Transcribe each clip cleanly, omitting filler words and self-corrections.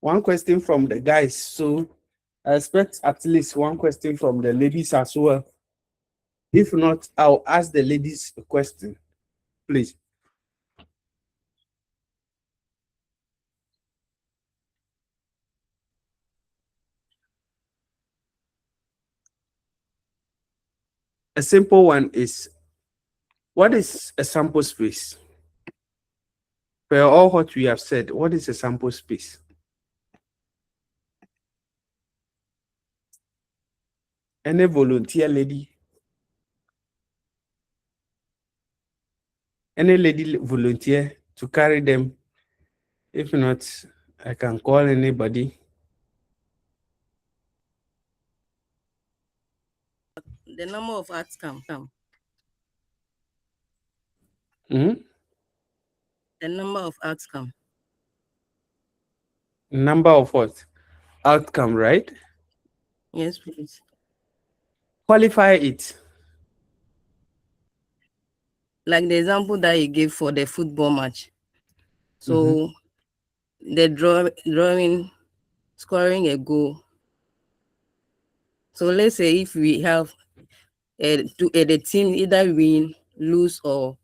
One question from the guys. So I expect at least one question from the ladies as well. If not, I'll ask the ladies a question, please. A simple one is, what is a sample space? For all what we have said, what is a sample space? Any volunteer lady? Any lady volunteer to carry them? If not, I can call anybody. The number of outcome. Mm-hmm. The number of outcome. Number of what? Outcome, right? Yes, please. Qualify it. Like the example that you gave for the football match. So the drawing, scoring a goal. So let's say if we have the team either win, lose, or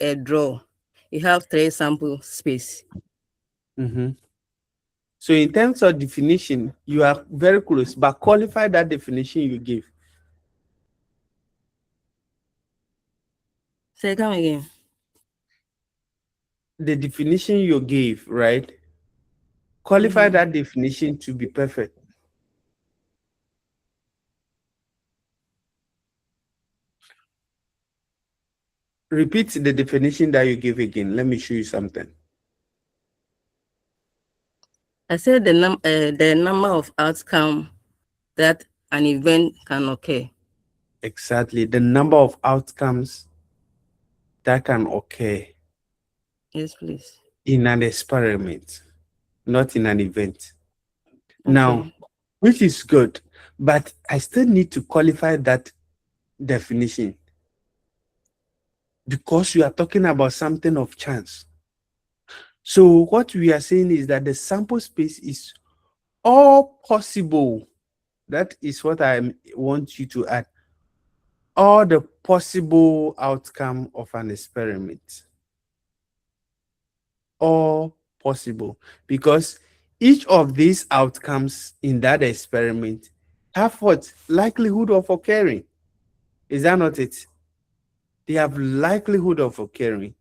a draw, you have 3 sample space. So in terms of definition, you are very close, but qualify that definition you give. Say, come again. The definition you gave, right? Qualify that definition to be perfect. Repeat the definition that you gave again. Let me show you something. I said the number of outcome that an event can occur. Exactly. The number of outcomes that can occur. Yes, please. In an experiment, not in an event. Okay. Now, which is good, but I still need to qualify that definition because you are talking about something of chance. So what we are saying is that the sample space is all possible. That is what I want you to add. All the possible outcome of an experiment. All possible. Because each of these outcomes in that experiment have what? Likelihood of occurring. Is that not it? They have likelihood of occurring.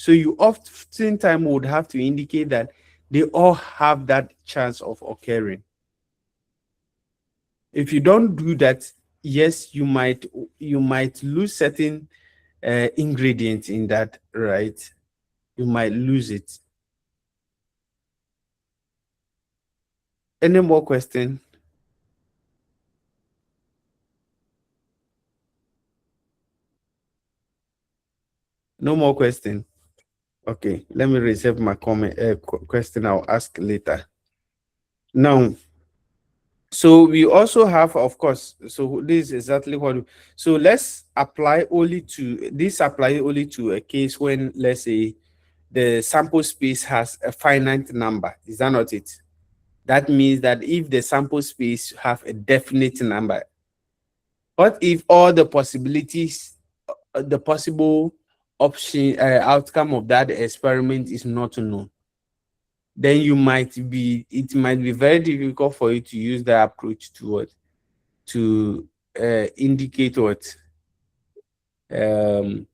So you oftentimes would have to indicate that they all have that chance of occurring. If you don't do that, yes, you might lose certain ingredients in that, right? You might lose it. Any more question? No more question. Okay, let me reserve my comment question. I'll ask later. Now, so we also have, of course, so this is exactly what. So let's apply only to this. Apply only to a case when, let's say, the sample space has a finite number. Is that not it? That means that if the sample space have a definite number, what if all the possibilities, the possible option, outcome of that experiment is not known? Then it might be very difficult for you to use that approach to what? To indicate what? The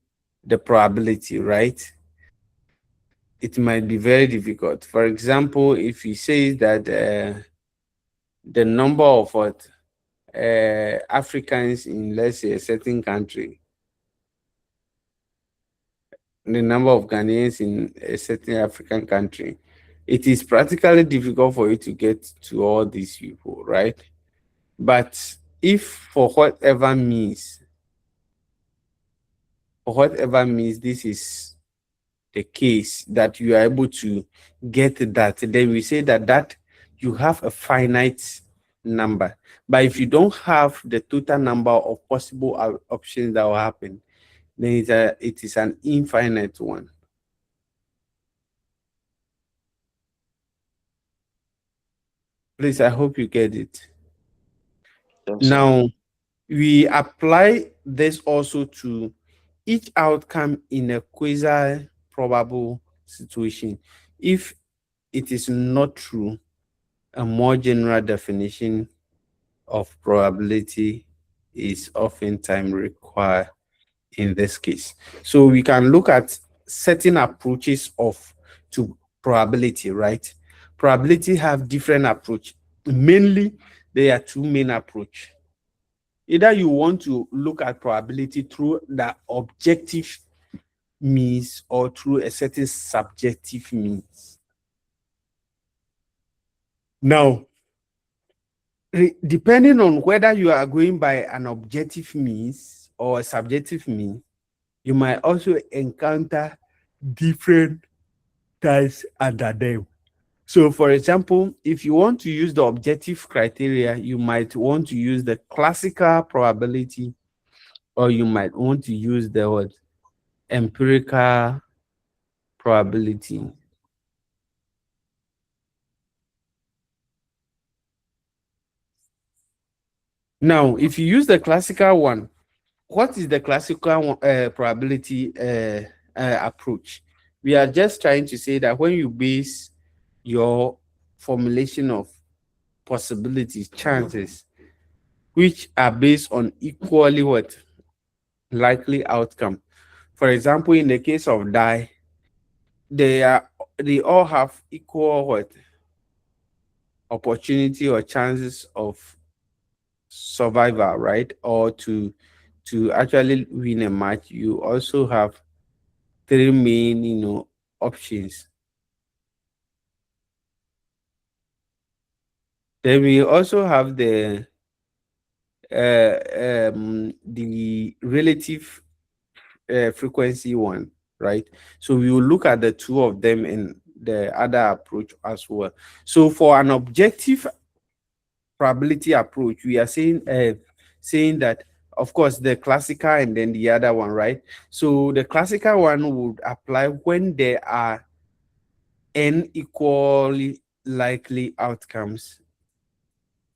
probability, right? It might be very difficult. For example, if he says that the number of what Africans in, let's say, a certain country, the number of Ghanaians in a certain African country, it is practically difficult for you to get to all these people, right? But if for whatever means this is the case that you are able to get that, then we say that you have a finite number. But if you don't have the total number of possible options that will happen, then it is an infinite one. Please, I hope you get it. Think so. Now, we apply this also to each outcome in a quasi probable situation. If it is not true, a more general definition of probability is oftentimes required in this case. So we can look at certain approaches of to probability, right? Probability have different approach. Mainly, there are two main approach. Either you want to look at probability through the objective means or through a certain subjective means. Now, depending on whether you are going by an objective means or a subjective means, you might also encounter different types under them. So, for example, if you want to use the objective criteria, you might want to use the classical probability, or you might want to use the what, empirical probability. Now, if you use the classical one, what is the classical probability approach? We are just trying to say that when you base your formulation of possibilities, chances, which are based on equally what likely outcome. For example, in the case of die, they all have equal what opportunity or chances of survival, right? Or to actually win a match. You also have three main, options. Then we also have the relative frequency one, right? So we will look at the two of them in the other approach as well. So for an objective probability approach, we are saying that, of course, the classical and then the other one, right? So the classical one would apply when there are n equally likely outcomes.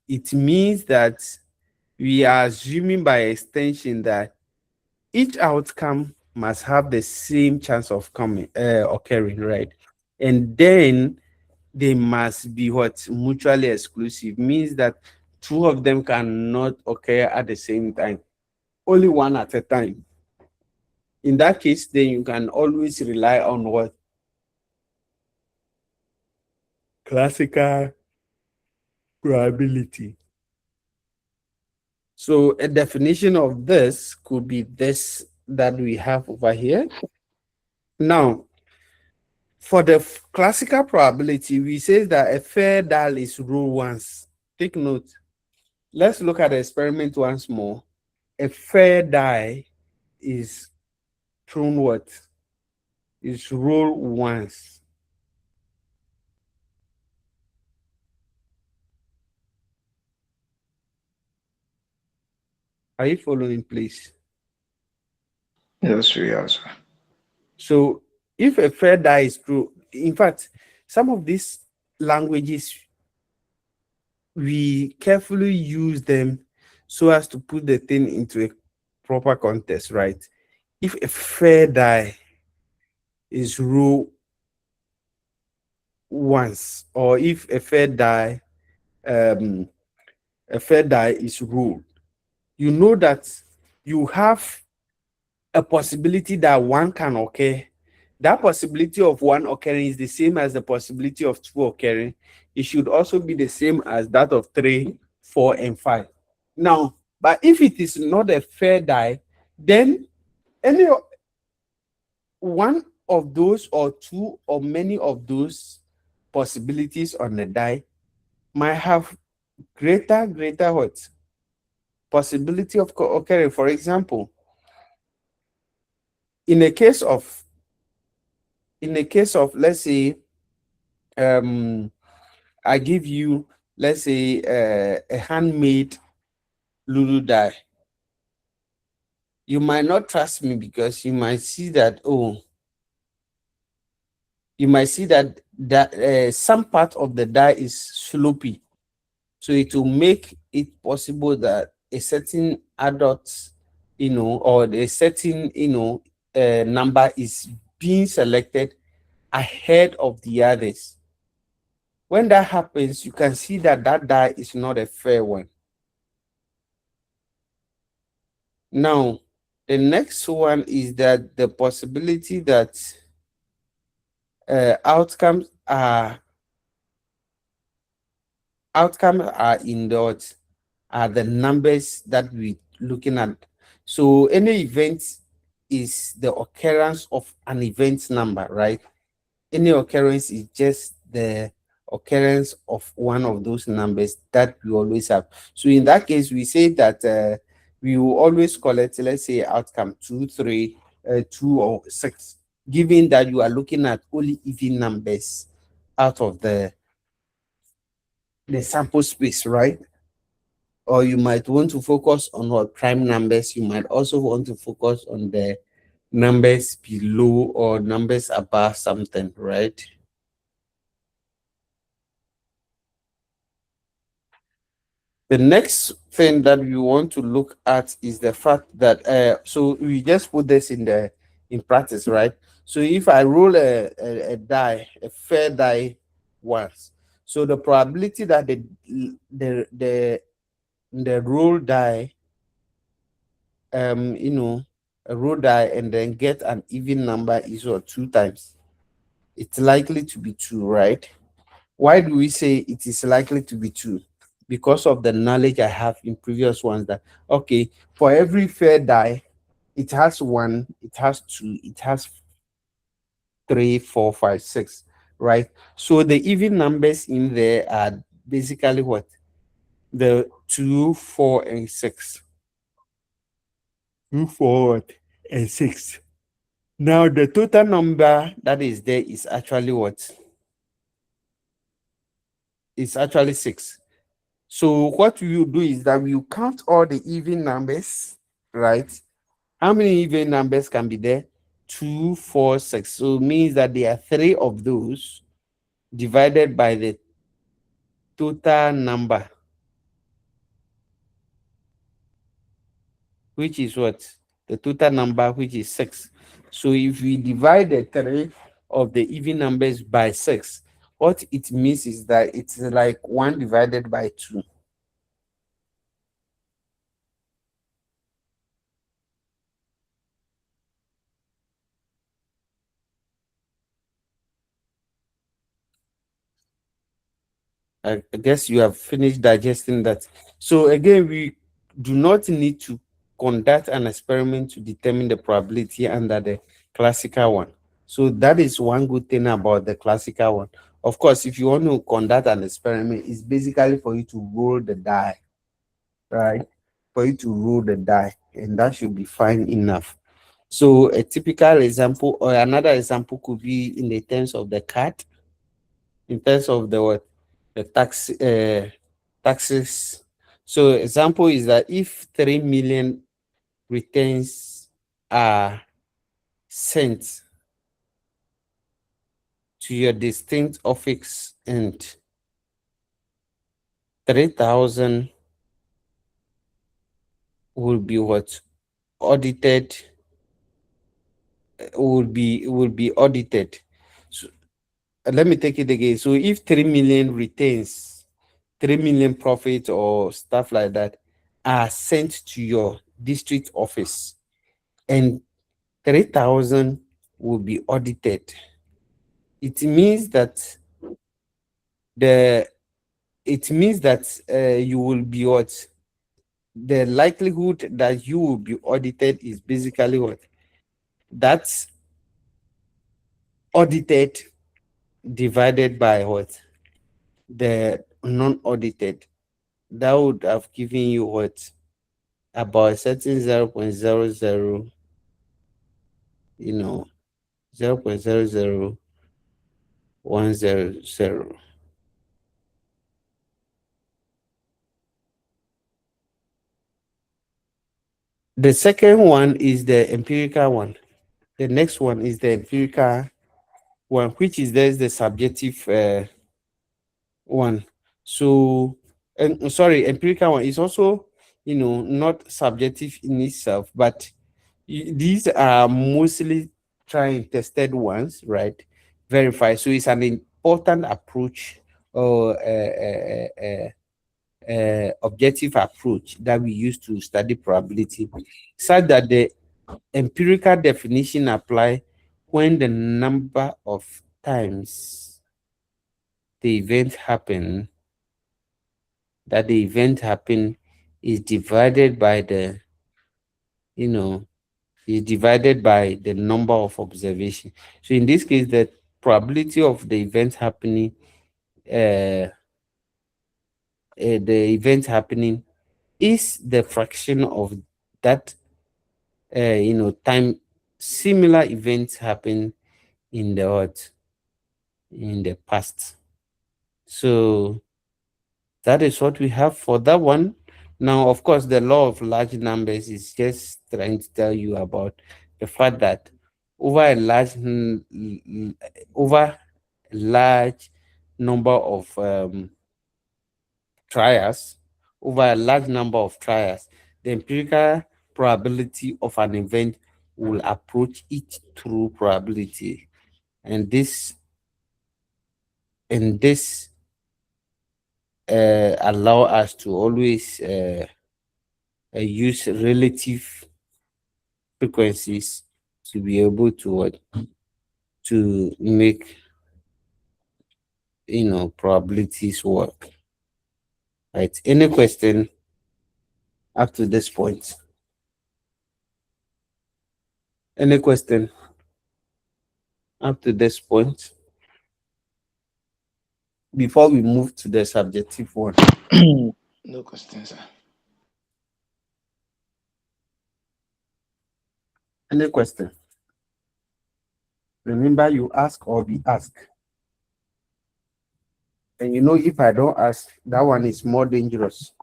It means that we are assuming by extension that each outcome must have the same chance of occurring, right? And then they must be what mutually exclusive, means that two of them cannot occur at the same time, only one at a time. In that case, then you can always rely on what classical probability. So a definition of this could be this that we have over here. Now, for the classical probability, we say that a fair dial is rule once. Take note. Let's look at the experiment once more. A fair die is thrown what? Is rolled once. Are you following, please? Yes, we are, sir. So if a fair die is true, in fact, some of these languages, we carefully use them so as to put the thing into a proper context, right? If a fair die is ruled once, or if um, a fair die is ruled, you know that you have a possibility that one can occur. That possibility of one occurring is the same as the possibility of two occurring. It should also be the same as that of 3, 4, and 5. Now, but if it is not a fair die, then any one of those or two or many of those possibilities on the die might have greater what possibility of occurring. For example, in a case of let's say I give you, let's say, a handmade lulu die. You might not trust me because you might see that some part of the die is sloppy. So it will make it possible that a certain adult, or a certain, number is being selected ahead of the others. When that happens, you can see that that die is not a fair one. Now, the next one is that the possibility that outcomes are in the are the numbers that we looking at. So any event is the occurrence of an event number, right? Any occurrence is just the occurrence of one of those numbers that we always have. So in that case, we say that we will always collect, let's say, outcome 2, 3, 2, or 6, given that you are looking at only even numbers out of the sample space, right? Or you might want to focus on what prime numbers. You might also want to focus on the numbers below or numbers above something, right? The next thing that we want to look at is the fact that so we just put this in practice, right? So if I roll a die, a fair die once, so the probability that the the roll die, a roll die and then get an even number is what, 2 times. It's likely to be 2, right? Why do we say it is likely to be 2? Because of the knowledge I have in previous ones that, okay, for every fair die, it has 1, it has 2, it has 3, 4, 5, 6, right? So the even numbers in there are basically what? The 2, 4, and 6. 2, 4, and 6. Now the total number that is there is actually what? It's actually 6. So what we will do is that we will count all the even numbers, right? How many even numbers can be there? 2, 4, 6. So it means that there are 3 of those divided by the total number, which is what? The total number, which is 6. So if we divide the 3 of the even numbers by 6, what it means is that it's like 1 divided by 2. I guess you have finished digesting that. So again, we do not need to conduct an experiment to determine the probability under the classical one. So that is one good thing about the classical one. Of course, if you want to conduct an experiment, it's basically for you to roll the die, right? For you to roll the die, and that should be fine enough. So a typical example or another example could be in the terms of the cat, in terms of the what? The taxes. So example is that if 3 million returns are sent to your distinct office and 3,000 will be what? Audited, will be audited. So let me take it again. So if 3 million returns, 3 million profit or stuff like that are sent to your district office and 3,000 will be audited, it means that the it means that you will be what? The likelihood that you will be audited is basically what? That's audited divided by what? The non-audited. That would have given you what? About a certain 0.00, you know, 0.00100. The second one is the empirical one. The next one is the empirical one, which is there's the subjective one. So and sorry, empirical one is also, not subjective in itself, but these are mostly tried and tested ones, right? Verify. So it's an important approach, or objective approach that we use to study probability, such that the empirical definition apply when the number of times the event happen is divided by the number of observation. So in this case, the probability of the event happening, is the fraction of that time similar events happen in the what in the past. So that is what we have for that one. Now, of course, the law of large numbers is just trying to tell you about the fact that over a large number of trials, the empirical probability of an event will approach each true probability, and this allow us to always use relative frequencies to be able to make probabilities work. Right? Any question up to this point? Any question up to this point before we move to the subjective one? No questions, sir. Any question? Remember, you ask or be asked. And if I don't ask, that one is more dangerous.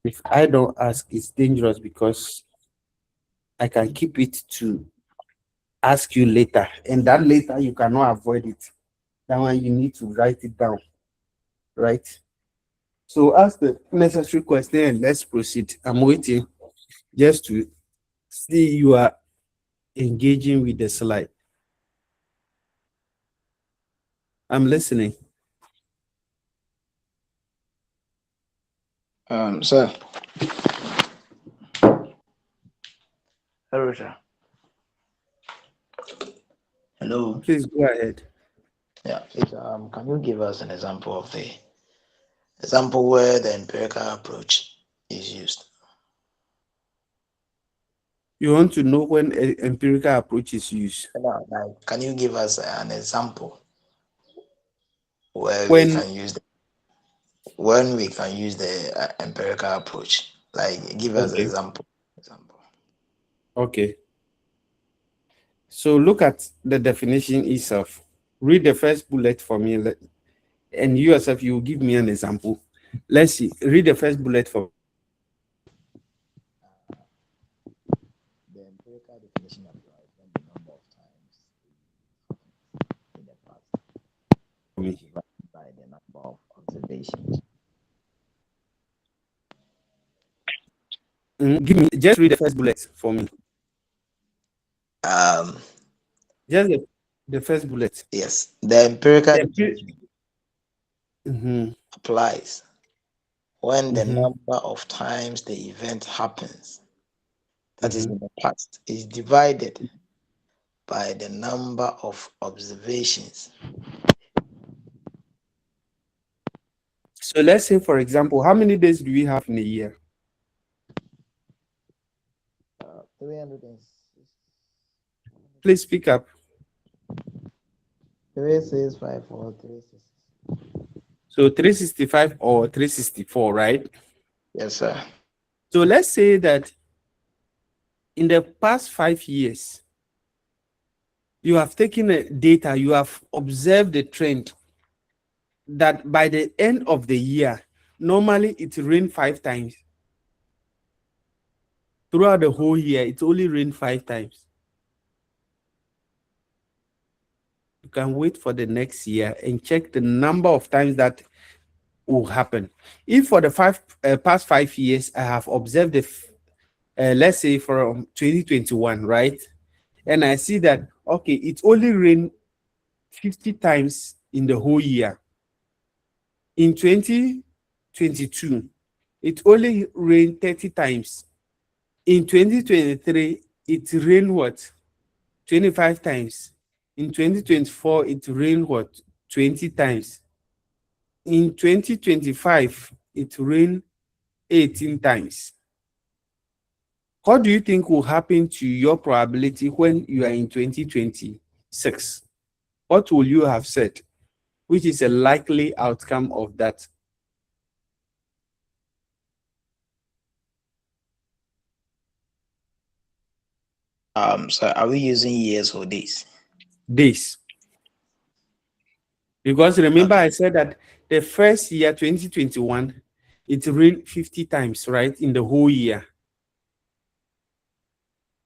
If I don't ask, it's dangerous because I can keep it to ask you later, and that later you cannot avoid it. That one you need to write it down, right? So ask the necessary question and let's proceed. I'm waiting just to see you are engaging with the slide. I'm listening. Sir. Hello, sir. Hello. Please go ahead. Yeah. Please, can you give us an example of the example where the empirical approach is used? You want to know when empirical approach is used? Like, can you give us an example where When we can use the empirical approach? Like, give us an okay. example. Okay. So look at the definition itself. Read the first bullet for me, and you yourself, you give me an example. Let's see. Read the first bullet for The empirical definition applies when the number of times in the past me. is divided by the number of observations. Just read the first bullet for me. Just the first bullet. Yes, the empirical applies when the number of times the event happens, that is in the past, is divided by the number of observations. So let's say, for example, how many days do we have in a year? 306. Please speak up. 3654 366. So 365 or 364, right? Yes, sir. So let's say that in the past 5 years, you have taken data, you have observed the trend that by the end of the year, normally it rained 5 times. Throughout the whole year, it only rained 5 times. You can wait for the next year and check the number of times that will happen. If for the past 5 years I have observed let's say from 2021, right, and I see that okay, it only rained 50 times in the whole year. In 2022, it only rained 30 times. In 2023, it rained what? 25 times. In 2024, it rained what? 20 times. In 2025, it rained 18 times. What do you think will happen to your probability when you are in 2026? What will you have said? Which is a likely outcome of that? So are we using years or days? Days. Because remember, I said that the first year, 2021, it rained 50 times, right, in the whole year.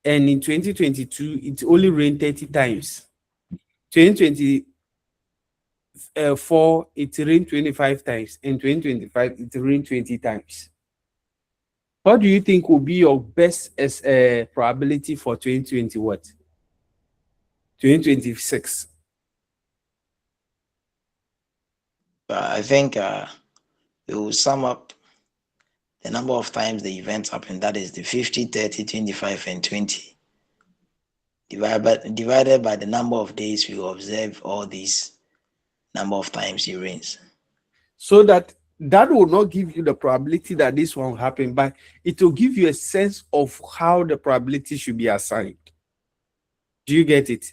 And in 2022, it only rained 30 times. 2024, it rained 25 times. In 2025, it rained 20 times. What do you think will be your best probability for 2020 what? 2026? I think we will sum up the number of times the events happen. That is the 50, 30, 25, and 20. Divided by the number of days we observe all these number of times it rains. So that will not give you the probability that this won't happen, but it will give you a sense of how the probability should be assigned. Do you get it?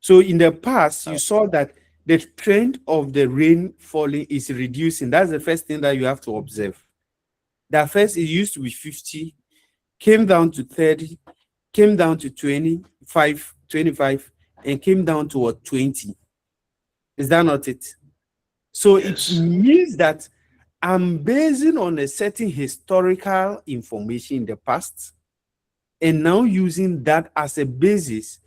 So in the past, you saw that the trend of the rain falling is reducing. That's the first thing that you have to observe. That first, it used to be 50, came down to 30, came down to 25, and came down to what, 20. Is that not it? So Yes. it means that I'm basing on a certain historical information in the past and now using that as a basis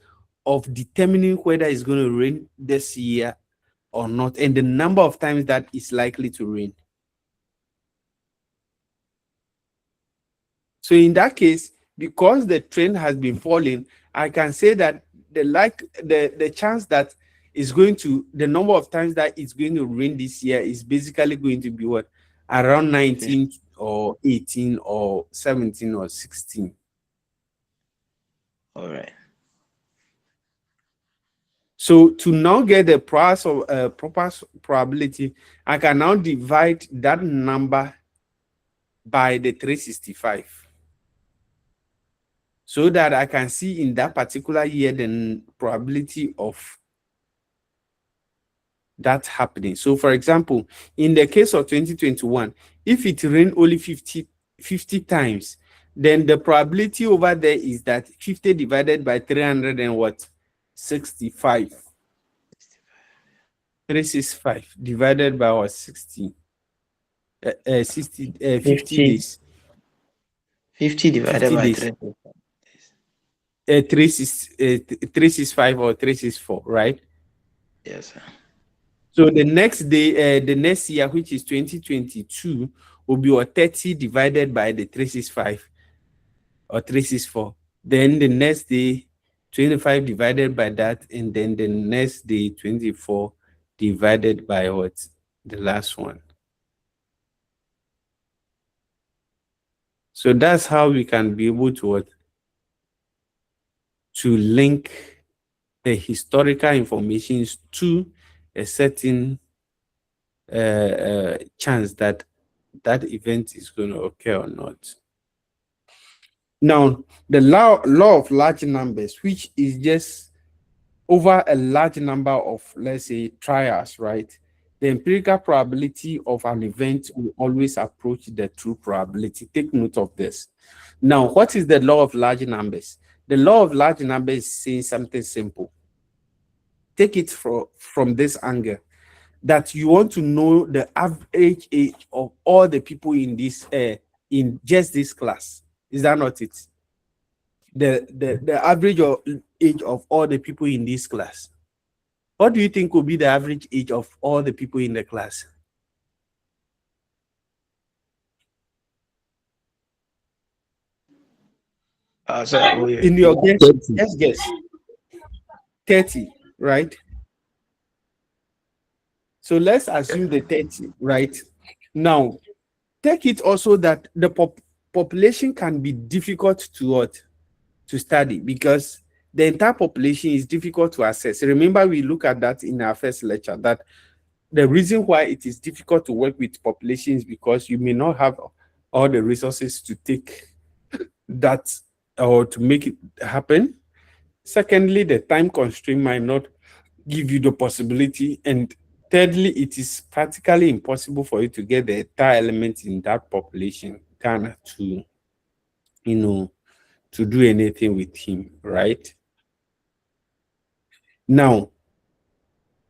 of determining whether it's going to rain this year or not, and the number of times that it's likely to rain. So in that case, because the trend has been falling, I can say that the chance that is going to, the number of times that it's going to rain this year is basically going to be what? Around 19 or 18 or 17 or 16. All right. So to now get the price of proper probability, I can now divide that number by the 365. So that I can see in that particular year the probability of that happening. So for example, in the case of 2021, if it rained only 50 times, then the probability over there is that 50 divided by 300 and what? 65. 365 divided by what? 60. 50 days. 50 divided 50 by days. 3. 365 or 364, right? Yes, sir. So the next day, the next year, which is 2022, will be what, 30 divided by the 365 or 364. Then the next day, 25 divided by that, and then the next day, 24 divided by what? The last one. So that's how we can be able to what? To link the historical information to a certain chance that that event is going to occur or not. Now, the law of large numbers, which is just over a large number of, let's say, trials, right? The empirical probability of an event will always approach the true probability. Take note of this. Now, what is the law of large numbers? The law of large numbers is saying something simple. Take it from this angle, that you want to know the average age of all the people in this in just this class. Is that not it? The average age of all the people in this class. What do you think will be the average age of all the people in the class? In your guess, guess 30, right? So let's assume the 30, right? Now, take it also that the population can be difficult to what? To study, because the entire population is difficult to assess. Remember, we look at that in our first lecture, that the reason why it is difficult to work with populations because you may not have all the resources to take that or to make it happen. Secondly, the time constraint might not give you the possibility. And thirdly, it is practically impossible for you to get the entire element in that population Ghana to, to do anything with him, right? Now,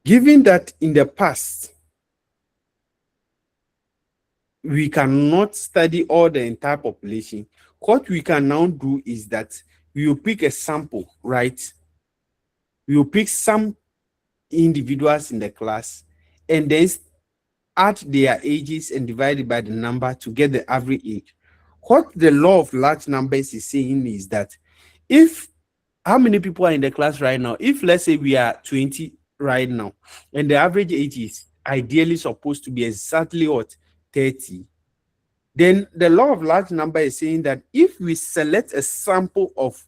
given that in the past, we cannot study all the entire population, what we can now do is that we will pick a sample, right? We will pick some individuals in the class and then add their ages and divide it by the number to get the average age. What the law of large numbers is saying is that if how many people are in the class right now? If let's say we are 20 right now, and the average age is ideally supposed to be exactly what? 30. Then the law of large number is saying that if we select a sample of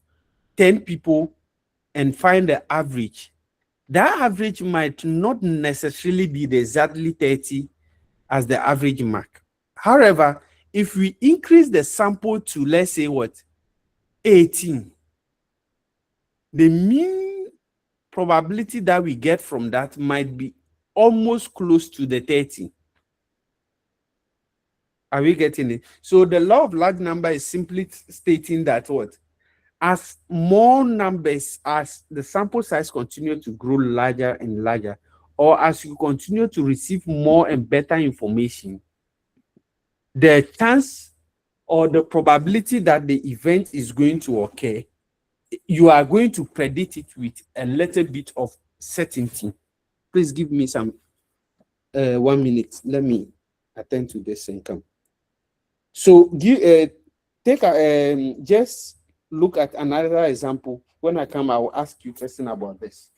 10 people and find the average, that average might not necessarily be the exactly 30 as the average mark. However, if we increase the sample to, let's say what, 18, the mean probability that we get from that might be almost close to the 30. Are we getting it? So the law of large number is simply stating that what? As more numbers, as the sample size continue to grow larger and larger, or as you continue to receive more and better information, the chance or the probability that the event is going to occur, you are going to predict it with a little bit of certainty. Please give me some 1 minute. Let me attend to this and come. So just look at another example. When I come, I will ask you a question about this.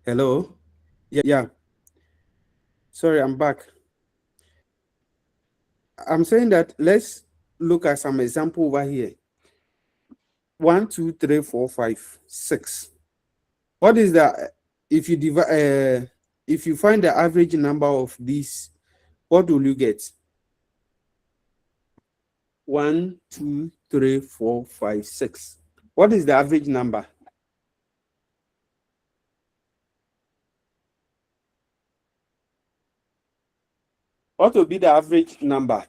Hello? Yeah. Sorry, I'm back. I'm saying that let's look at some example over here. 1, 2, 3, 4, 5, 6. What is that? If you divide, if you find the average number of these, what will you get? 1, 2, 3, 4, 5, 6. What is the average number? What will be the average number?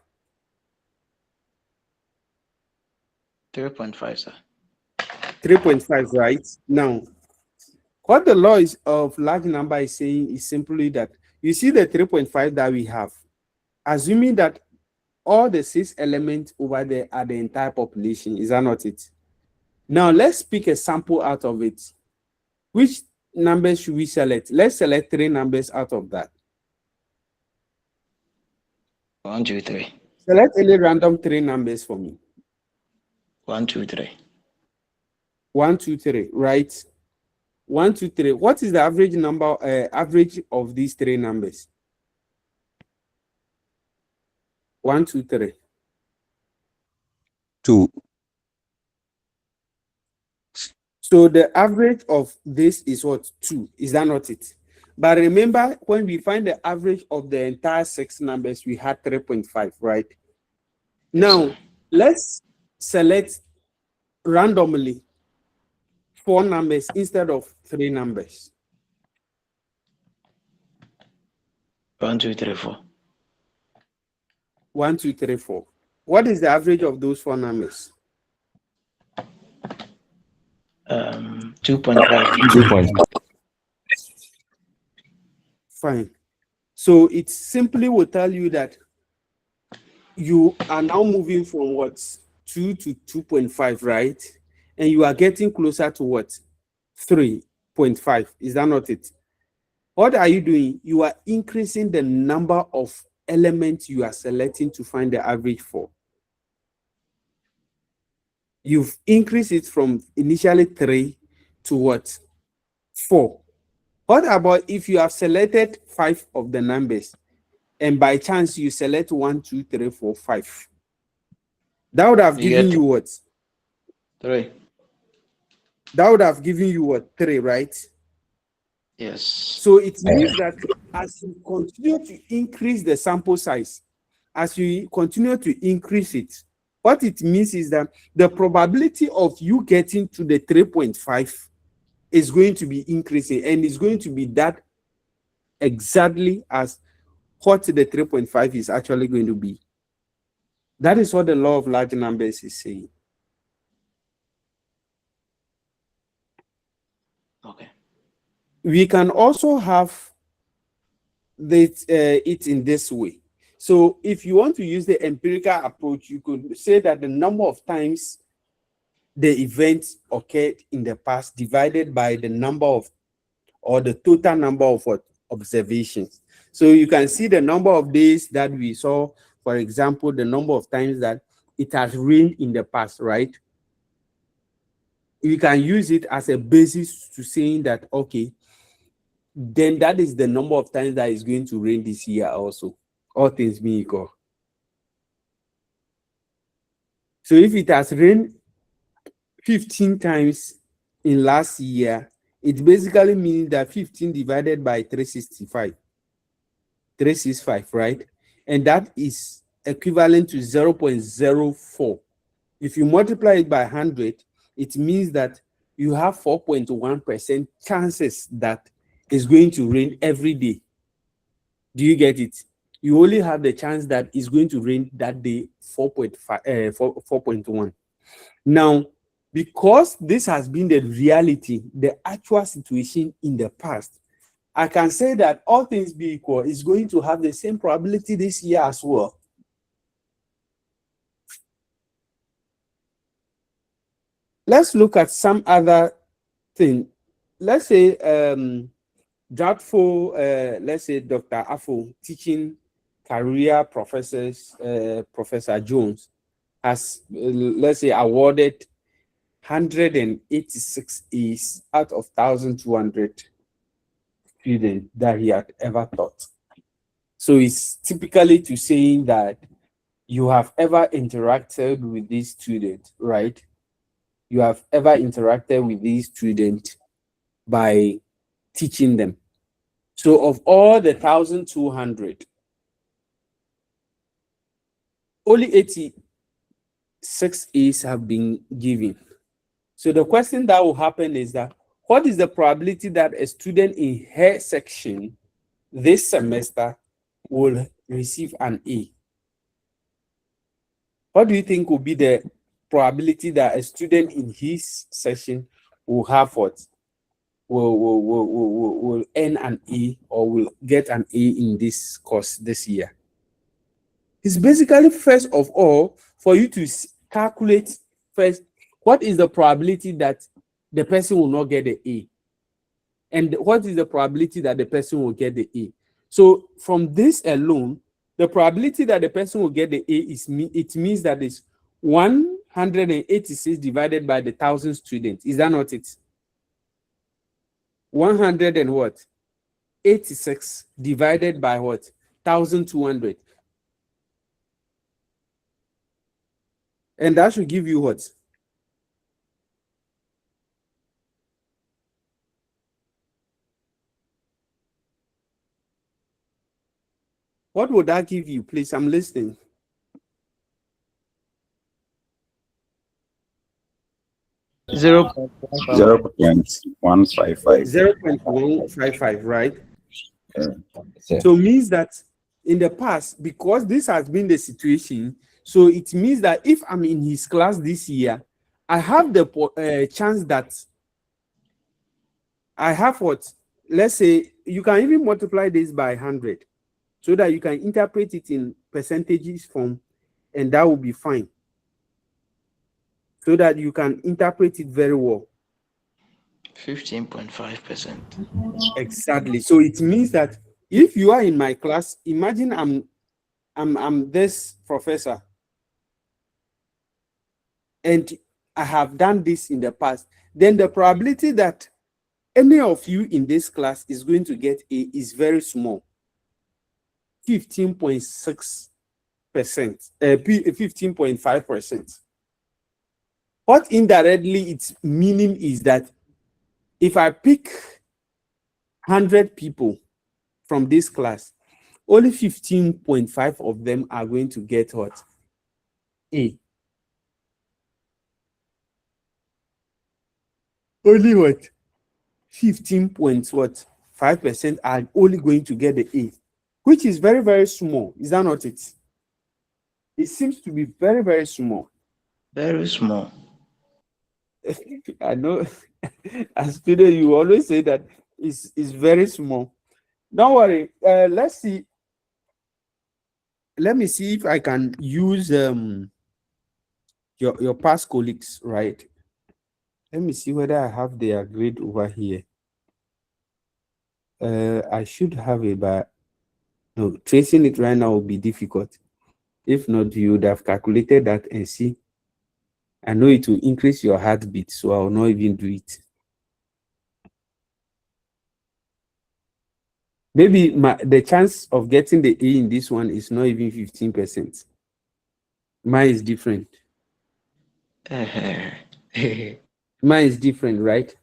3.5, sir. 3.5, right? Now, what the law is of large number is saying is simply that you see the 3.5 that we have, assuming that all the 6 elements over there are the entire population. Is that not it? Now, let's pick a sample out of it. Which numbers should we select? Let's select 3 numbers out of that. 1, 2, 3. Select any random 3 numbers for me. 1, 2, 3. 1, 2, 3, right? 1, 2, 3. What is the average number, average of these 3 numbers? 1, 2, 3. 2. So the average of this is what? 2. Is that not it? But remember, when we find the average of the entire 6 numbers, we had 3.5, right? Now, sir. let's select randomly 4 numbers instead of 3 numbers. 1, 2, 3, 4. 1, 2, 3, 4. What is the average of those 4 numbers? 2.5. 2.5. Fine. So it simply will tell you that you are now moving from what? 2 to 2.5, right? And you are getting closer to what? 3.5. Is that not it? What are you doing? You are increasing the number of elements you are selecting to find the average for. You've increased it from initially 3 to what? 4. What about if you have selected 5 of the numbers and by chance you select 1, 2, 3, 4, 5? That would have given you what? 3. That would have given you what? 3, right? Yes. So it means that as you continue to increase the sample size, as you continue to increase it, what it means is that the probability of you getting to the 3.5 is going to be increasing, and it's going to be that exactly as what the 3.5 is actually going to be. That is what the law of large numbers is saying. Okay. We can also have it in this way. So if you want to use the empirical approach, you could say that the number of times the event occurred in the past divided by the number of, or the total number of what, observations. So you can see the number of days that we saw, for example, the number of times that it has rained in the past, right? You can use it as a basis to saying that, okay, then that is the number of times that is going to rain this year also, all things being equal. So if it has rained 15 times in last year, it basically means that 15 divided by 365, right? And that is equivalent to 0.04. If you multiply it by 100, it means that you have 4.1% chances that it's going to rain every day. Do you get it? You only have the chance that it's going to rain that day 4.1. Now, because this has been the reality, the actual situation in the past, I can say that all things being equal, is going to have the same probability this year as well. Let's look at some other thing. Let's say let's say Dr. Afo, teaching career professors, Professor Jones, has, let's say, awarded 186 A's out of 1,200. student that he had ever taught. So it's typically to saying that you have ever interacted with this student, right? You have ever interacted with these students by teaching them. So of all the 1,200, only 86 A's have been given. So the question that will happen is that what is the probability that a student in her section this semester will receive an A? What do you think will be the probability that a student in his section will have what? Will earn an A or will get an A in this course this year? It's basically, first of all, for you to calculate first, what is the probability that the person will not get the A? And what is the probability that the person will get the A? So from this alone, the probability that the person will get the A is, it means that it's 186 divided by the 1,000 students. Is that not it? 100 and what? 86 divided by what? 1,200. And that should give you what? What would that give you, please? I'm listening. Zero 0.155. 0.155, right? Yeah. So means that in the past, because this has been the situation, so it means that if I'm in his class this year, I have the chance that I have what? Let's say you can even multiply this by 100 so that you can interpret it in percentages form, and that will be fine. So that you can interpret it very well. 15.5%. Exactly. So it means that if you are in my class, imagine I'm this professor, and I have done this in the past, then the probability that any of you in this class is going to get A is very small. 15.6%, 15.5%. What indirectly its meaning is that if I pick 100 people from this class, only 15.5 of them are going to get what? A. Only what? 15.5% are only going to get the A, which is very, very small. Is that not it? It seems to be very, very small. Very small. I know as student, you always say that it's very small. Don't worry. Let's see. Let me see if I can use your past colleagues, right? Let me see whether I have their grade over here. I should have it, but no, tracing it right now will be difficult. If not, you would have calculated that and see. I know it will increase your heartbeat, so I will not even do it. Maybe the chance of getting the A in this one is not even 15%. Mine is different. Mine is different, right?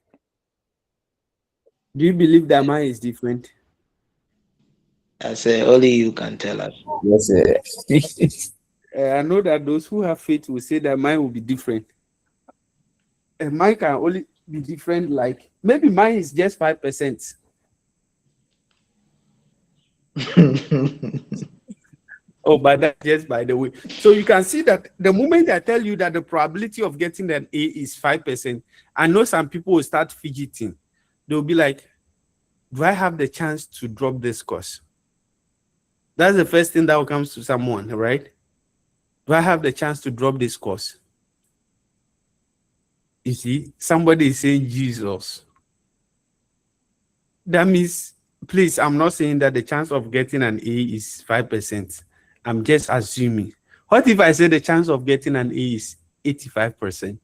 Do you believe that mine is different? I say only you can tell us. Yes, I know that those who have faith will say that mine will be different. And mine can only be different, like maybe mine is just 5%. Oh, but that's just by the way. So you can see that the moment I tell you that the probability of getting an A is 5%, I know some people will start fidgeting. They'll be like, do I have the chance to drop this course? That's the first thing that will come to someone, right? Do I have the chance to drop this course? You see, somebody is saying Jesus. That means, please, I'm not saying that the chance of getting an A is 5%. I'm just assuming. What if I say the chance of getting an A is 85%?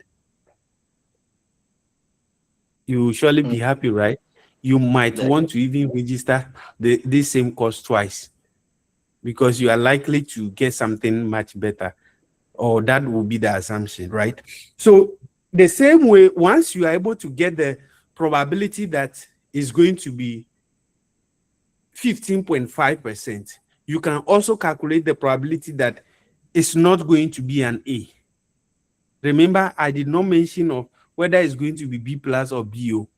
You will surely be happy, right? you might want to even register this same course twice, because you are likely to get something much better, or that will be the assumption, right? So the same way, once you are able to get the probability that is going to be 15.5%, you can also calculate the probability that it's not going to be an A. Remember, I did not mention of whether it's going to be B plus or BO,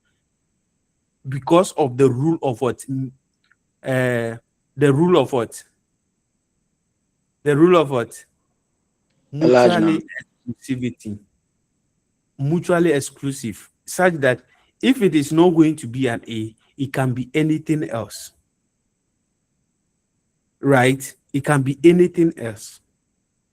because of the rule of what? The rule of what? The rule of what? A large Mutually number. exclusivity. Mutually exclusive, such that if it is not going to be an A, it can be anything else. Right? It can be anything else.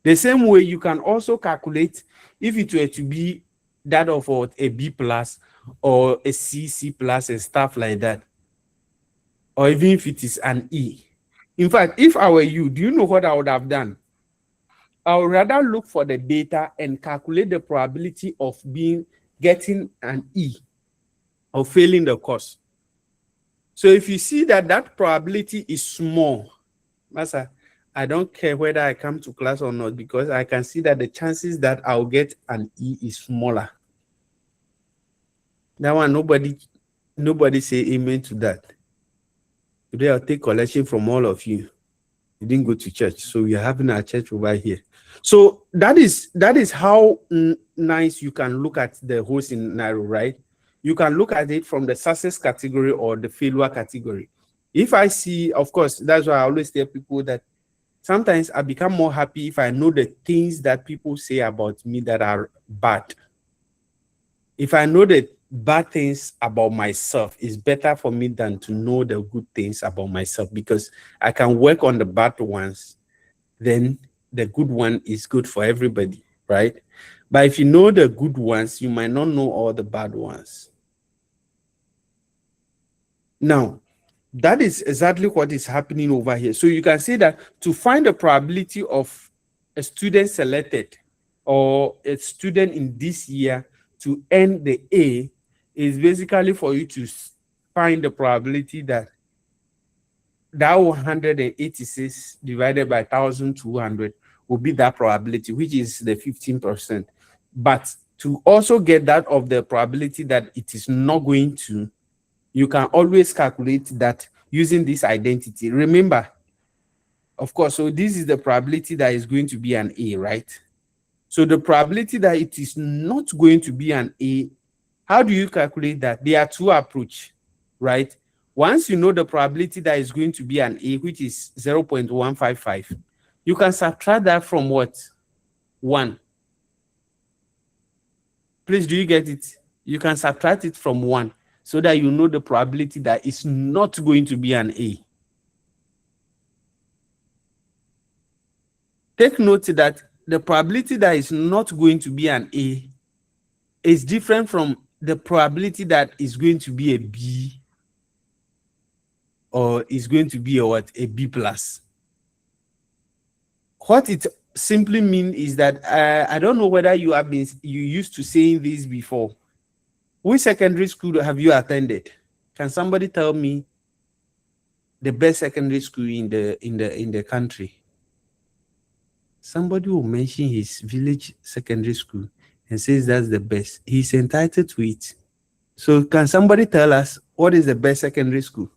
The same way you can also calculate if it were to be that of what, a B plus or a C, C plus and stuff like that. Or even if it is an E. In fact, if I were you, do you know what I would have done? I would rather look for the data and calculate the probability of getting an E or failing the course. So if you see that that probability is small, Master, I don't care whether I come to class or not, because I can see that the chances that I'll get an E is smaller. That one, nobody say amen to that. Today I'll take collection from all of you. You didn't go to church, so we are having a church over here. So that is how nice you can look at the whole scenario, right? You can look at it from the success category or the failure category. If I see, of course, that's why I always tell people that sometimes I become more happy if I know the things that people say about me that are bad. If I know the bad things about myself, it's better for me than to know the good things about myself, because I can work on the bad ones. Then the good one is good for everybody, right? But if you know the good ones, you might not know all the bad ones. Now, that is exactly what is happening over here. So you can see that to find the probability of a student selected or a student in this year to earn the A is basically for you to find the probability that 186 divided by 1,200 will be that probability, which is the 15%. But to also get that of the probability that it is not going to, you can always calculate that using this identity. Remember, of course, so this is the probability that is going to be an A, right? So the probability that it is not going to be an A, how do you calculate that? There are two approaches, right? Once you know the probability that is going to be an A, which is 0.155, you can subtract that from what? 1. Please, do you get it? You can subtract it from 1 so that you know the probability that it's not going to be an A. Take note that the probability that is not going to be an A is different from the probability that is going to be a B or is going to be a B plus. What it simply means is that I don't know whether you used to saying this before. Which secondary school have you attended? Can somebody tell me the best secondary school in the country? Somebody will mention his village secondary school and says that's the best. He's entitled to it. So can somebody tell us what is the best secondary school?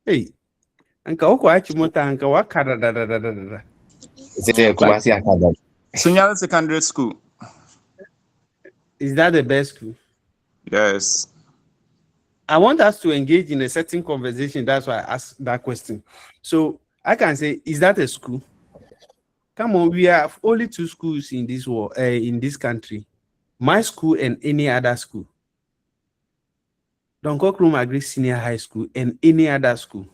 Hey, Anka wako achimota anka wakara da. Kumasi Academy. Sunyala Secondary School. Is that the best school? Yes. I want us to engage in a certain conversation. That's why I asked that question. So I can say, is that a school? Come on, we have only 2 schools in this world, in this country. My school and any other school. Donkokrum Agri Senior High School and any other school.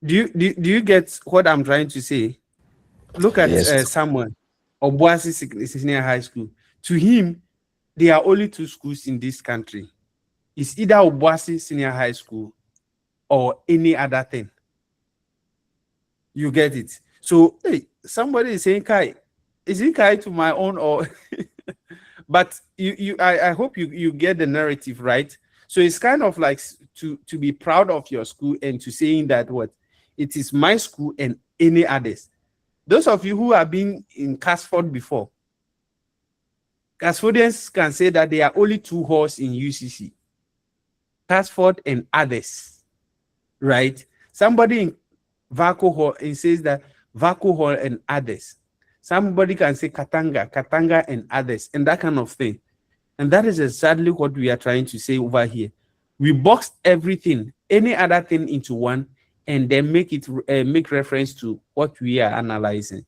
Do you get what I'm trying to say? Look at Yes. Samuel Obuasi Senior High School. To him, there are only 2 schools in this country. It's either Obuasi Senior High School or any other thing. You get it? So hey, somebody is saying Kai, is it Kai to my own or but I hope you get the narrative, right? So it's kind of like to be proud of your school and to saying that what it is my school and any others. Those of you who have been in Casford before, Casfordians can say that there are only two halls in UCC, Casford and others, right? Somebody in Vaco Hall and says that Vaco Hall and others. Somebody can say Katanga and others, and that kind of thing. And that is exactly what we are trying to say over here. We boxed everything, any other thing into one, and then make reference to what we are analyzing.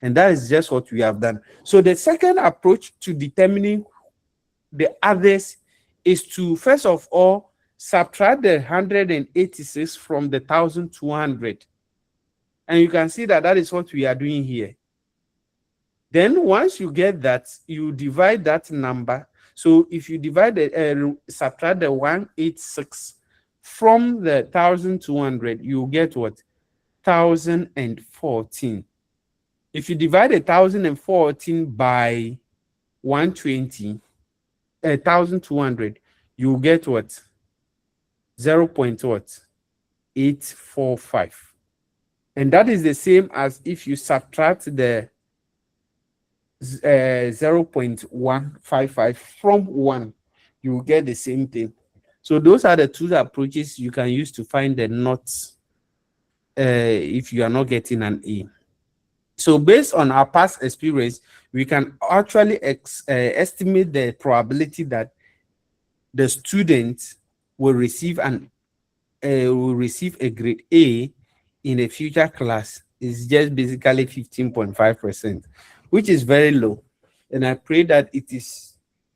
And that is just what we have done. So the second approach to determining the others is to, first of all, subtract the 186 from the 1,200. And you can see that that is what we are doing here. Then once you get that, you divide that number. So if you divide subtract the 186 from the 1,200, you get what? 1,014. If you divide 1,014 by 120, 1,200, you get what? 0.845. And that is the same as if you subtract the 0.155 from 1, you get the same thing. So those are the two approaches you can use to find the knots if you are not getting an A. So based on our past experience, we can actually estimate the probability that the student will receive a grade A in a future class is just basically 15.5%, which is very low. And I pray that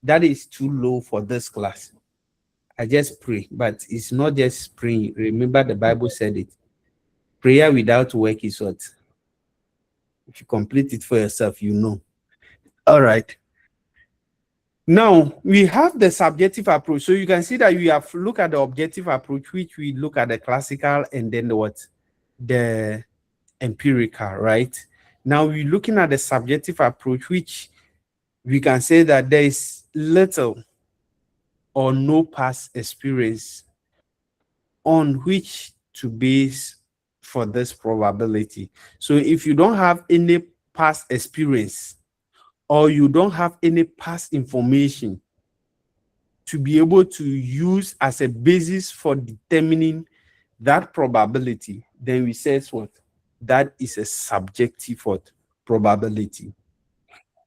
that is too low for this class. I just pray, but it's not just praying. Remember, the Bible said it. Prayer without work is what? If you complete it for yourself, you know. All right. Now we have the subjective approach. So you can see that we have looked at the objective approach, which we look at the classical and then the empirical, right? Now we're looking at the subjective approach, which we can say that there is little or no past experience on which to base for this probability. So if you don't have any past experience or you don't have any past information to be able to use as a basis for determining that probability, then we say what? That is a subjective probability.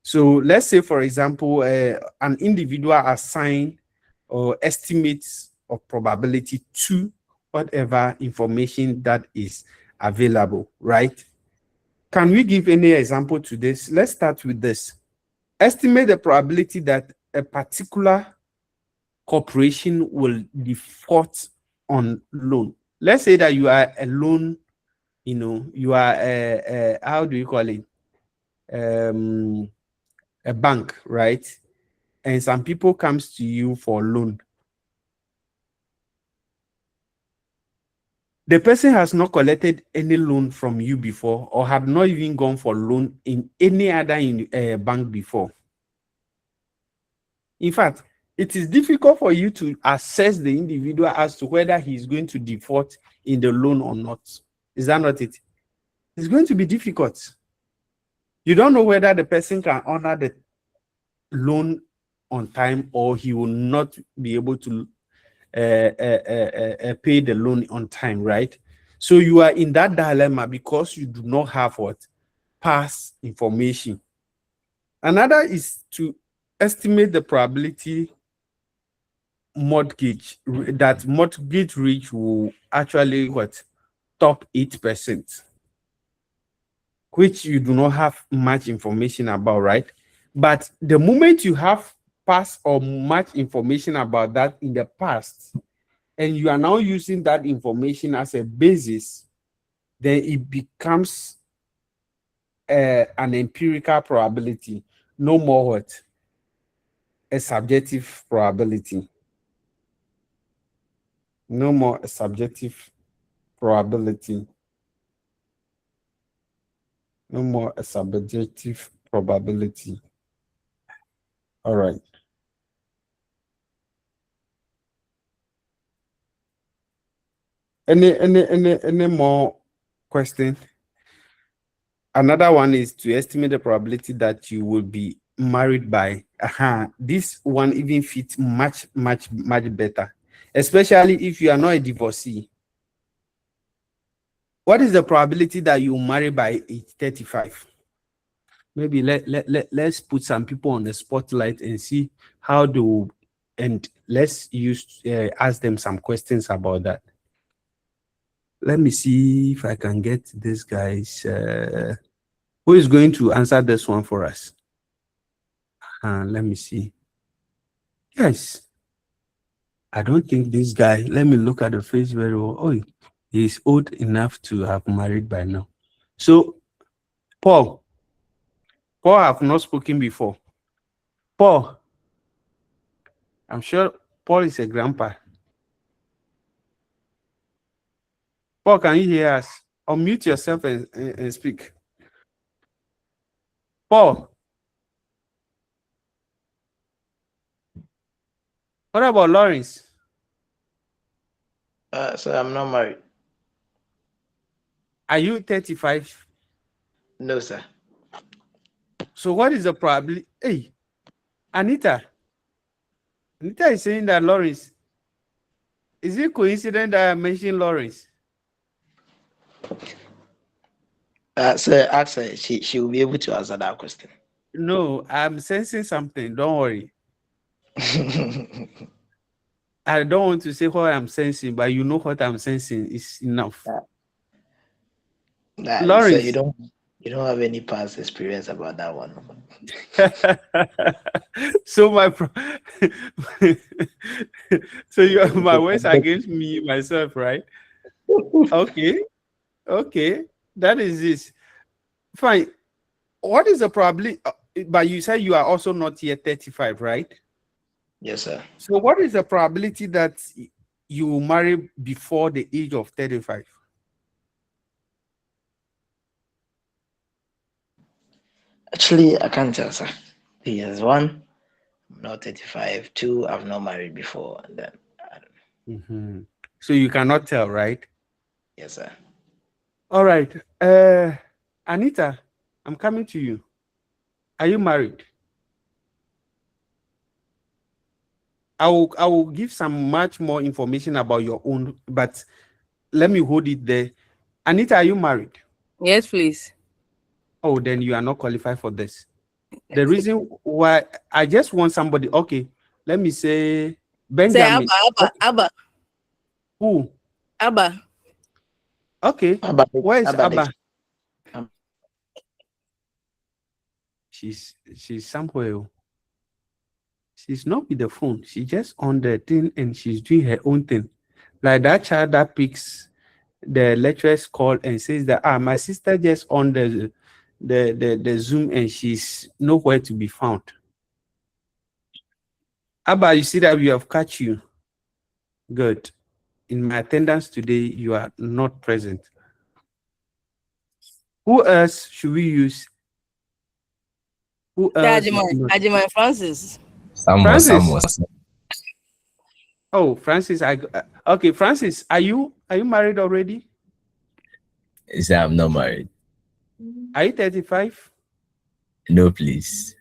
So let's say, for example, an individual assign or estimates of probability to whatever information that is available, right? Can we give any example to this? Let's start with this. Estimate the probability that a particular corporation will default on loan. Let's say that you are a loan, you are a how do you call it? A bank, right? And some people comes to you for loan. The person has not collected any loan from you before or have not even gone for loan in any other bank before. In fact, it is difficult for you to assess the individual as to whether he is going to default in the loan or not. Is that not it? It's going to be difficult. You don't know whether the person can honor the loan on time or he will not be able to pay the loan on time, right? So you are in that dilemma because you do not have past information. Another is to estimate the probability mortgage rate will actually top 8%, which you do not have much information about, right? But the moment you have past or much information about that in the past, and you are now using that information as a basis, then it becomes an empirical probability, no more a subjective probability. No more a subjective probability. No more a subjective probability. All right. Any more question? Another one is to estimate the probability that you will be married by. This one even fits much better, especially if you are not a divorcee. What is the probability that you marry by age 35? Maybe let's put some people on the spotlight and see how they will, and let's ask them some questions about that. Let me see if I can get this guys. Who is going to answer this one for us? Let me see. Yes. I don't think this guy, let me look at the face very well. Oh, he's old enough to have married by now. So, Paul have not spoken before. Paul, I'm sure Paul is a grandpa. Paul, can you hear us? Unmute yourself and speak. Paul, what about Lawrence? So I'm not married. Are you 35? No, sir. So what is the probability? Hey, Anita is saying that Lawrence. Is it coincident that I mentioned Lawrence? Sir, ask her. She will be able to answer that question. No, I'm sensing something. Don't worry. I don't want to say what I'm sensing, but you know what I'm sensing is enough. Lawrence, so you don't have any past experience about that one. So so you have my words against me myself, right? Okay, that is this. Fine. What is the probability? But you said you are also not yet 35, right? Yes, sir. So what is the probability that you will marry before the age of 35? Actually, I can't tell, sir. Yes, one, I'm not 35. Two, I've not married before. And then I don't know. So you cannot tell, right? Yes, sir. All right. Anita, I'm coming to you. Are you married? I will give some much more information about your own, but let me hold it there. Anita, are you married? Yes, please. Oh, then you are not qualified for this. The reason why I just want somebody, okay, let me say Benjamin. Say Abba. Who? Abba. Okay. Where is Abba? She's somewhere. She's not with the phone. She's just on the thing and she's doing her own thing. Like that child that picks the lecturer's call and says that my sister just on the Zoom and she's nowhere to be found. Abba, you see that we have catch you. Good. In my attendance today, you are not present. Who else should we use? Who else? Ajima Francis. Samuel. Oh, Francis. Okay, Francis. Are you married already? Is that I'm not married? Are you 35? No, please.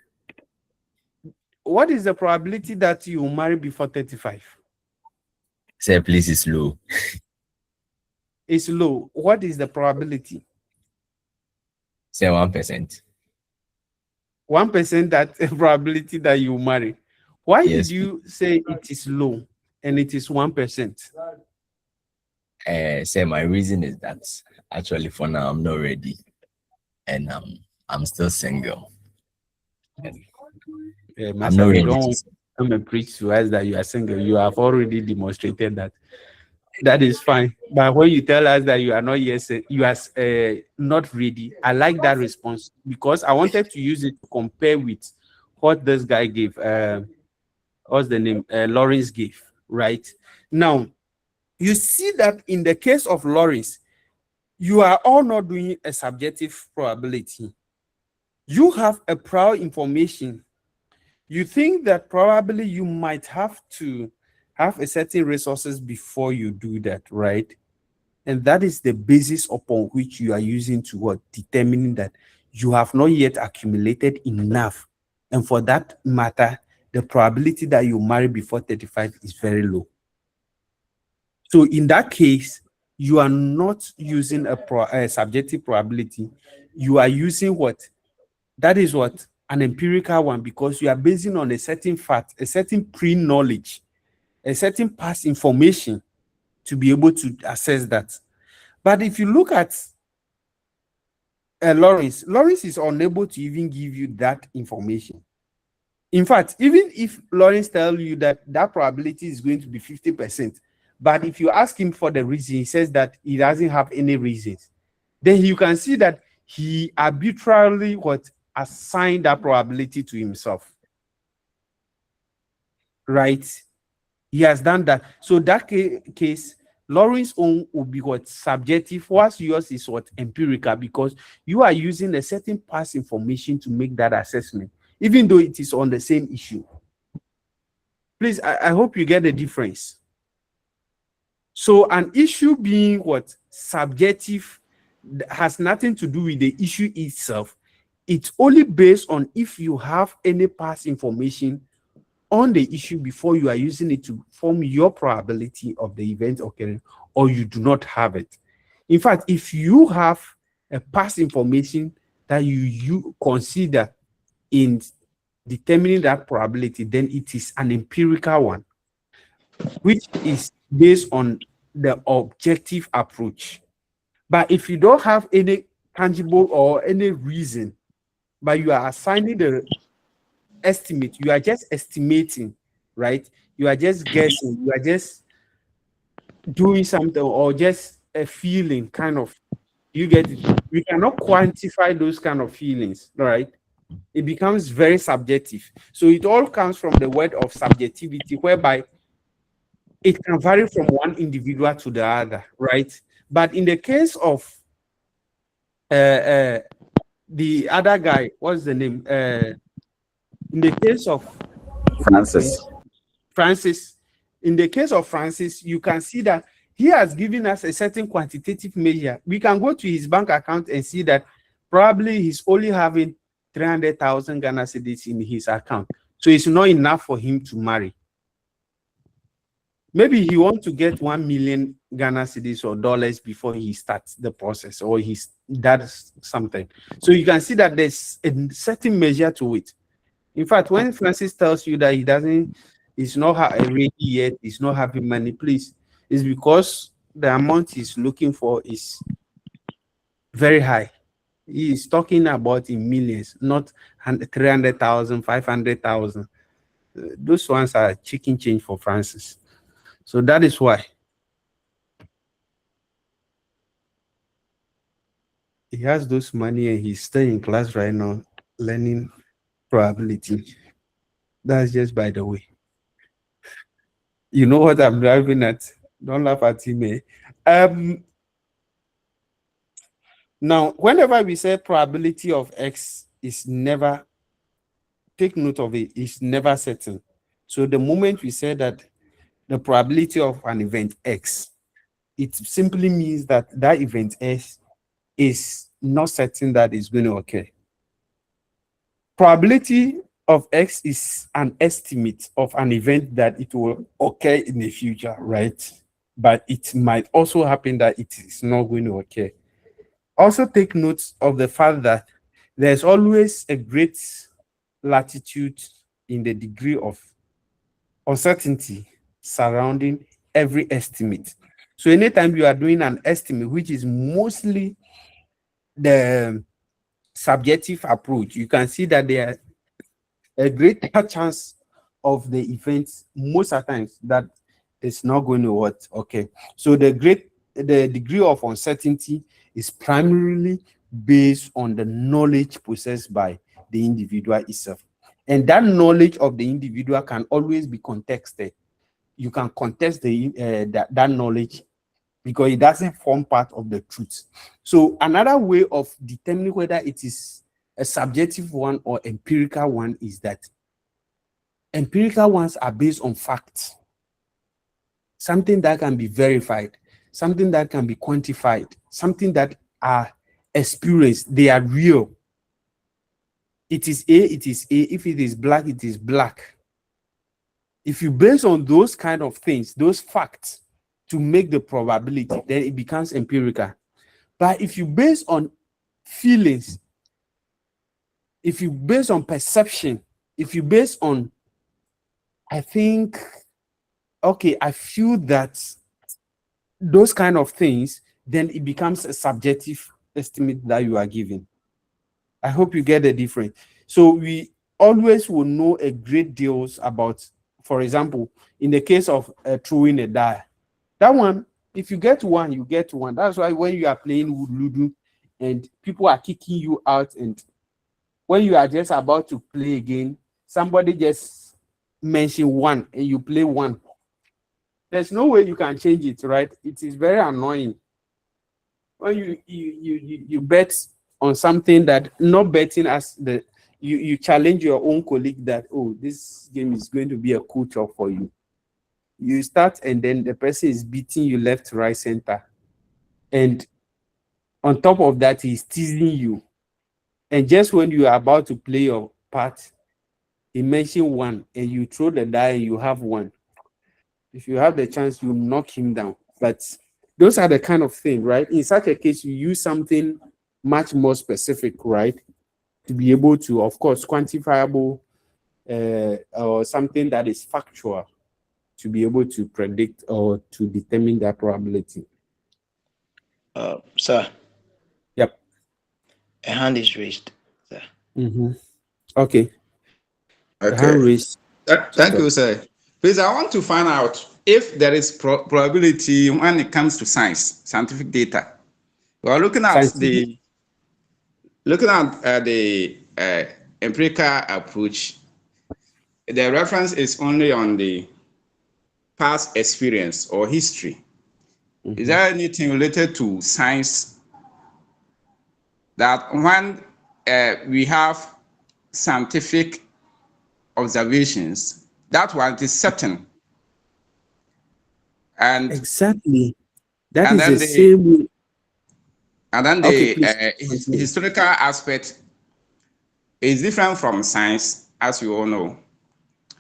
What is the probability that you will marry before 35? Say, please, it's low. It's low. What is the probability? Say 1%. 1% that probability that you marry. Why Yes, did you say it is low and it is 1%? Say my reason is that actually for now I'm not ready, and I'm still single. I'm not ready. Don't want to come and preach to us that you are single. You have already demonstrated that. That is fine. But when you tell us that you are not yet, you are not ready, I like that response because I wanted to use it to compare with what this guy gave. What's the name? Lawrence gave, right? Now, you see that in the case of Lawrence, you are all not doing a subjective probability. You have a prior information. You think that probably you might have to have a certain resources before you do that, right? And that is the basis upon which you are using to what? Determining that you have not yet accumulated enough. And for that matter, the probability that you marry before 35 is very low. So in that case, you are not using a subjective probability. You are using what? That is what? An empirical one, because you are basing on a certain fact, a certain pre-knowledge, a certain past information to be able to assess that. But if you look at Lawrence is unable to even give you that information. In fact, even if Lawrence tells you that that probability is going to be 50%, but if you ask him for the reason, he says that he doesn't have any reasons, then you can see that he arbitrarily assigned that probability to himself. Right? He has done that. So that case, Lawrence's own will be subjective, whilst yours is empirical, because you are using a certain past information to make that assessment, even though it is on the same issue. Please, I hope you get the difference. So an issue being subjective has nothing to do with the issue itself. It's only based on if you have any past information on the issue before you are using it to form your probability of the event occurring, or you do not have it. In fact, if you have a past information that you consider in determining that probability, then it is an empirical one, which is based on the objective approach. But if you don't have any tangible or any reason, but you are assigning the estimate, you are just estimating, right? You are just guessing, you are just doing something, or just a feeling, kind of. You get it? We cannot quantify those kind of feelings, right? It becomes very subjective. So it all comes from the word of subjectivity, whereby it can vary from one individual to the other, right? But in the case of the other guy, what's the name? In the case of Francis, in the case of Francis, you can see that he has given us a certain quantitative measure. We can go to his bank account and see that probably he's only having 300,000 Ghana cedis in his account. So it's not enough for him to marry. Maybe he wants to get 1 million Ghana cedis or dollars before he starts the process, or he does something. So you can see that there's a certain measure to it. In fact, when Francis tells you that he's not ready yet, he's not having money, please, it's because the amount he's looking for is very high. He is talking about in millions, not 300,000, 500,000. Those ones are chicken change for Francis. So that is why he has those money and he's still in class right now learning probability. That's just by the way. You know what I'm driving at? Don't laugh at him. Now, whenever we say probability of X is never, take note of it, it's never certain. So the moment we say that the probability of an event X, it simply means that that event X is not certain that it's going to occur. Probability of X is an estimate of an event that it will occur in the future, right? But it might also happen that it is not going to occur. Also take note of the fact that there's always a great latitude in the degree of uncertainty surrounding every estimate. So anytime you are doing an estimate, which is mostly the subjective approach, you can see that there are a greater chance of the events most of the times that it's not going to work. Okay, so the degree of uncertainty is primarily based on the knowledge possessed by the individual itself, and that knowledge of the individual can always be contested. You can contest that knowledge because it doesn't form part of the truth. So another way of determining whether it is a subjective one or empirical one is that empirical ones are based on facts, something that can be verified, something that can be quantified, something that are experienced, they are real. It is A, it is A. If it is black, it is black. If you base on those kind of things, those facts, to make the probability, then it becomes empirical. But if you base on feelings, if you base on perception, if you base on, I think, okay, I feel that those kind of things, then it becomes a subjective estimate that you are giving. I hope you get the difference. So we always will know a great deals about, for example, in the case of throwing a die, that one, if you get one, you get one. That's why when you are playing Ludo and people are kicking you out, and when you are just about to play again, somebody just mention one and you play one. There's no way you can change it, right? It is very annoying when you bet on something that not betting as the you challenge your own colleague that, oh, this game is going to be a cool job for you. You start and then the person is beating you left, right, center, and on top of that, he's teasing you. And just when you are about to play your part, he mentioned one, and you throw the die and you have one. If you have the chance, you knock him down. But those are the kind of thing, right? In such a case, you use something much more specific, right? To be able to, of course, quantifiable or something that is factual to be able to predict or to determine that probability. Sir. Yep. A hand is raised, sir. Okay. The hand Okay. raised. Thank you, sir. Please, I want to find out if there is probability when it comes to science, scientific data. We are looking at the empirical approach. The reference is only on the past experience or history. Is there anything related to science that when we have scientific observations, that one is certain? And exactly. That and is then the same way. And then Okay, the historical aspect is different from science, as you all know.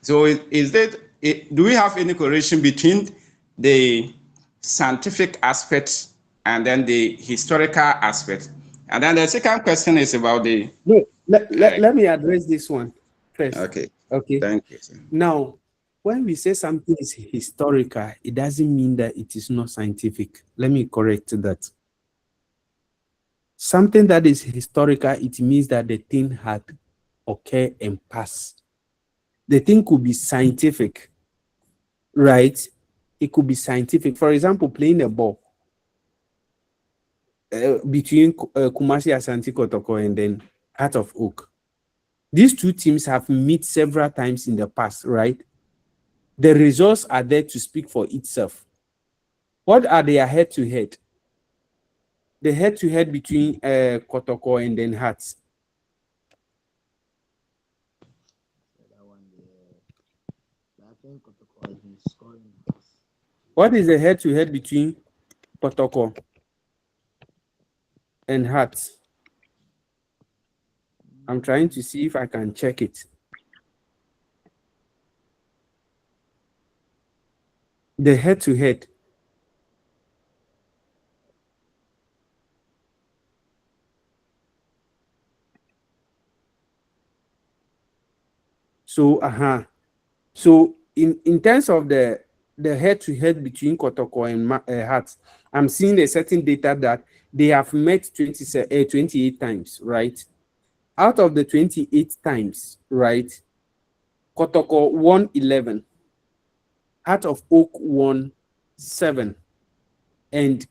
So do we have any correlation between the scientific aspect and then the historical aspect? And then the second question is about the... No, let me address this one first. Okay. Okay. Thank you, sir. Now, when we say something is historical, it doesn't mean that it is not scientific. Let me correct that. Something that is historical, it means that the thing had occurred and passed. The thing could be scientific, right? It could be scientific. For example, playing a ball between Kumasi Asante Kotoko and then Heart of Oak. These two teams have met several times in the past, right? The results are there to speak for itself. What are their head-to-head? The head-to-head between Kotoko and then Hearts. What is the head-to-head between Kotoko and Hearts? I'm trying to see if I can check it. The head-to-head. So, So in terms of the head-to-head between Kotoko and Hearts, I'm seeing a certain data that they have met 28 times, right? Out of the 28 times, right, Kotoko won 11. Heart of Oak won 7. And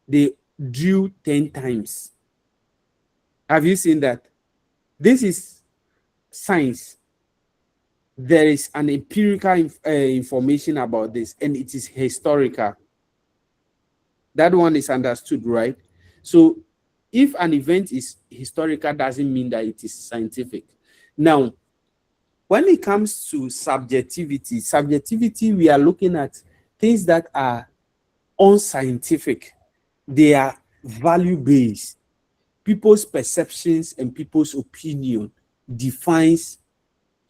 they drew 10 times. Have you seen that? This is science. There is an empirical information about this, and it is historical. That one is understood, right? So if an event is historical, doesn't mean that it is scientific. Now, when it comes to subjectivity, we are looking at things that are unscientific. They are value-based. People's perceptions and people's opinion defines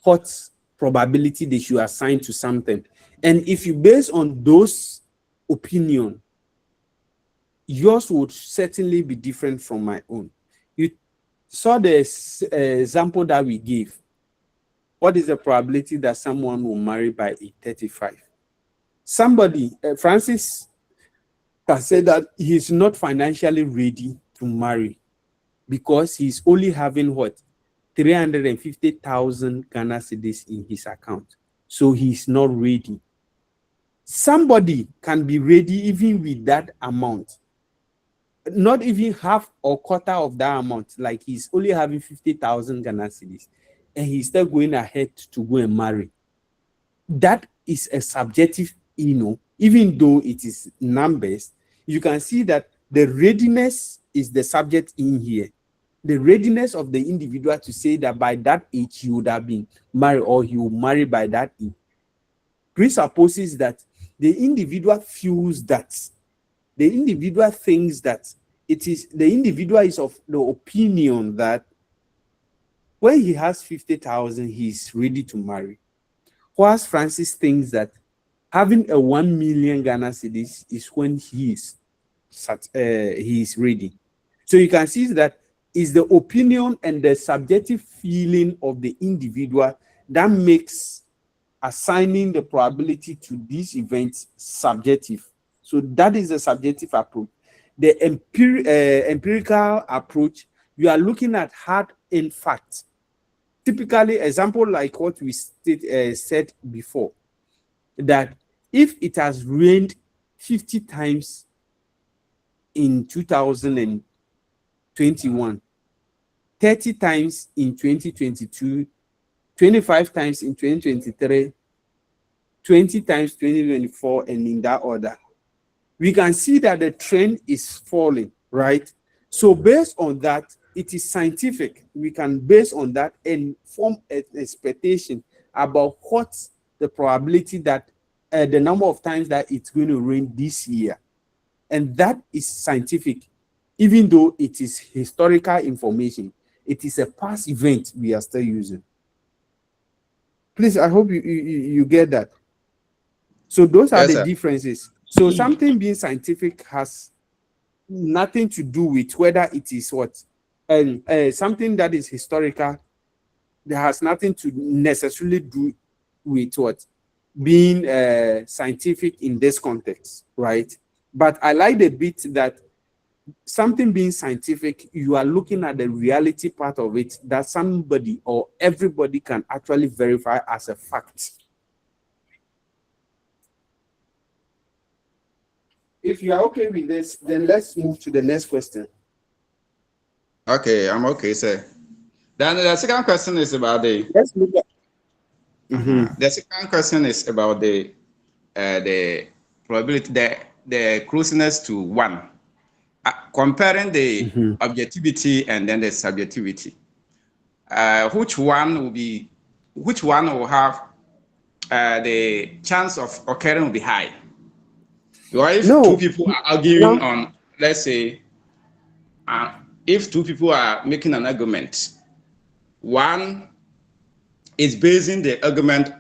what probability they should assign to something. And if you base on those opinion, yours would certainly be different from my own. You saw the example that we gave. What is the probability that someone will marry by age 35? Somebody, Francis, can say that he's not financially ready to marry because he's only having what? 350,000 Ghana cedis in his account. So he's not ready. Somebody can be ready even with that amount. Not even half or quarter of that amount. Like he's only having 50,000 Ghana cedis. And he's still going ahead to go and marry. That is a subjective, even though it is numbers, you can see that the readiness is the subject in here. The readiness of the individual to say that by that age he would have been married or he will marry by that age presupposes that the individual feels that, the individual thinks that it is, the individual is of the opinion that when he has 50,000, he's ready to marry. Whilst Francis thinks that having a 1 million Ghana cedis is when he is ready. So you can see that is the opinion and the subjective feeling of the individual that makes assigning the probability to these events subjective. So that is a subjective approach. The empirical approach, you are looking at hard and facts. Typically, example like what we said before, that if it has rained 50 times in 2021, 30 times in 2022, 25 times in 2023, 20 times 2024, and in that order, we can see that the trend is falling, right? So based on that, it is scientific. We can base on that and form an expectation about what the probability that the number of times that it's going to rain this year. And that is scientific, even though it is historical information. It is a past event we are still using. Please, I hope you get that. So those are the differences. So something being scientific has nothing to do with whether it is what, and something that is historical, there has nothing to necessarily do with what being scientific in this context, right? But I like the bit that something being scientific, you are looking at the reality part of it that somebody or everybody can actually verify as a fact. If you are okay with this, then let's move to the next question. Okay, I'm okay, sir. Then the second question is about the. Let's look at. The second question is about the probability, the closeness to 1. Comparing the objectivity and then the subjectivity. Which one will have the chance of occurring will be high? Or if two people are arguing on, let's say, if two people are making an argument, one is basing the argument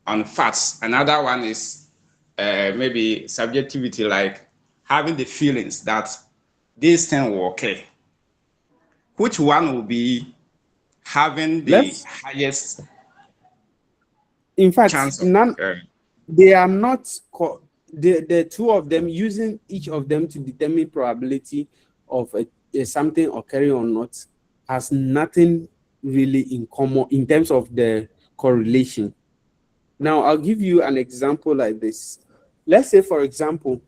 on facts, another one is maybe subjectivity, like having the feelings that this thing will occur. Which one will be having the highest in fact chance of none they are not the two of them, using each of them to determine probability of something occurring or not, has nothing really in common in terms of the correlation. Now I'll give you an example like this. Let's say, for example,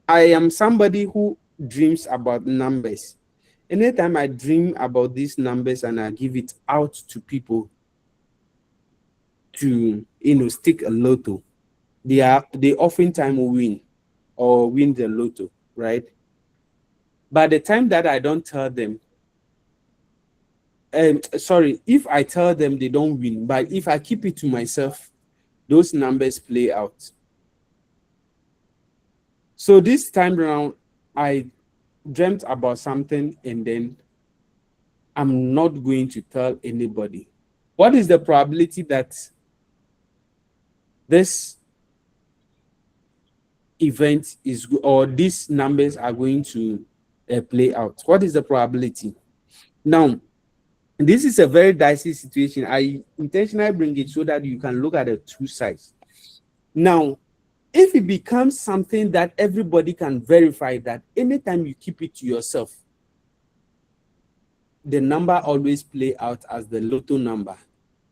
I am somebody who dreams about numbers. Anytime I dream about these numbers and I give it out to people to, stick a lotto, they oftentimes win or win the lotto, right? By the time that I don't tell them, sorry, if I tell them they don't win, but if I keep it to myself, those numbers play out. So this time around, I dreamt about something and then I'm not going to tell anybody. What is the probability that this event is, or these numbers are going to play out? What is the probability? Now, this is a very dicey situation. I intentionally bring it so that you can look at the two sides. Now, if it becomes something that everybody can verify, that anytime you keep it to yourself, the number always play out as the lotto number,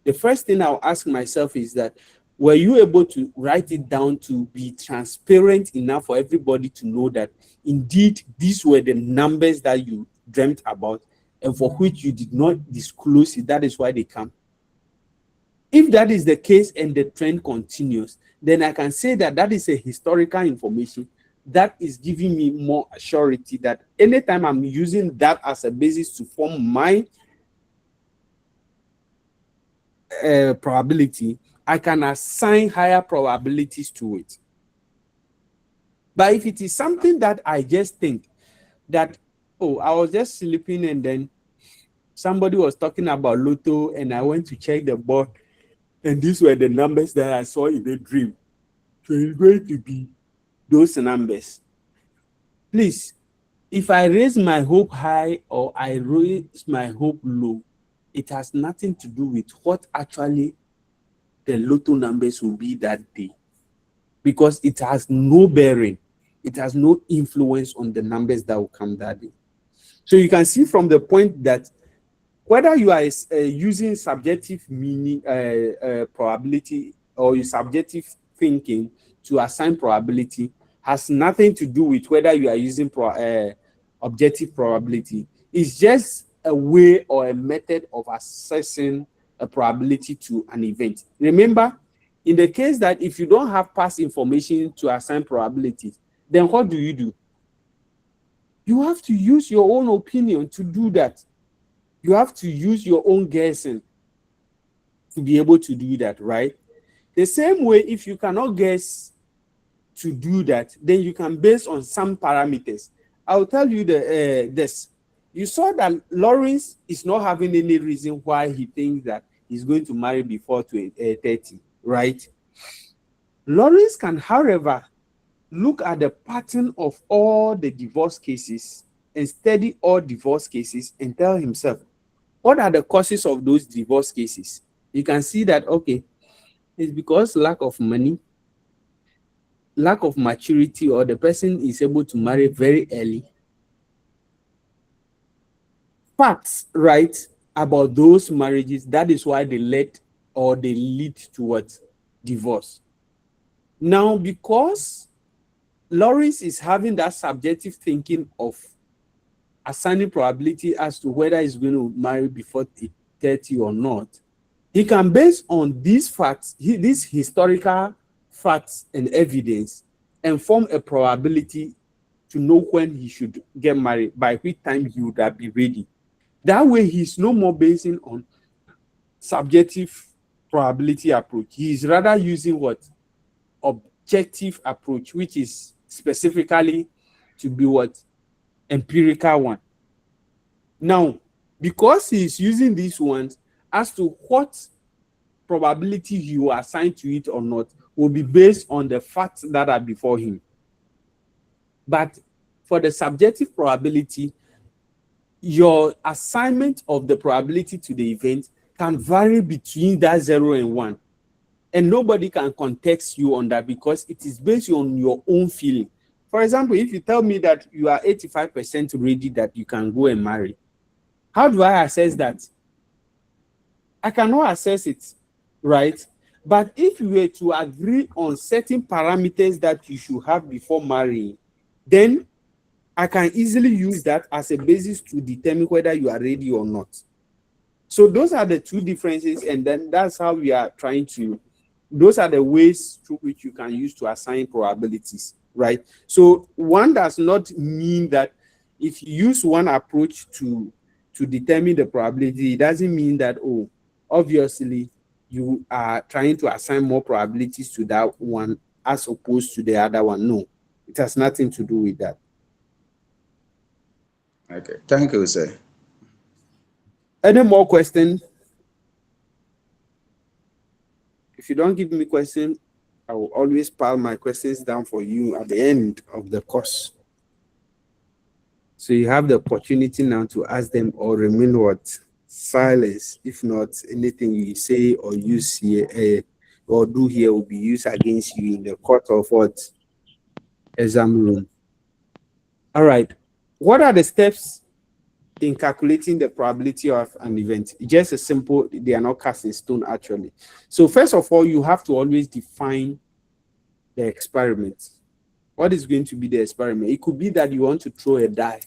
the first thing I'll ask myself is that, were you able to write it down to be transparent enough for everybody to know that indeed these were the numbers that you dreamt about and for which you did not disclose it? That is why they come. If that is the case and the trend continues, then I can say that that is a historical information that is giving me more surety that anytime I'm using that as a basis to form my probability, I can assign higher probabilities to it. But if it is something that I just think that, oh, I was just sleeping and then somebody was talking about lotto and I went to check the board and these were the numbers that I saw in the dream, so it's going to be those numbers. Please, if I raise my hope high or I raise my hope low, it has nothing to do with what actually the lotto numbers will be that day, because it has no bearing. It has no influence on the numbers that will come that day. So you can see from the point that whether you are using subjective meaning, probability, or subjective thinking to assign probability has nothing to do with whether you are using objective probability. It's just a way or a method of assessing a probability to an event. Remember, in the case that if you don't have past information to assign probabilities, then what do? You have to use your own opinion to do that. You have to use your own guessing to be able to do that, right? The same way, if you cannot guess to do that, then you can base on some parameters. I'll tell you this. You saw that Lawrence is not having any reason why he thinks that he's going to marry before 30, right? Lawrence can, however, look at the pattern of all the divorce cases and study all divorce cases and tell himself, what are the causes of those divorce cases? You can see that, okay, it's because lack of money, lack of maturity, or the person is able to marry very early. Facts, right, about those marriages, that is why they lead towards divorce. Now, because Lawrence is having that subjective thinking of assigning probability as to whether he's going to marry before 30 or not, he can, based on these facts, these historical facts and evidence, and form a probability to know when he should get married, by which time he would be ready. That way, he's no more basing on subjective probability approach. He is rather using what? Objective approach, which is specifically to be what? Empirical one. Now, because he is using these ones, as to what probability you assign to it or not will be based on the facts that are before him. But for the subjective probability, your assignment of the probability to the event can vary between that 0 and 1. And nobody can context you on that because it is based on your own feeling. For example, if you tell me that you are 85% ready that you can go and marry, how do I assess that? I cannot assess it, right? But if you were to agree on certain parameters that you should have before marrying, then I can easily use that as a basis to determine whether you are ready or not. So those are the two differences, and then that's how we are trying to Those are the ways through which you can use to assign probabilities, right? So one does not mean that if you use one approach to determine the probability, it doesn't mean that, oh, obviously you are trying to assign more probabilities to that one as opposed to the other one. No, it has nothing to do with that. Okay, thank you, sir. Any more questions? If you don't give me questions, I will always pile my questions down for you at the end of the course. So you have the opportunity now to ask them or remain what? Silence. If not, anything you say or use here or do here will be used against you in the court of what? Exam room. All right. What are the steps in calculating the probability of an event? Just a simple, they are not cast in stone actually. So first of all, you have to always define the experiment. What is going to be the experiment? It could be that you want to throw a die.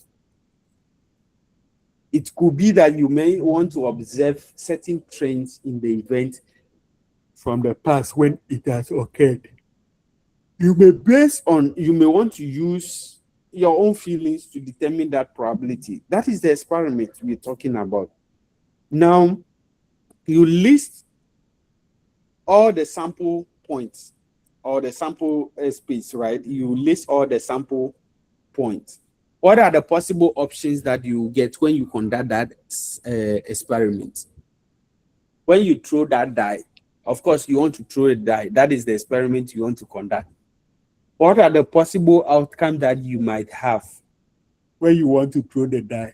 It could be that you may want to observe certain trends in the event from the past when it has occurred. You may want to use your own feelings to determine that probability. That is the experiment we're talking about. Now, you list all the sample points or the sample space, right? You list all the sample points. What are the possible options that you get when you conduct that experiment? When you throw that die, of course, you want to throw a die. That is the experiment you want to conduct. What are the possible outcomes that you might have when you want to throw the die?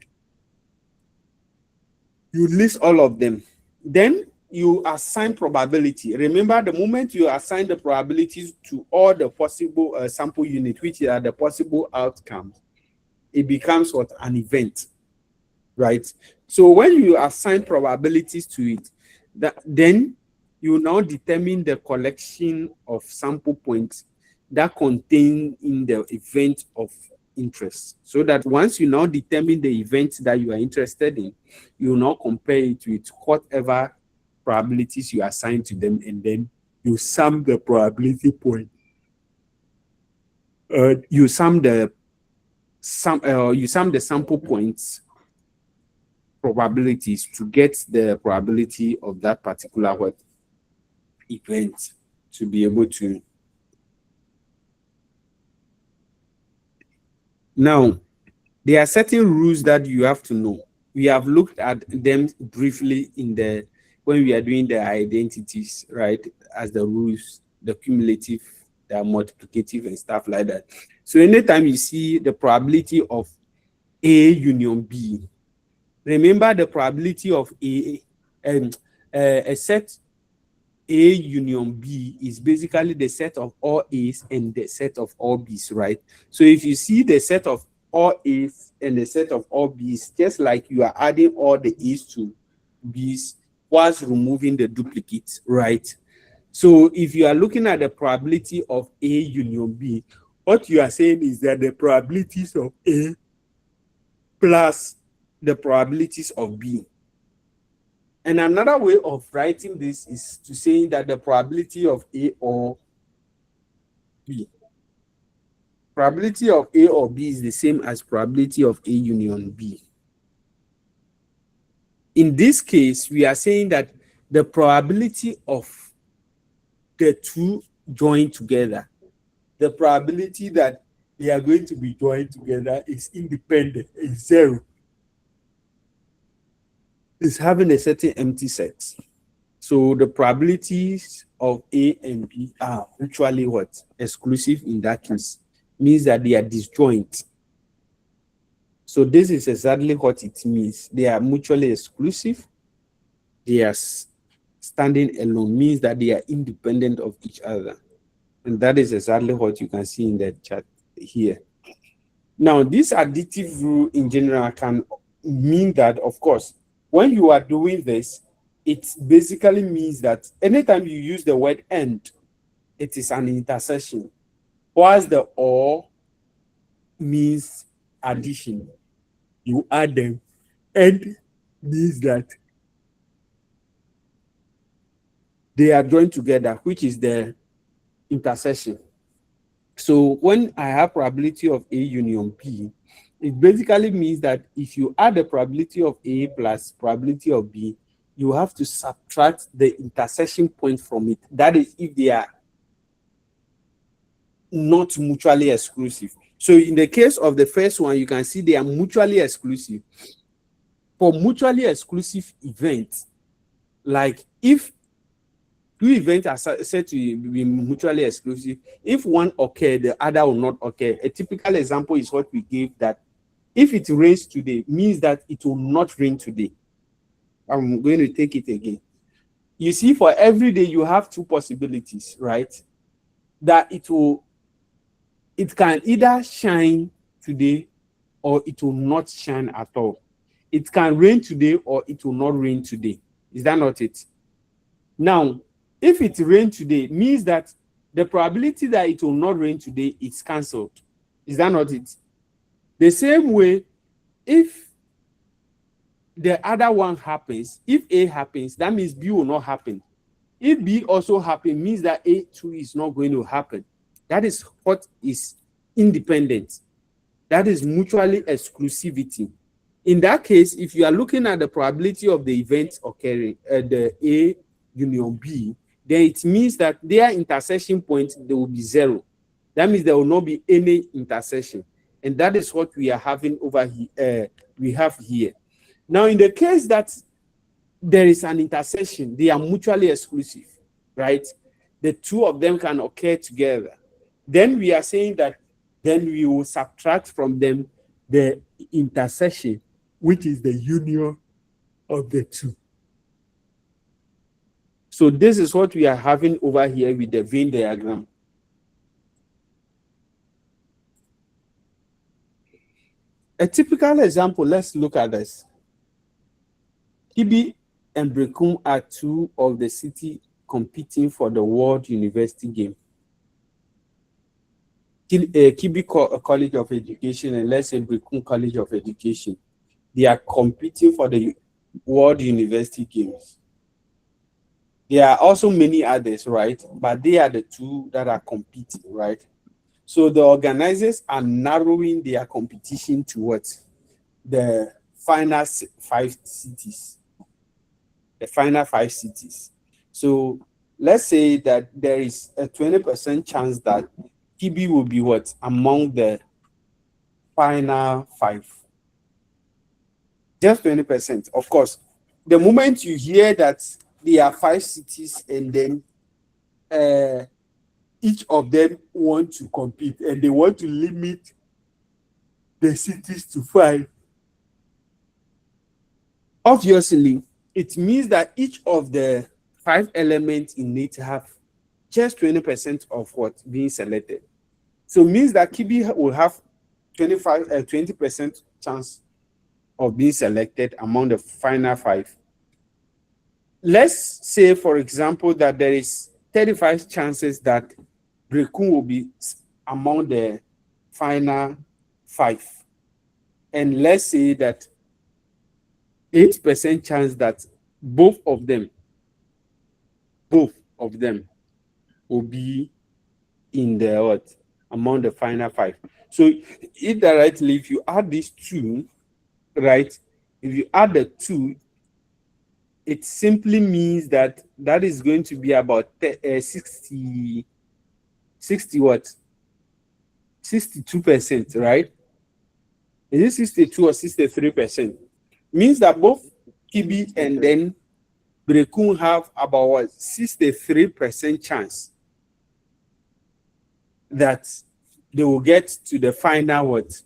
You list all of them. Then you assign probability. Remember, the moment you assign the probabilities to all the possible sample units, which are the possible outcomes, it becomes what? An event, right? So when you assign probabilities to it, then you now determine the collection of sample points that contain in the event of interest. So that once you now determine the event that you are interested in, you now compare it with whatever probabilities you assign to them, and then you sum the probability point. You sum the sample points probabilities to get the probability of that particular event to be able to. Now, there are certain rules that you have to know. We have looked at them briefly when we are doing the identities, right? As the rules, the cumulative, the multiplicative and stuff like that. So anytime you see the probability of A union B, remember the probability of a set A union B is basically the set of all A's and the set of all B's, right? So if you see the set of all A's and the set of all B's, just like you are adding all the A's to B's whilst removing the duplicates, right? So if you are looking at the probability of A union B, what you are saying is that the probabilities of A plus the probabilities of B. And another way of writing this is to say that the probability of A or B. Probability of A or B is the same as probability of A union B. In this case, we are saying that the probability of the two joined together, the probability that they are going to be joined together is independent, is zero. It's having a certain empty set. So the probabilities of A and B are mutually what? Exclusive in that case. Means that they are disjoint. So this is exactly what it means. They are mutually exclusive. They are standing alone, means that they are independent of each other. And that is exactly what you can see in the chart here. Now, this additive rule in general can mean that, of course, when you are doing this, it basically means that anytime you use the word and, it is an intersection. Whilst the or means addition, you add them, and means that they are joined together, which is the intersection. So when I have probability of A union B, it basically means that if you add the probability of A plus probability of B, you have to subtract the intersection point from it. That is if they are not mutually exclusive. So in the case of the first one, you can see they are mutually exclusive. For mutually exclusive events, like if two events are said to be mutually exclusive, if one occurs, the other will not occur. A typical example is what we gave, that if it rains today, means that it will not rain today. I'm going to take it again. You see, for every day, you have two possibilities, right? That it can either shine today or it will not shine at all. It can rain today or it will not rain today. Is that not it? Now, if it rains today, means that the probability that it will not rain today is cancelled. Is that not it? The same way, if the other one happens, if A happens, that means B will not happen. If B also happens, means that A too is not going to happen. That is what is independent. That is mutually exclusivity. In that case, if you are looking at the probability of the events occurring at the A union B, then it means that their intersection point, there will be 0. That means there will not be any intersection. And that is what we are having over here. We have here. Now, in the case that there is an intersection, they are mutually exclusive, right? The two of them can occur together. Then we are saying that then we will subtract from them the intersection, which is the union of the two. So this is what we are having over here with the Venn diagram. A typical example, let's look at this. Kibi and Brekum are two of the city competing for the World University Game. Kibi College of Education and let's say Brekum College of Education. They are competing for the World University Games. There are also many others, right? But they are the two that are competing, right? So the organizers are narrowing their competition towards the final 5 cities. The final 5 cities. So let's say that there is a 20% chance that Kibi will be what? Among the final 5. Just 20%. Of course, the moment you hear that there are 5 cities and then each of them want to compete and they want to limit the cities to 5, obviously, it means that each of the 5 elements in it have just 20% of what being selected. So it means that Kibi will have 20% chance of being selected among the final 5. Let's say, for example, that there is 35 chances that Brekum will be among the final 5. And let's say that 8% chance that both of them will be in the what? Among the final 5. So indirectly, if you add these two, right? If you add the 2, it simply means that that is going to be about 60 what? 62%, right? Is it 62 or 63%? Means that both Kibi and then Brekum have about what? 63% chance that they will get to the final what?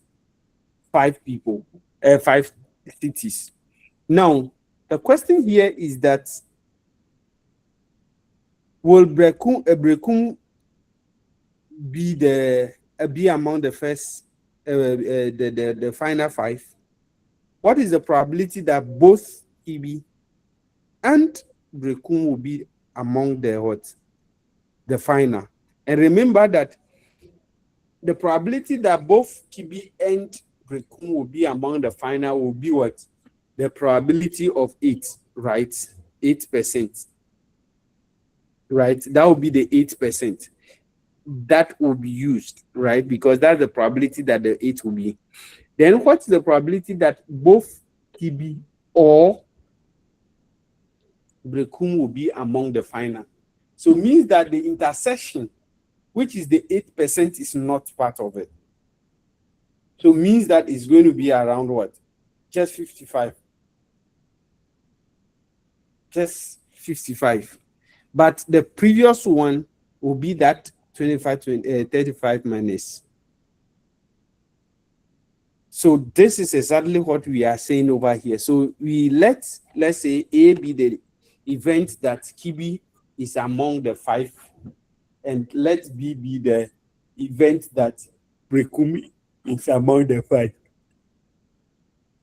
5 people, 5 cities. Now, the question here is that will Brekum be among the first the final 5? What is the probability that both Kibi and Brekum will be among the what? The final. And remember that the probability that both Kibi and Brekum will be among the final will be what? The probability of 8, right? 8%. right? That will be the 8%. That will be used, right? Because that's the probability that the 8 will be. Then what's the probability that both Kibi or Brekum will be among the final? So it means that the intersection, which is the 8%, is not part of it. So it means that it's going to be around what? Just 55. Just 55. But the previous one will be that 35 minus. So this is exactly what we are saying over here. So let's say A be the event that Kibi is among the 5, and let B be the event that Brekumi is among the 5.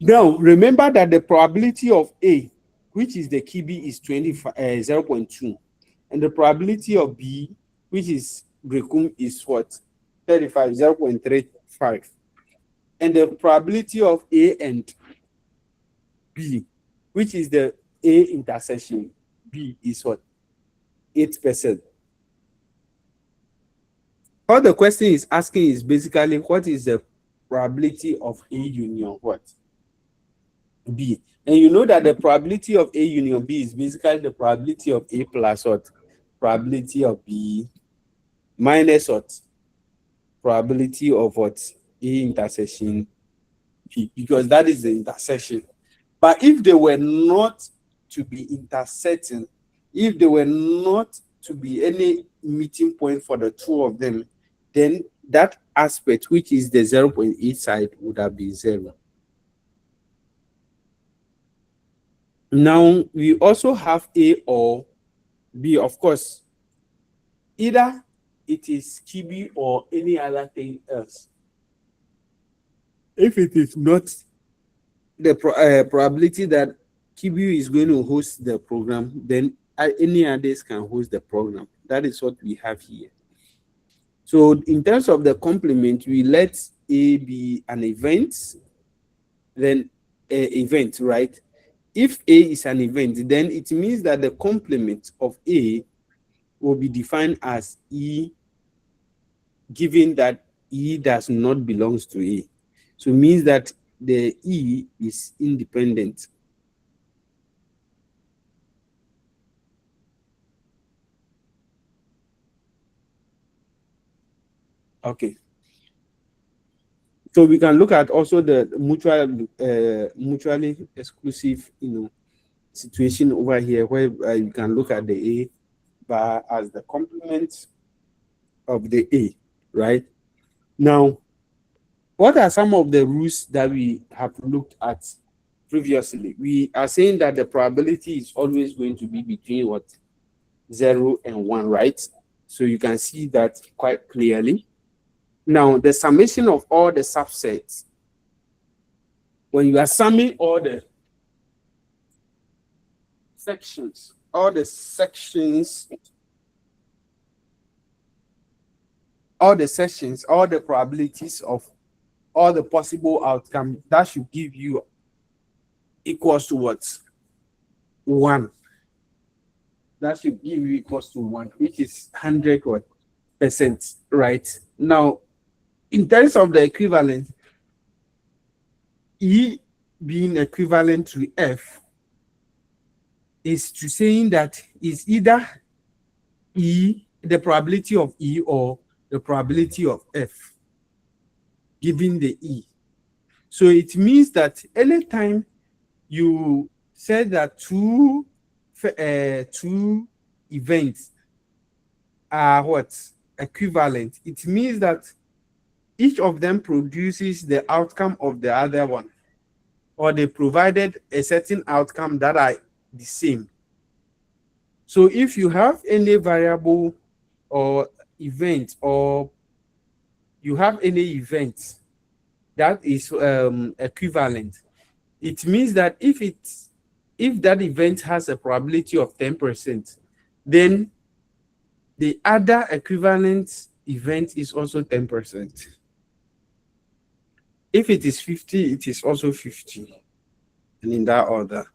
Now remember that the probability of A, which is the Kibi, is 0.2, and the probability of B, which is Brekum, is what? 35, 0.35. And the probability of A and B, which is the A intersection B, is what? 8%. All the question is asking is basically what is the probability of A union what? B. And you know that the probability of A union B is basically the probability of A plus what? Probability of B minus what? Probability of what? A intersection P, because that is the intersection. But if they were not to be intersecting, if there were not to be any meeting point for the two of them, then that aspect, which is the 0.8 side, would have been 0. Now, we also have A or B, of course. Either it is Kibi or any other thing else. If it is not the probability that Kibi is going to host the program, then any others can host the program. That is what we have here. So in terms of the complement, we let A be an event, then event, right? If A is an event, then it means that the complement of A will be defined as E, given that E does not belong to A. So it means that the E is independent. Okay. So we can look at also the mutually exclusive, situation over here, where you can look at the A bar as the complement of the A, right? Now, what are some of the rules that we have looked at previously? We are saying that the probability is always going to be between what? 0 and 1, right? So you can see that quite clearly. Now, the summation of all the subsets, when you are summing all the sections, all the probabilities of all the possible outcomes, that should give you equals to what? 1. That should give you equals to 1, which is 100%, right? Now, in terms of the equivalent, E being equivalent to F is to saying that it's either E, the probability of E, or the probability of F, given the E. So it means that anytime you say that two events are what? Equivalent, it means that each of them produces the outcome of the other one, or they provided a certain outcome that are the same. So if you have any variable or event, or you have any event that is equivalent, it means that if that event has a probability of 10%, then the other equivalent event is also 10%. If it is 50, it is also 50, and in that order.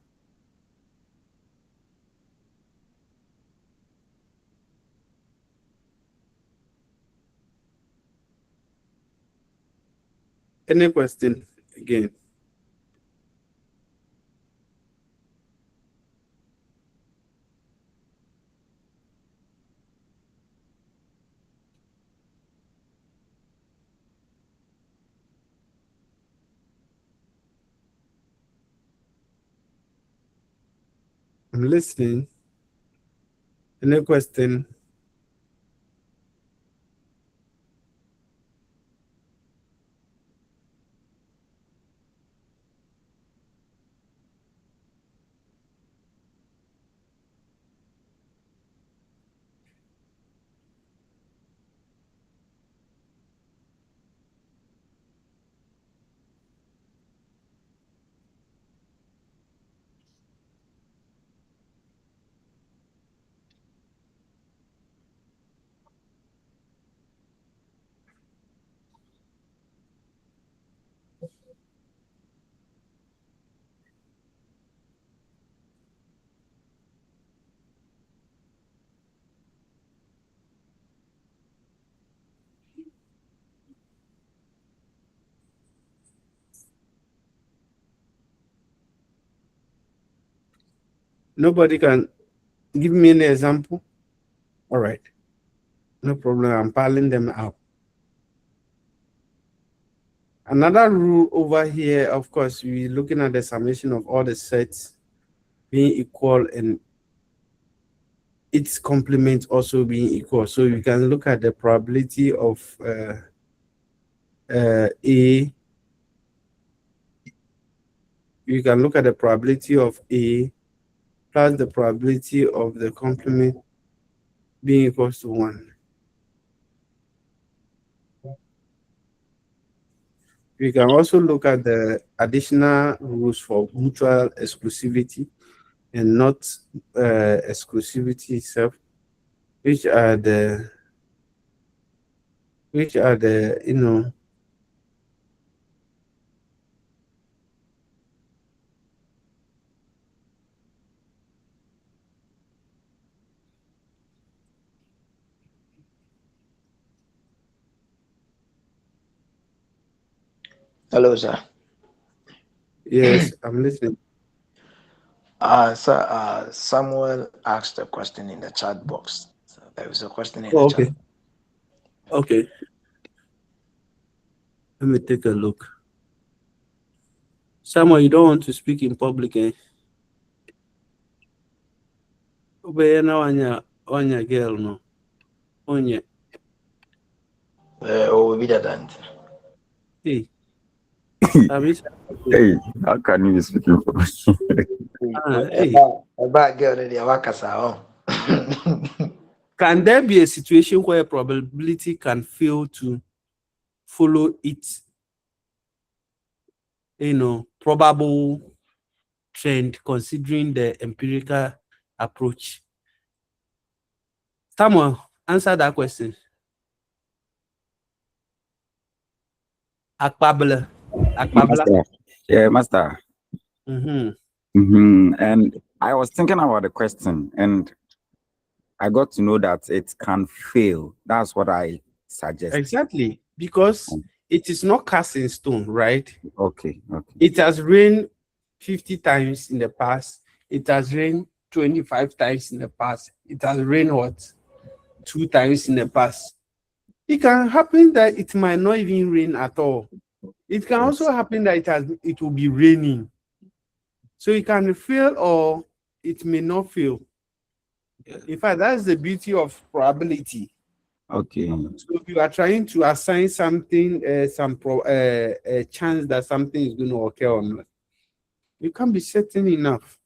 Any question again? I'm listening. Any question? Nobody can give me an example? All right. No problem. I'm piling them out. Another rule over here, of course, we're looking at the summation of all the sets being equal and its complement also being equal. So you can look at the probability of A. You can look at the probability of A plus the probability of the complement being equal to 1. We can also look at the additional rules for mutual exclusivity and not exclusivity itself, which are the you know, Hello, sir. yes, I'm listening. Sir, Samuel asked a question in the chat box. So there is a question in the Oh, chat. okay. Okay. Let me take a look. Samuel, you don't want to speak in public, eh? Obey now on your girl, no. On your Oh, we didn't. hey. Hey, how can you be speaking for me? Hey. A bad girl, the Awakasa. Can there be a situation where probability can fail to follow its, probable trend considering the empirical approach? Samuel, answer that question. Akpabla. Master. Yeah, master. And I was thinking about the question, and I got to know that it can fail. That's what I suggest. Exactly, because it is not cast in stone, right? Okay. It has rained 50 times in the past. It has rained 25 times in the past. It has rained what? 2 times in the past. It can happen that it might not even rain at all. It can also happen that it will be raining. So it can fail or it may not fail. In fact, that's the beauty of probability. Okay. So if you are trying to assign something, a chance that something is going to occur or not, you can't be certain enough.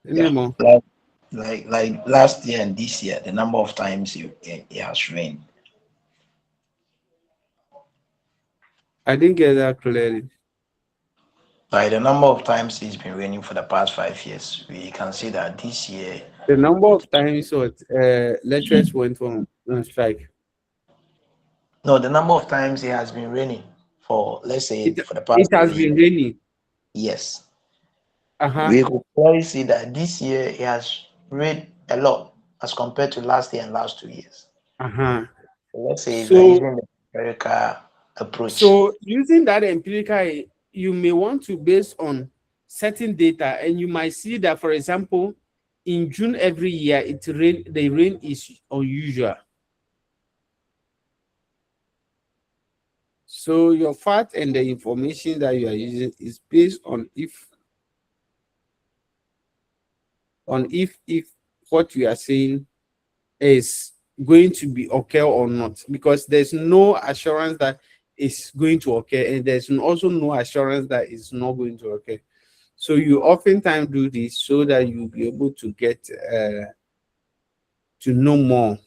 Yeah. Like last year and this year, the number of times it has rained. I didn't get that clearly. By the number of times it's been raining for the past 5 years, we can see that this year. The number of times lecturers went on strike. No, the number of times it has been raining for, let's say, for the past. It has been raining. Yes. Uh-huh. We could clearly see that this year it has rained a lot as compared to last year and last 2 years. Uh-huh. Let's say if you're So, using the empirical approach. so using that empirical, you may want to base on certain data, and you might see that, for example, in June every year, the rain is unusual. So your fact and the information that you are using is based on if what you are saying is going to be occur or not, because there's no assurance that it's going to occur, and there's also no assurance that it's not going to occur. So you oftentimes do this so that you'll be able to get to know more.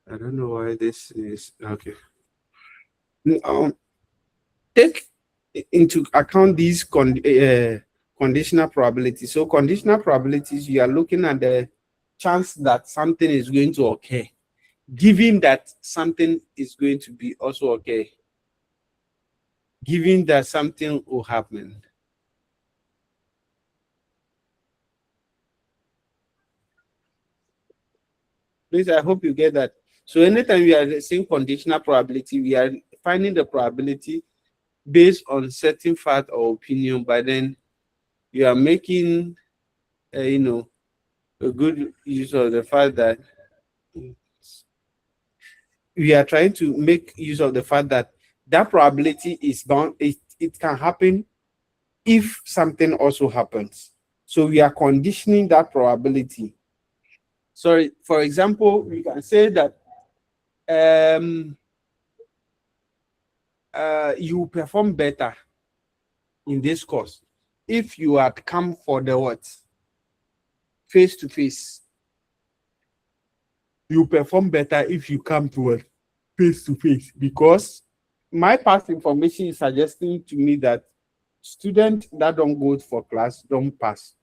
I don't know why this is okay. Um, take into account these conditional probabilities. So conditional probabilities, you are looking at the chance that something is going to occur, given that something is going to be also okay, given that something will happen. Please, I hope you get that. So anytime we are saying conditional probability, we are finding the probability based on certain fact or opinion, but then you are making, a good use of the fact that we are trying to make use of the fact that that probability is bound. It can happen if something also happens. So we are conditioning that probability. So, for example, we can say that you perform better in this course if you had come for the what? Face to face. You perform better if you come to it face to face, because my past information is suggesting to me that students that don't go for class don't pass,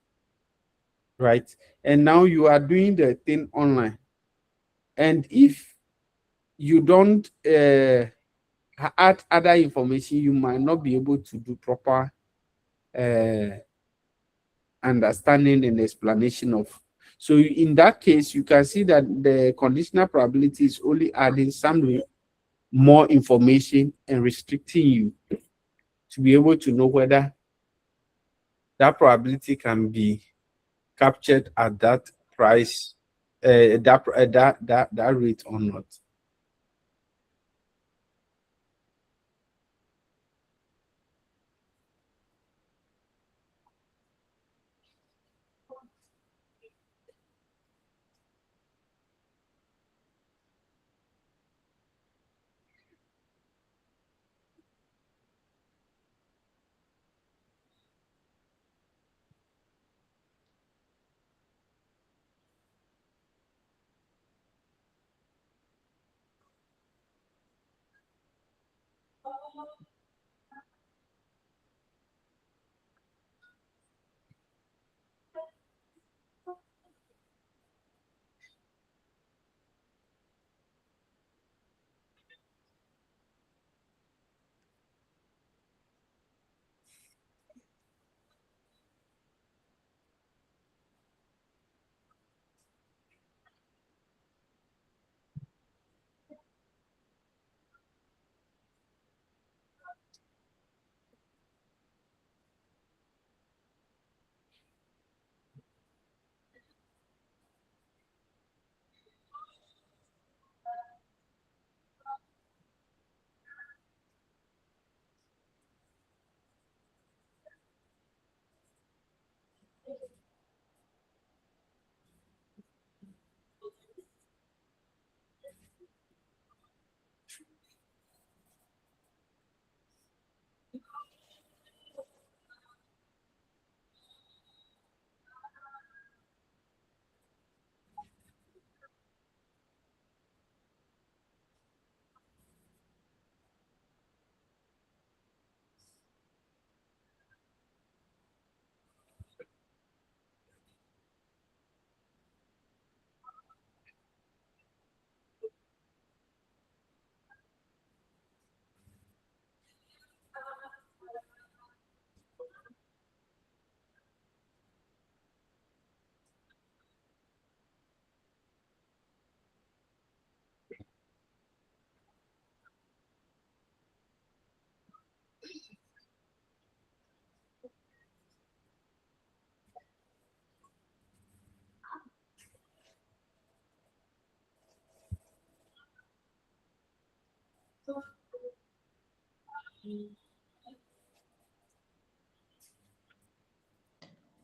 right? And now you are doing the thing online, and if you don't add other information, you might not be able to do proper uh, understanding and explanation of. So in that case, you can see that the conditional probability is only adding some more information and restricting you to be able to know whether that probability can be captured at that price, that rate or not.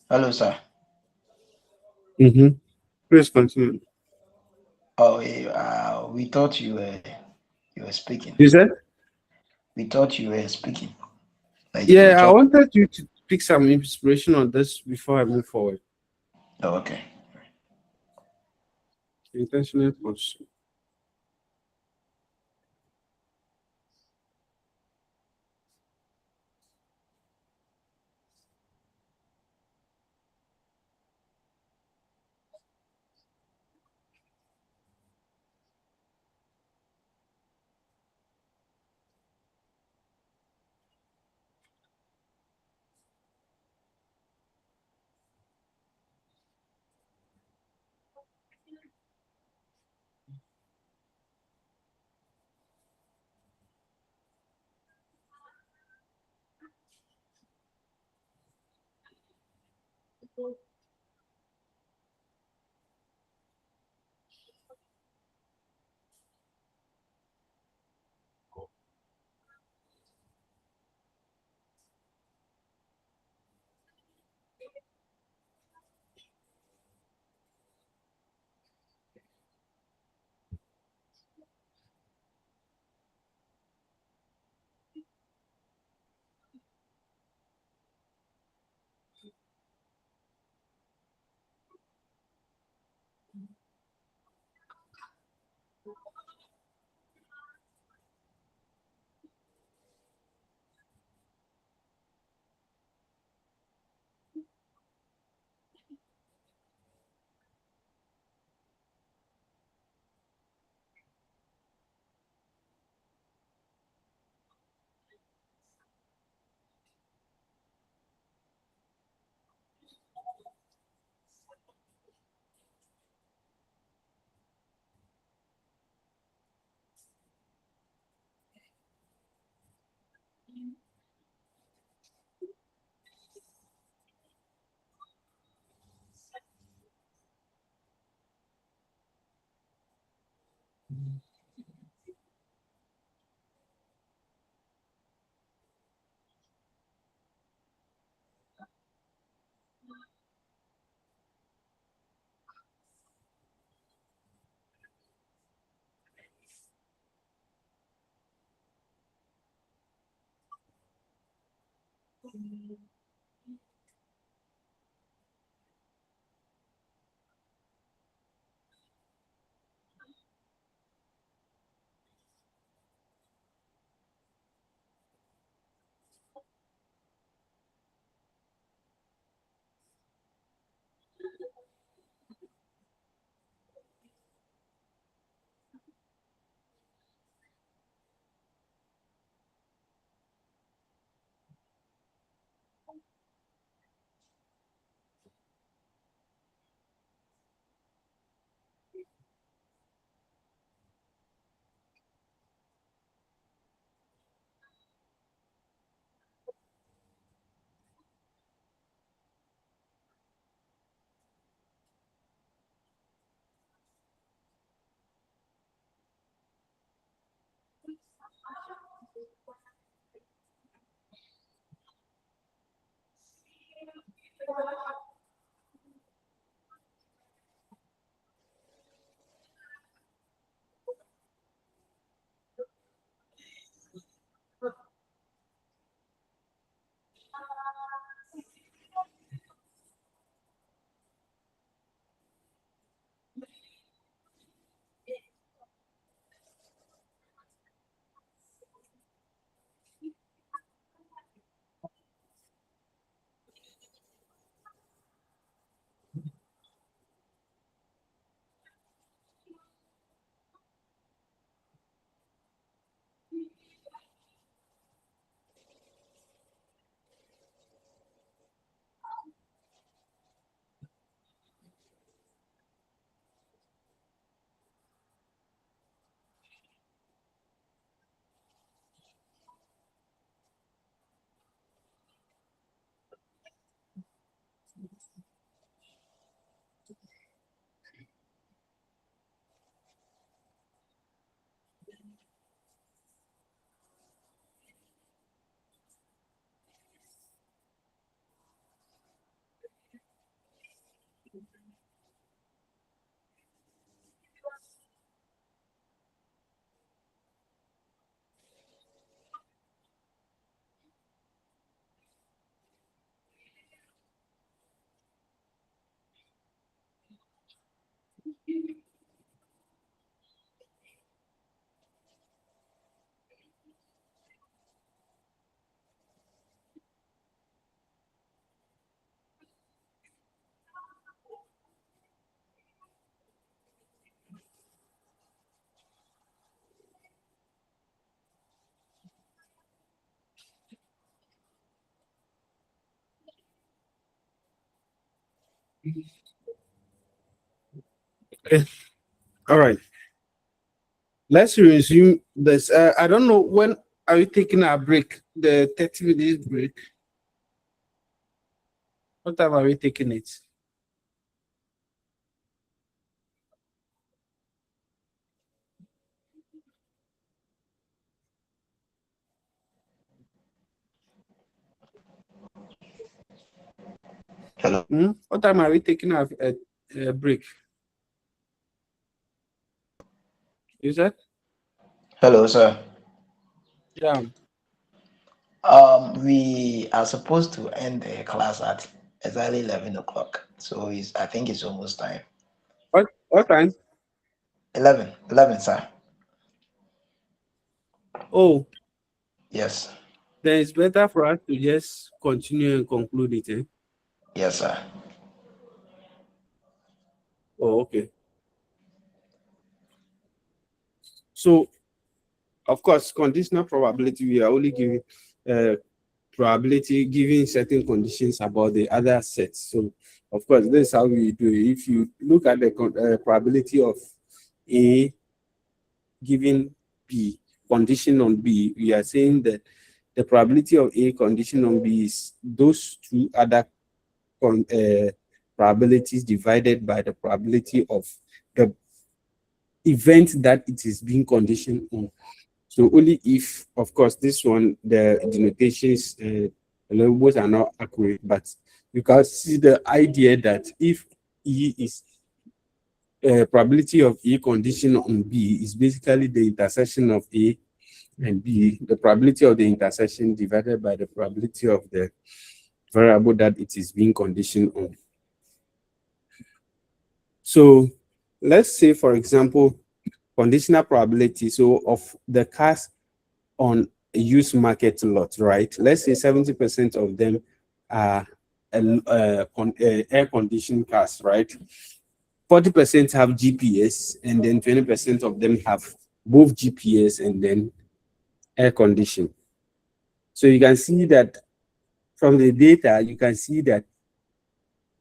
Hello, sir. Please continue. Oh, we thought you were speaking. You said? We thought you were speaking. Like you were Yeah, I talking. wanted you to pick some inspiration on this before I move forward. Oh, okay. Intentional pursuit. Okay. All right. Let's resume this. I don't know, when are you taking a break? The 30 minutes break. What time are we taking it? Hello. What time are we taking a break? Is that? Hello, sir. Yeah. We are supposed to end the class at exactly 11 o'clock. So I think it's almost time. What time? 11, sir. Oh, Yes. then it's better for us to just continue and conclude it. Eh? Yes, sir. Oh, okay. So, of course, conditional probability, we are only giving probability given certain conditions about the other sets. So, of course, this is how we do it. If you look at the probability of A given B, condition on B, we are saying that the probability of A condition on B is those two other probabilities divided by the probability of the event that it is being conditioned on. So only if, of course, this one, the denotations, labels are not accurate, but you can see the idea that if E is probability of A condition on B is basically the intersection of A and B, the probability of the intersection divided by the probability of the variable that it is being conditioned on. So let's say, for example, conditional probability, so of the cars on a used market lot, right? Let's say 70% of them are air-conditioned cars, right? 40% have GPS, and then 20% of them have both GPS and then air condition. So you can see that from the data, you can see that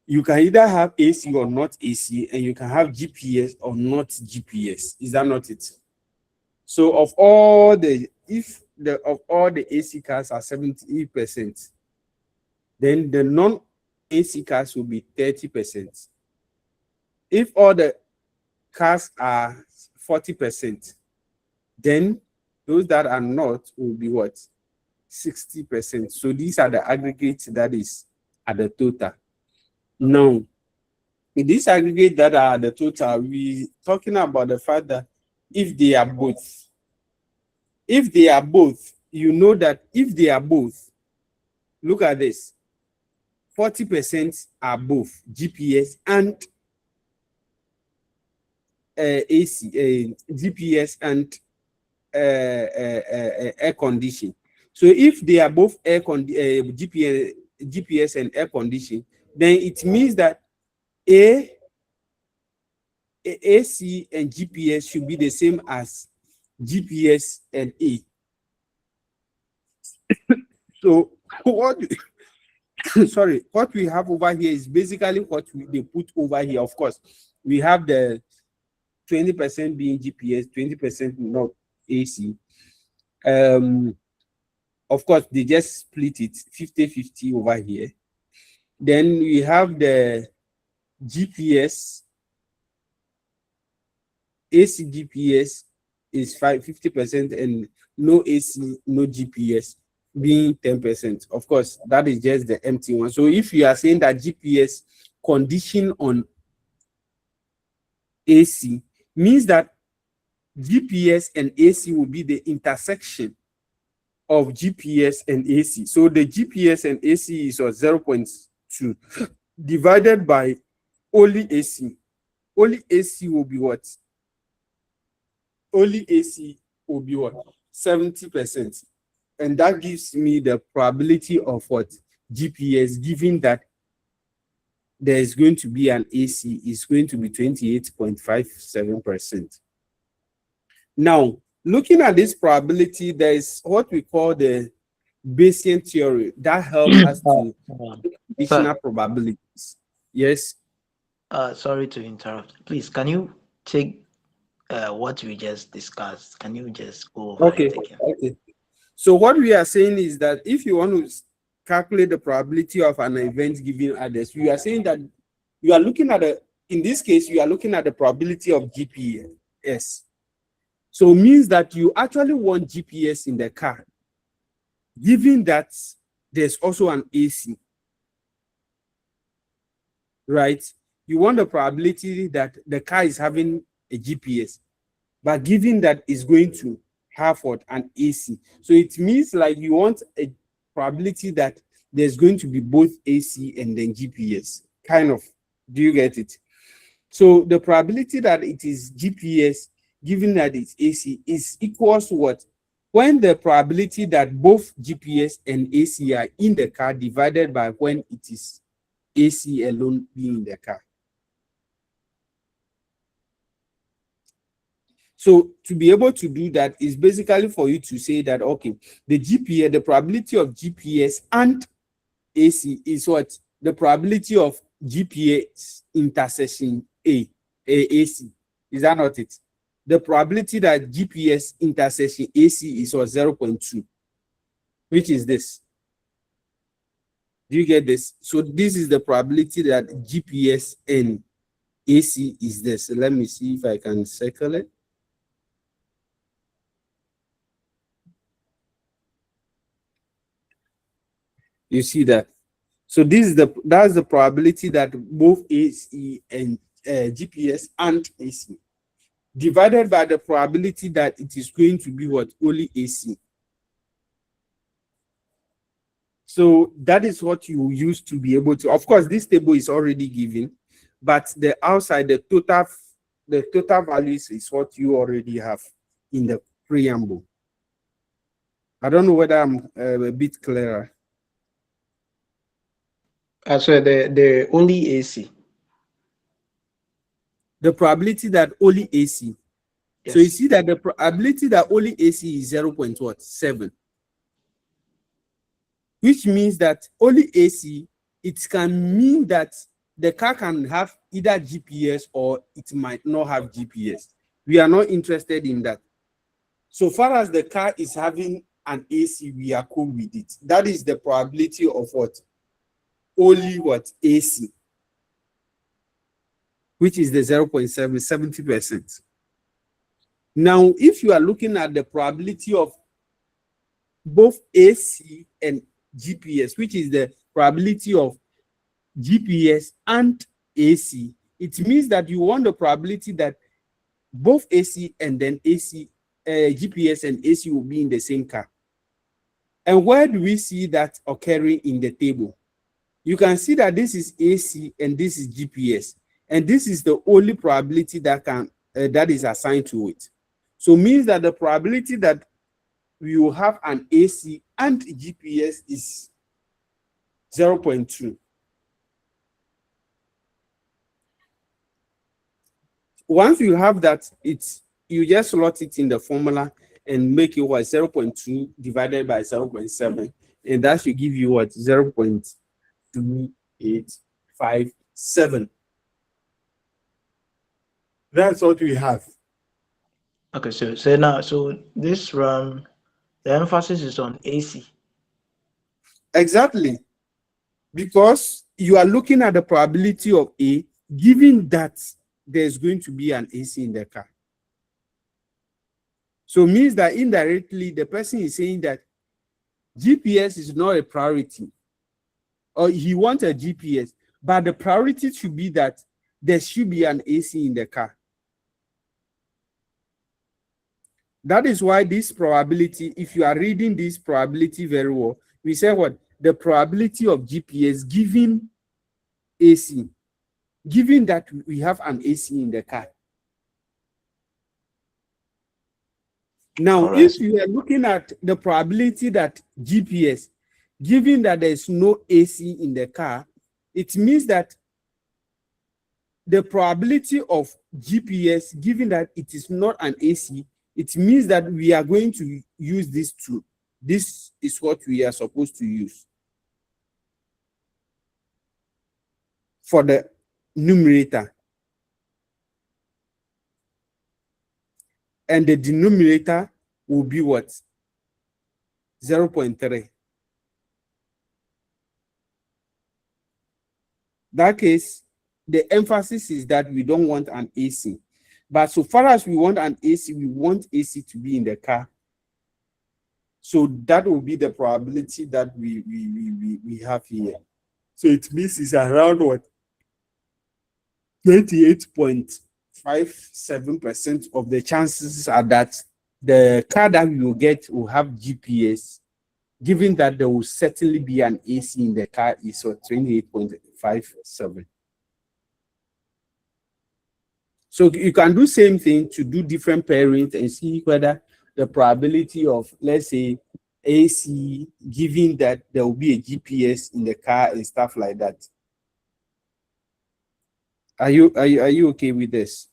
you can either have AC or not AC, and you can have GPS or not GPS. Is that not it? So of all the AC cars are 70%, then the non-AC cars will be 30%. If all the cars are 40%, then those that are not will be what? 60%. So these are the aggregates that is at the total. Now, in this aggregate that are the total, we talking about the fact that if they are both, you know that if they are both, look at this, 40% are both GPS and AC, GPS and air condition. So if they are both GPS and air condition, then it means that AC and GPS should be the same as GPS and A. So what sorry, what we have over here is basically what they put over here. Of course, we have the 20% being GPS, 20% not AC. Of course, they just split it 50-50 over here. Then we have the GPS, AC GPS is 50%, and no AC, no GPS being 10%. Of course, that is just the empty one. So if you are saying that GPS condition on AC means that GPS and AC will be the intersection of GPS and AC. So the GPS and AC is 0.2 divided by only AC. Only AC will be what? Only AC will be what? 70%. And that gives me the probability of what? GPS, given that there is going to be an AC, is going to be 28.57%. Now, looking at this probability, there is what we call the Bayesian theory that helps us to conditional probabilities. Yes. Sorry to interrupt. Please, can you take what we just discussed? Can you just go over Okay. it again? Okay. So what we are saying is that if you want to calculate the probability of an event given others, we are saying that you are looking at in this case, you are looking at the probability of GPS. So it means that you actually want GPS in the car, given that there's also an AC, right? You want the probability that the car is having a GPS, but given that it's going to have what, an AC. So it means like you want a probability that there's going to be both AC and then GPS, kind of. Do you get it? So the probability that it is GPS, given that it's AC, is equals to what? When the probability that both GPS and AC are in the car divided by when it is AC alone being in the car. So to be able to do that is basically for you to say that, okay, the GPS, the probability of GPS and AC is what? The probability of GPS intersection AC. Is that not it? The probability that GPS intersection AC is what? 0.2, which is this. Do you get this? So this is the probability that GPS and AC is this. So let me see if I can circle it. You see that? So this is that's the probability that both AC and GPS and AC divided by the probability that it is going to be what? Only AC. So that is what you use to be able to, of course, this table is already given, but the outside, the total values is what you already have in the preamble. I don't know whether I'm a bit clearer. So the only AC. The probability that only AC. Yes. So you see that the probability that only AC is 0.7, which means that only AC, it can mean that the car can have either GPS or it might not have GPS. We are not interested in that. So far as the car is having an AC, we are cool with it. That is the probability of what? Only what? AC, which is the 0.7, 70%. Now, if you are looking at the probability of both AC and GPS, which is the probability of GPS and AC, it means that you want the probability that both AC and then GPS and AC will be in the same car. And where do we see that occurring in the table? You can see that this is AC and this is GPS, and this is the only probability that is assigned to it. So means that the probability that we will have an AC and GPS is 0.2. Once you have that, you just slot it in the formula and make it what? 0.2 divided by 0.7, and that should give you what? 0.2857. That's what we have. Okay, so now, so this the emphasis is on AC. Exactly. Because you are looking at the probability of A, given that there's going to be an AC in the car. So it means that indirectly, the person is saying that GPS is not a priority, or he wants a GPS, but the priority should be that there should be an AC in the car. That is why this probability, if you are reading this probability very well, we say what? The probability of GPS given AC, given that we have an AC in the car. Now, All right. if you are looking at the probability that GPS, given that there is no AC in the car, it means that the probability of GPS, given that it is not an AC, it means that we are going to use this tool. This is what we are supposed to use for the numerator. And the denominator will be what? 0.3. That case, the emphasis is that we don't want an AC. But so far as we want an AC, we want AC to be in the car. So that will be the probability that we have here. So it means it's around what? 28.57% of the chances are that the car that we will get will have GPS, given that there will certainly be an AC in the car, is 28.57. So you can do same thing to do different pairings and see whether the probability of, let's say, AC, given that there will be a GPS in the car and stuff like that. Are you okay with this?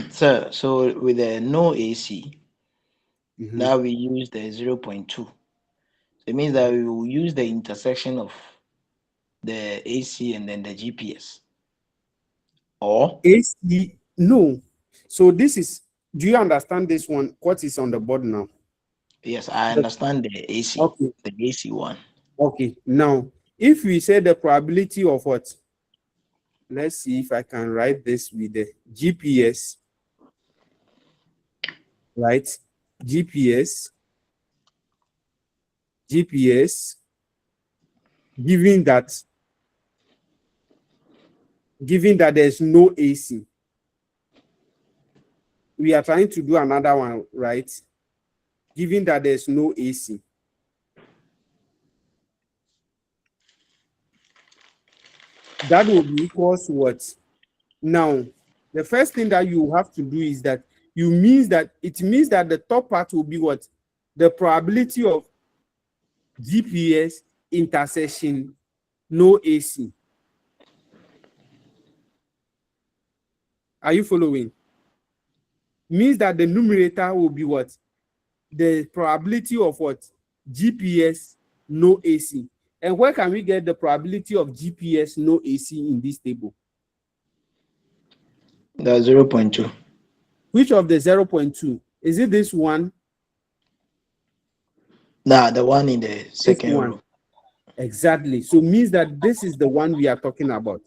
Sir, so with the no AC, now we use the 0.2. It means that we will use the intersection of the AC and then the GPS. Or AC, no. So this is, do you understand this one? What is on the board now? yes, I understand the AC, Okay. the AC one. Okay. Now, if we say the probability of what? Let's see if I can write this with the GPS. Right? GPS, given that there's no AC. We are trying to do another one, right? Given that there's no AC. That will be equals to what? Now, the first thing that you have to do is that it means that the top part will be what? The probability of GPS intersection, no AC. Are you following? Means that the numerator will be what? The probability of what? GPS, no AC. And where can we get the probability of GPS, no AC in this table? The 0.2. Which of the 0.2? Is it this one? Nah, the one in the second row. Exactly. So means that this is the one we are talking about.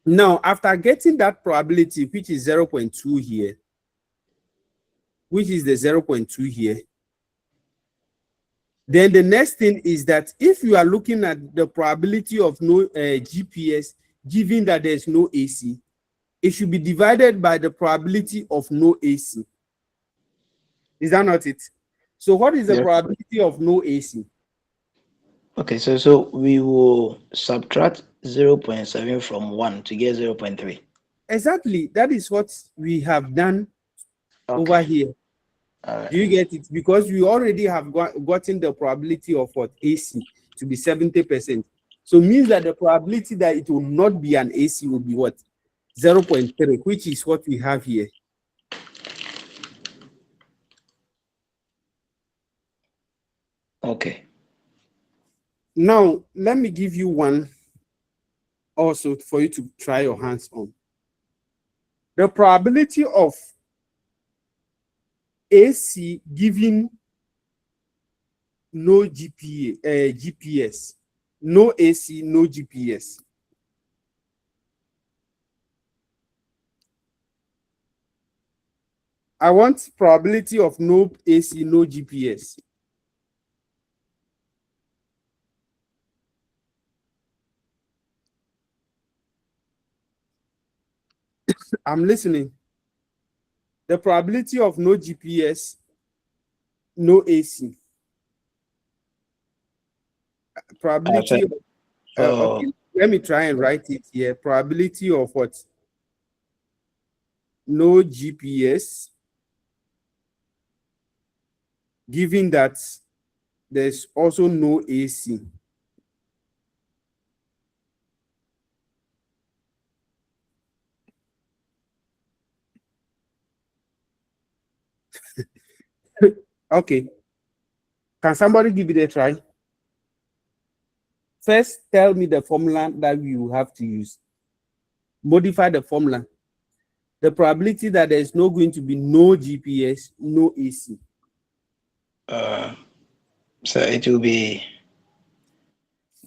Now, after getting that probability, which is 0.2 here, which is the 0.2 here, then the next thing is that if you are looking at the probability of no GPS, given that there's no AC, it should be divided by the probability of no AC. Is that not it? So what is the probability of no AC? Okay, so we will subtract 0.7 from 1 to get 0.3. Exactly. That is what we have done over here. Do you get it? Because we already have gotten the probability of what? AC to be 70%. So it means that the probability that it will not be an AC will be what? 0.3, which is what we have here. Okay. Now, let me give you one also for you to try your hands on. The probability of AC giving no GPS, no AC, no GPS. I want probability of no AC, no GPS. I'm listening. The probability of no GPS, no AC. Probability of, okay, let me try and write it here. Probability of what? No GPS, given that there's also no AC. Okay. Can somebody give it a try? First, tell me the formula that you have to use. modify the formula, the probability that there is not going to be no GPS, no AC. So it will be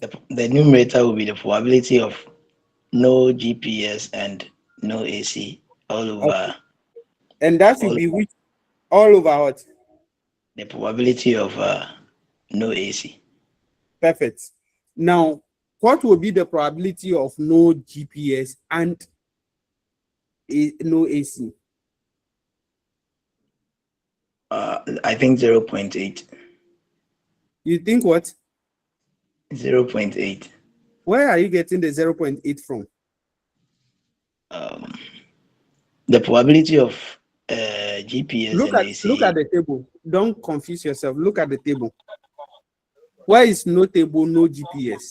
the numerator will be the probability of no GPS and no AC all over. Okay. And that will be which all over what? The probability of no AC. Perfect. Now, what will be the probability of no GPS and no AC? I think 0.8. You think what? 0.8. Where are you getting the 0.8 from? The probability of GPS Look and at AC. look at the table. Don't confuse yourself. Look at the table. Where is no table, no GPS?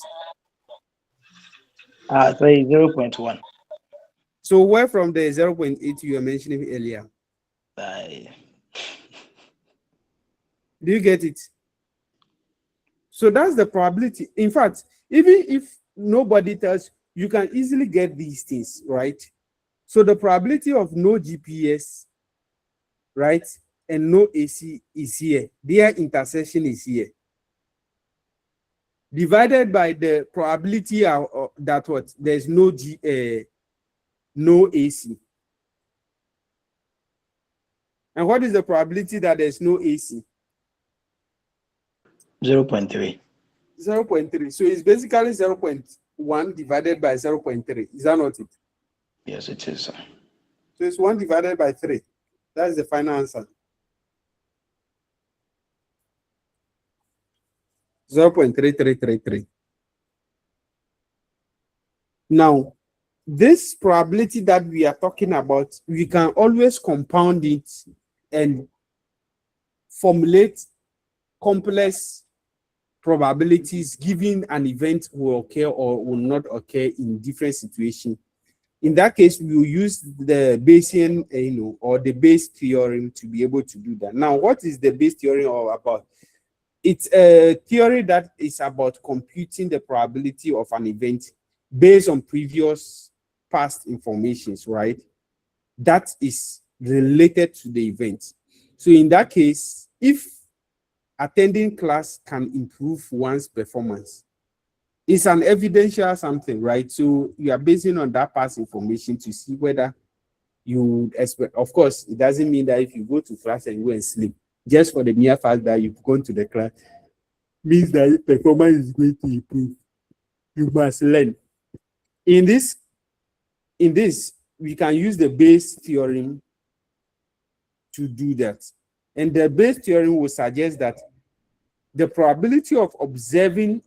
Sorry, 0.1. So where from the 0.8 you were mentioning earlier? Do you get it? So that's the probability. In fact, even if nobody tells, you can easily get these things, right? So the probability of no GPS, right, and no AC is here. Their intersection is here. Divided by the probability that what there's no no AC. And what is the probability that there's no AC? 0.3. 0.3. So it's basically 0.1 divided by 0.3. Is that not it? Yes, it is. So it's 1 divided by 3. That's the final answer. 0.3333. Now, this probability that we are talking about, we can always compound it and formulate complex probabilities given an event will occur or will not occur in different situations. In that case, we will use the Bayesian, or the Bayes theorem to be able to do that. Now, what is the Bayes theorem all about? It's a theory that is about computing the probability of an event based on previous past informations, right? That is related to the event. So in that case, if attending class can improve one's performance, it's an evidential something, right? So you are basing on that past information to see whether you expect. Of course, it doesn't mean that if you go to class and go and sleep, just for the mere fact that you've gone to the class, means that performance is going to improve. You must learn. In this, we can use the Bayes theorem to do that. And the Bayes theorem will suggest that the probability of observing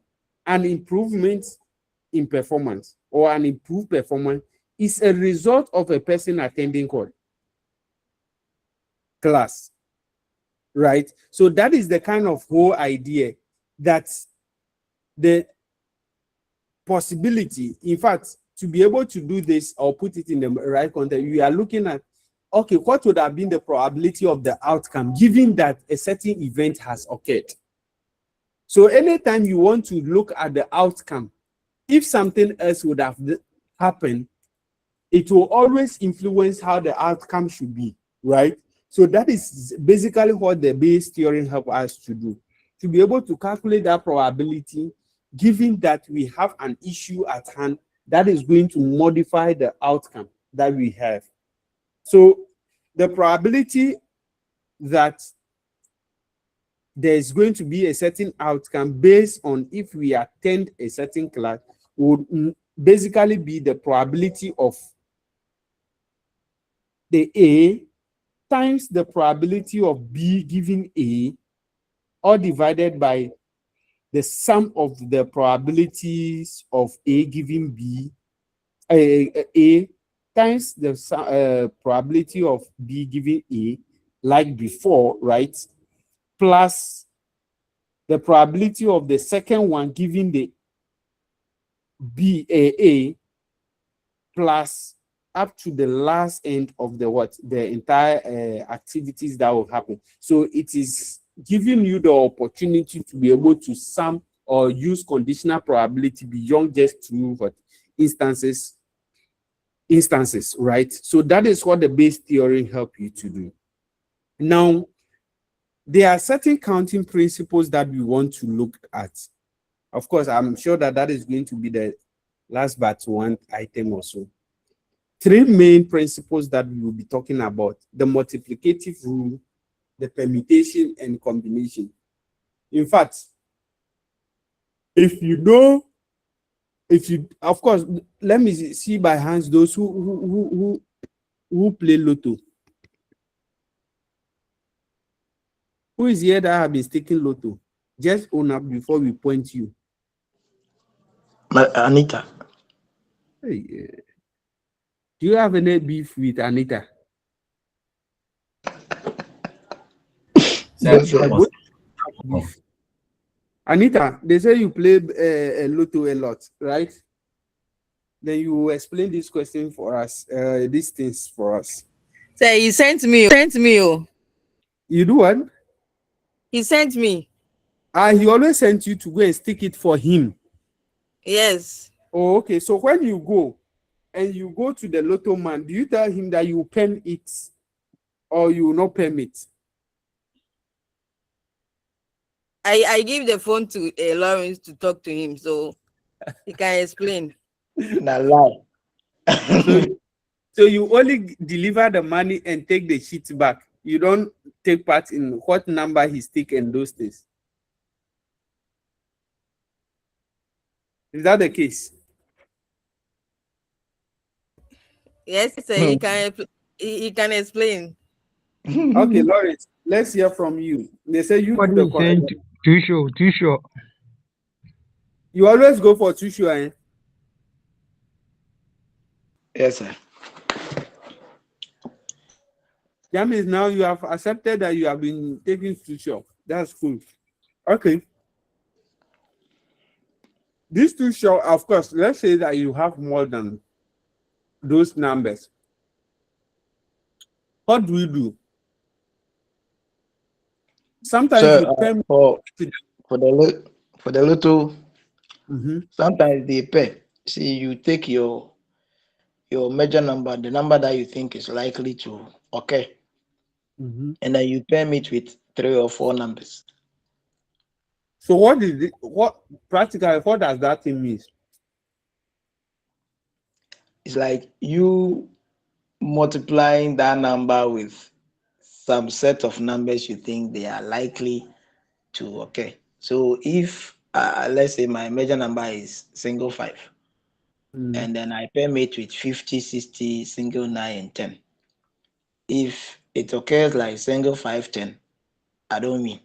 an improvement in performance or an improved performance is a result of a person attending class, right? So that is the kind of whole idea that the possibility, in fact, to be able to do this or put it in the right context, we are looking at, okay, what would have been the probability of the outcome given that a certain event has occurred? So anytime you want to look at the outcome, if something else would have happened, it will always influence how the outcome should be, right? So that is basically what the Bayes theorem helps us to do, to be able to calculate that probability, given that we have an issue at hand that is going to modify the outcome that we have. So the probability that there's going to be a certain outcome based on if we attend a certain class would basically be the probability of the A times the probability of B given A, or divided by the sum of the probabilities of A given B, A times the probability of B given A, like before, right? Plus the probability of the second one given the A, plus up to the last end of the entire activities that will happen. So it is giving you the opportunity to be able to sum or use conditional probability beyond just two instances instances, right? So that is what the base theory help you to do. Now, there are certain counting principles that we want to look at. Of course, I'm sure that that is going to be the last but one item or so. Three main principles that we will be talking about: the multiplicative rule, the permutation, and combination. In fact, if you know, of course, let me see by hands those who play Lotto. Who is here that have been taking Lotto? Just own up before we point you. Anita. Hey, do you have any beef with Anita? Yes, sir. Anita, they say you play Lotto a lot, right? Then you explain this question for us, these things for us. Say he sent me. Oh. You do what? He sent me. He always sent you to go and stick it for him. Yes. Oh, okay. So when you go and you go to the Lotto man, do you tell him that you pen it or you will not pen it? I give the phone to Lawrence to talk to him, so he can explain. Na lie. So you only deliver the money and take the sheet back. You don't take part in what number he's taking those things. Is that the case? Yes, sir. He can explain. Okay, Lawrence, let's hear from you. They say you What do the is saying too sure. You always go for too sure, eh? Yes, sir. That means now you have accepted that you have been taking too sure. That's cool. Okay. These too sure, of course, let's say that you have more than those numbers. What do we do? Sometimes So you pen for the little, sometimes they pay. See, you take your major number, the number that you think is likely to occur, and then you pair it with 3 or 4 numbers. So what is it? What practically what does that thing mean? It's like you multiplying that number with some set of numbers you think they are likely to occur. So if let's say my major number is single 5, and then I pair it with 50, 60, single 9, and 10. If it occurs like single 5, 10, I don't win.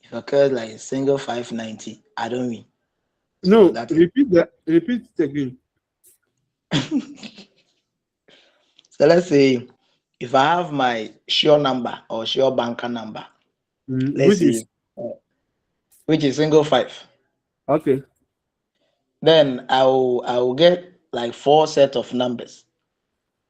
If it occurs like single 5, 90, I don't win. No, repeat that. Repeat it again. So let's say if I have my sure number or sure banker number, let's say, which is single 5. Okay. Then I will get like 4 set of numbers,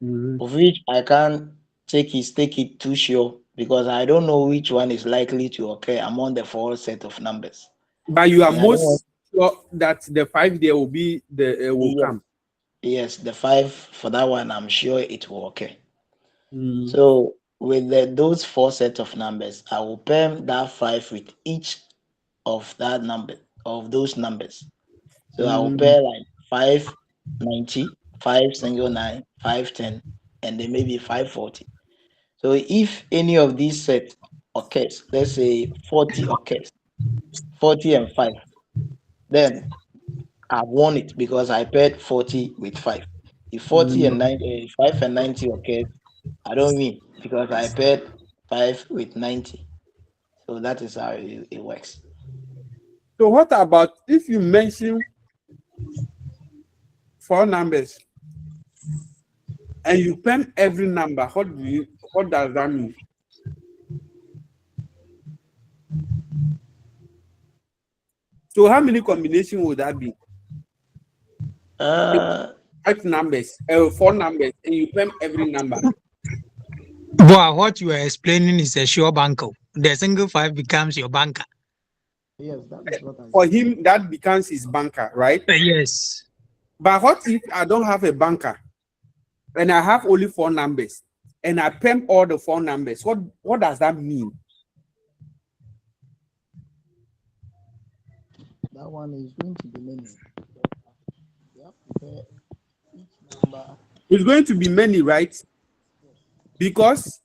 of which I can't take it too sure because I don't know which one is likely to occur among the 4 set of numbers. But you are most sure that the 5 there will be will come. Yes, the 5 for that one, I'm sure it will occur. So with those 4 sets of numbers, I will pair that 5 with each of those numbers. So I will pair like 590, 5 single 9, 510, and then maybe 540. So if any of these sets occurs, let's say 40 occurs, 40 and 5, then I've won it because I paired 40 with 5. If 40 and 90, 5 and 90 occurs, I don't win because I paired 5 with 90. So that is how it works. So what about if you mention 4 numbers and you pen every number? What does that mean? So how many combinations would that be? 5 numbers, 4 numbers, and you pen every number. Well, what you are explaining is a sure banker. The single 5 becomes your banker. Yes, that is what I For him, that becomes his banker, right? Yes. But what if I don't have a banker? and I have only 4 numbers, and I perm all the 4 numbers, what does that mean? That one is going to be many. You have to pair each number. It's going to be many, right? Because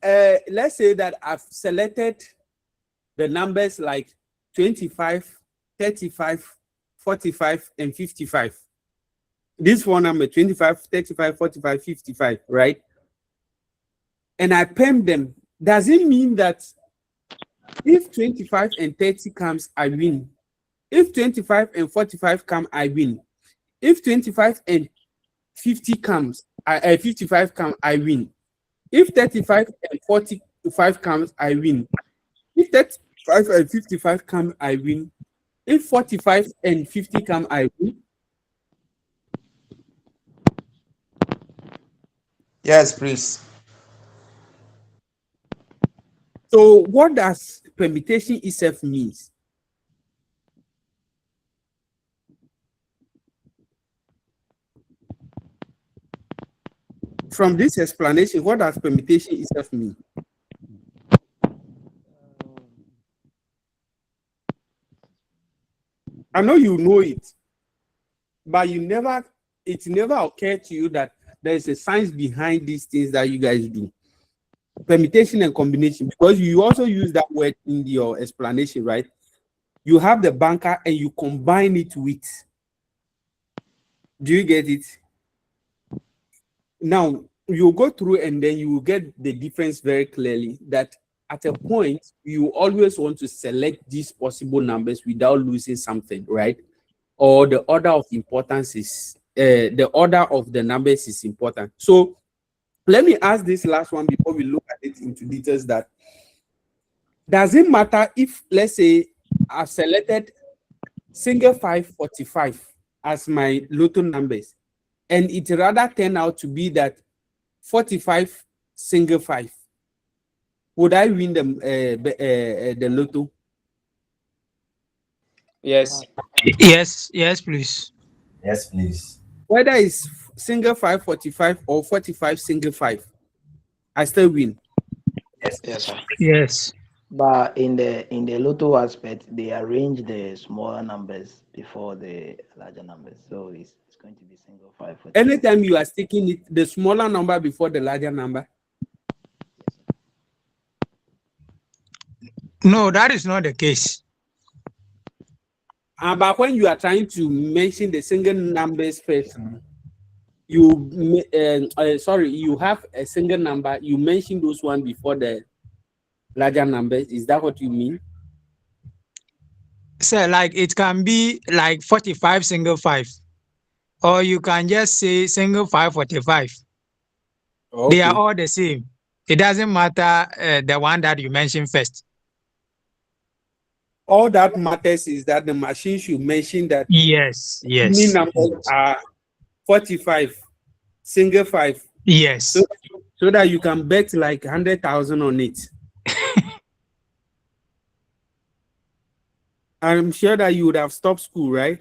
let's say that I've selected the numbers like 25, 35, 45, and 55. This 4 number 25, 35, 45, 55, right? And I perm them. Does it mean that if 25 and 30 comes, I win? If 25 and 45 come, I win. If 25 and 50 comes, 55 come, I win. If 35 and 45 comes, I win. If 35 and 55 come, I win. If 45 and 50 come, I win. Yes, please. So what does permutation itself means? From this explanation, what does permutation itself mean? I know you know it, but it never occurred to you that there is a science behind these things that you guys do. Permutation and combination, because you also use that word in your explanation, right? You have the banker and you combine it with. Do you get it? Now, you go through and then you will get the difference very clearly that at a point, you always want to select these possible numbers without losing something, right? Or the order of importance is, the order of the numbers is important. So let me ask this last one before we look at it into details. That does it matter if, let's say, I've selected single 545 as my Lotto numbers, and it rather turn out to be that 45 single 5? Would I win the Lotto? Yes. Yes, please. Yes, please. Whether it's single 545 or 45 single 5, I still win. Yes, sir. Yes. But in the Lotto aspect, they arrange the smaller numbers before the larger numbers. So it's going to be single 5. Anytime you are sticking it, the smaller number before the larger number. No, that is not the case. But when you are trying to mention the single numbers first, you you have a single number, you mention those one before the larger numbers. Is that what you mean? So like it can be like 45 single 5, or you can just say single 545. Okay. They are all the same. It doesn't matter the one that you mentioned first. All that matters is that the machine should mention that Yes. any numbers are 45 single 5. Yes. So that you can bet like 100,000 on it. I'm sure that you would have stopped school, right?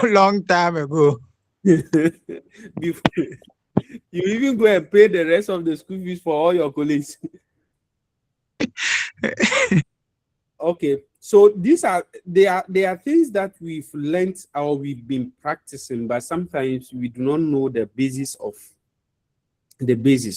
Long time ago. Before, you even go and pay the rest of the school fees for all your colleagues. Okay, so they are things that we've learned or we've been practicing, but sometimes we do not know the basis,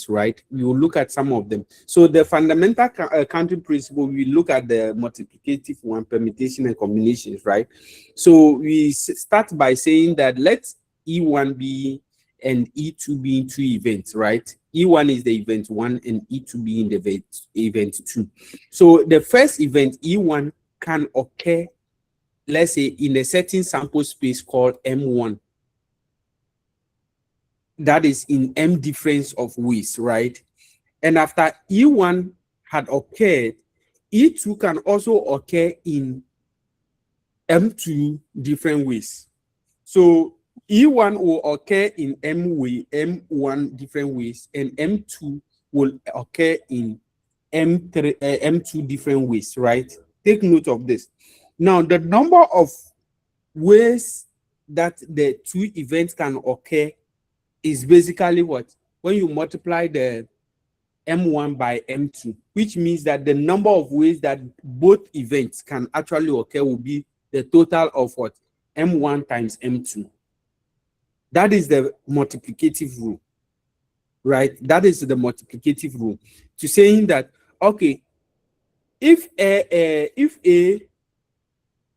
right? We will look at some of them. So the fundamental counting principle, we look at the multiplicative one, permutation and combinations, right? So we start by saying that let E1 be and E2 be in 2 events, right? E1 is the event 1 and E2 be in the event 2. So the first event, E1, can occur, let's say, in a certain sample space called M1. That is in M difference of ways, right? And after E1 had occurred, E2 can also occur in M2 different ways. So E1 will occur in M1 different ways, and M2 will occur in M2 different ways, right? Take note of this. Now, the number of ways that the two events can occur is basically what? When you multiply the M1 by M2, which means that the number of ways that both events can actually occur will be the total of what? M1 times M2. That is the multiplicative rule, right? That is the multiplicative rule to saying that, okay, if A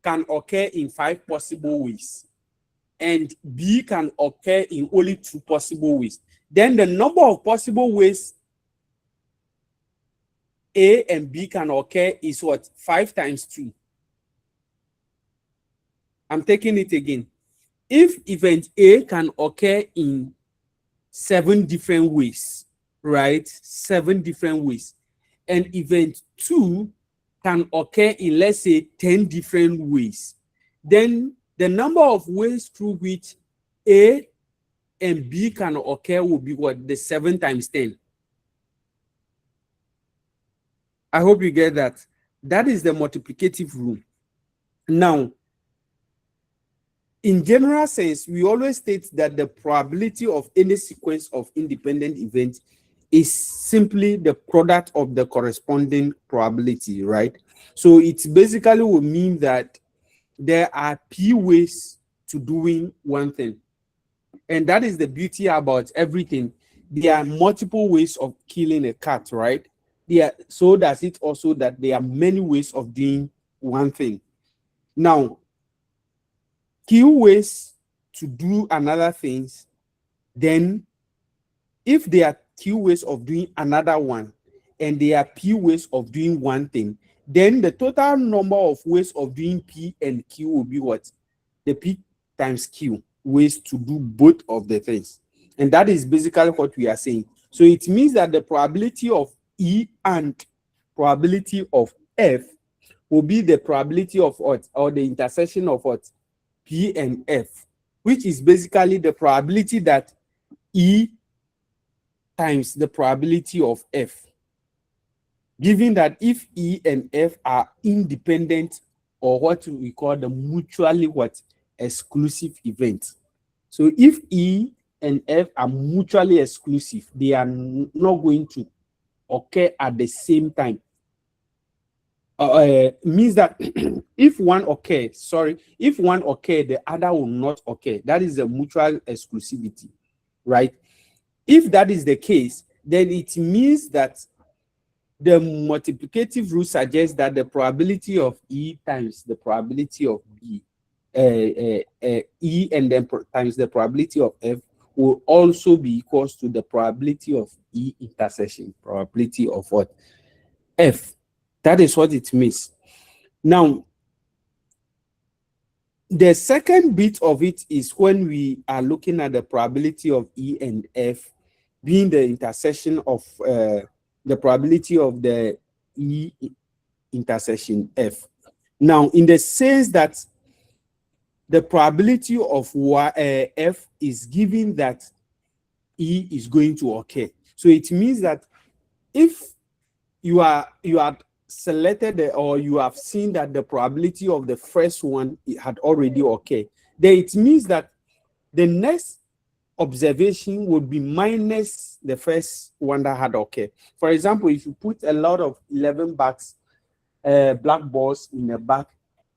can occur in 5 possible ways and B can occur in only 2 possible ways, then the number of possible ways A and B can occur is what? 5 times 2. I'm taking it again. If event A can occur in 7 different ways, right? 7 different ways. And event 2 can occur in, let's say, 10 different ways. Then the number of ways through which A and B can occur will be what? The 7 times 10. I hope you get that. That is the multiplicative rule. Now, in general sense, we always state that the probability of any sequence of independent events is simply the product of the corresponding probability, right? So it basically will mean that there are P ways to doing one thing. And that is the beauty about everything. There are multiple ways of killing a cat, right? So does it also that there are many ways of doing one thing. Now, Q ways to do another things, then if there are Q ways of doing another one and there are P ways of doing one thing, then the total number of ways of doing P and Q will be what? The P times Q ways to do both of the things. And that is basically what we are saying. So it means that the probability of E and probability of F will be the probability of what? Or the intersection of what? P and F, which is basically the probability that E times the probability of F. Given that if E and F are independent, or what we call the mutually what? Exclusive events. So if E and F are mutually exclusive, they are not going to occur at the same time. Means that if one occurs, the other will not occur. That is a mutual exclusivity, right? If that is the case, then it means that the multiplicative rule suggests that the probability of E times the probability of B, E and then times the probability of F will also be equals to the probability of E intersection, probability of what? F. That is what it means. Now, the second bit of it is when we are looking at the probability of E and F being the intersection of the probability of the E intersection F. Now, in the sense that the probability of F is given that E is going to occur. So it means that if you are selected or you have seen that the probability of the first one had already occurred, then it means that the next observation would be minus the first one that had occurred. For example, if you put a lot of 11 bags, black balls in a bag,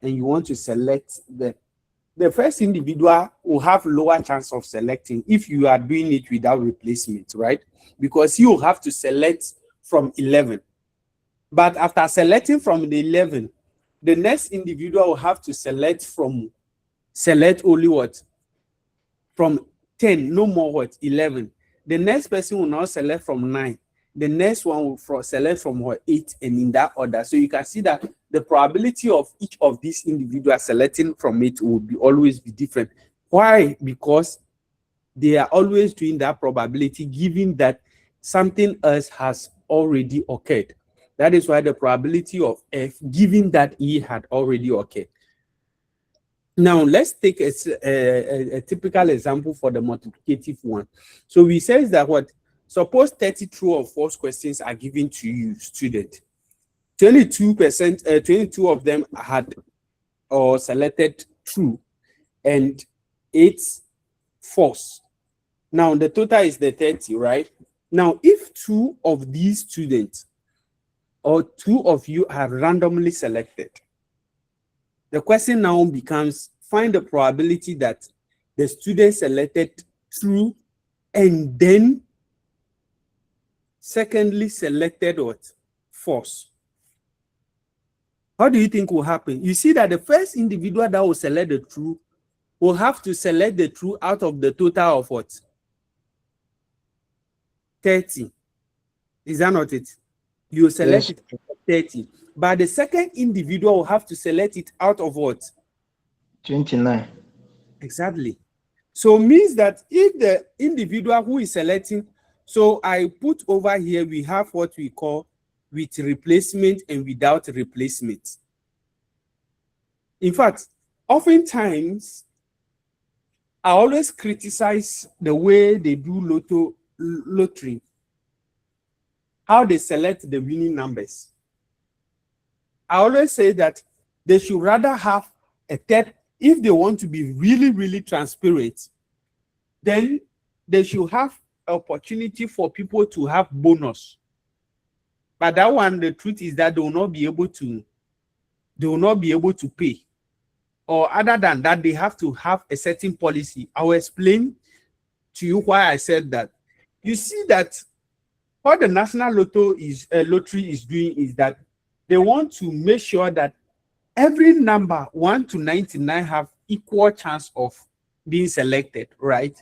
and you want to select the first individual will have lower chance of selecting if you are doing it without replacement, right? Because you have to select from 11. But after selecting from the 11, the next individual will have to select only what? From 10, no more what? 11. The next person will now select from 9. The next one will select from what? 8, and in that order. So you can see that the probability of each of these individuals selecting from it will always be different. Why? Because they are always doing that probability, given that something else has already occurred. That is why the probability of F, given that E had already occurred. Now, let's take a typical example for the multiplicative one. So we say that what? Suppose 30 true or false questions are given to you, student. 22% of them had or selected true, and it's false. Now the total is the 30, right? Now, if two of these students or two of you are randomly selected, the question now becomes find the probability that the student selected true and then secondly selected what? False. How do you think will happen? You see that the first individual that will select the true will have to select the true out of the total of what? 30. Is that not it? You select Yes. it out of 30. But the second individual will have to select it out of what? 29. Exactly. So means that if the individual who is selecting, so I put over here, we have what we call with replacement and without replacement. In fact, oftentimes, I always criticize the way they do lottery, how they select the winning numbers. I always say that they should rather have a third, if they want to be really, really transparent, then they should have opportunity for people to have bonus. But that one, the truth is that they will not be able to pay. Or other than that, they have to have a certain policy. I will explain to you why I said that. You see that what the National Lottery is doing is that they want to make sure that every number 1 to 99 have equal chance of being selected, right?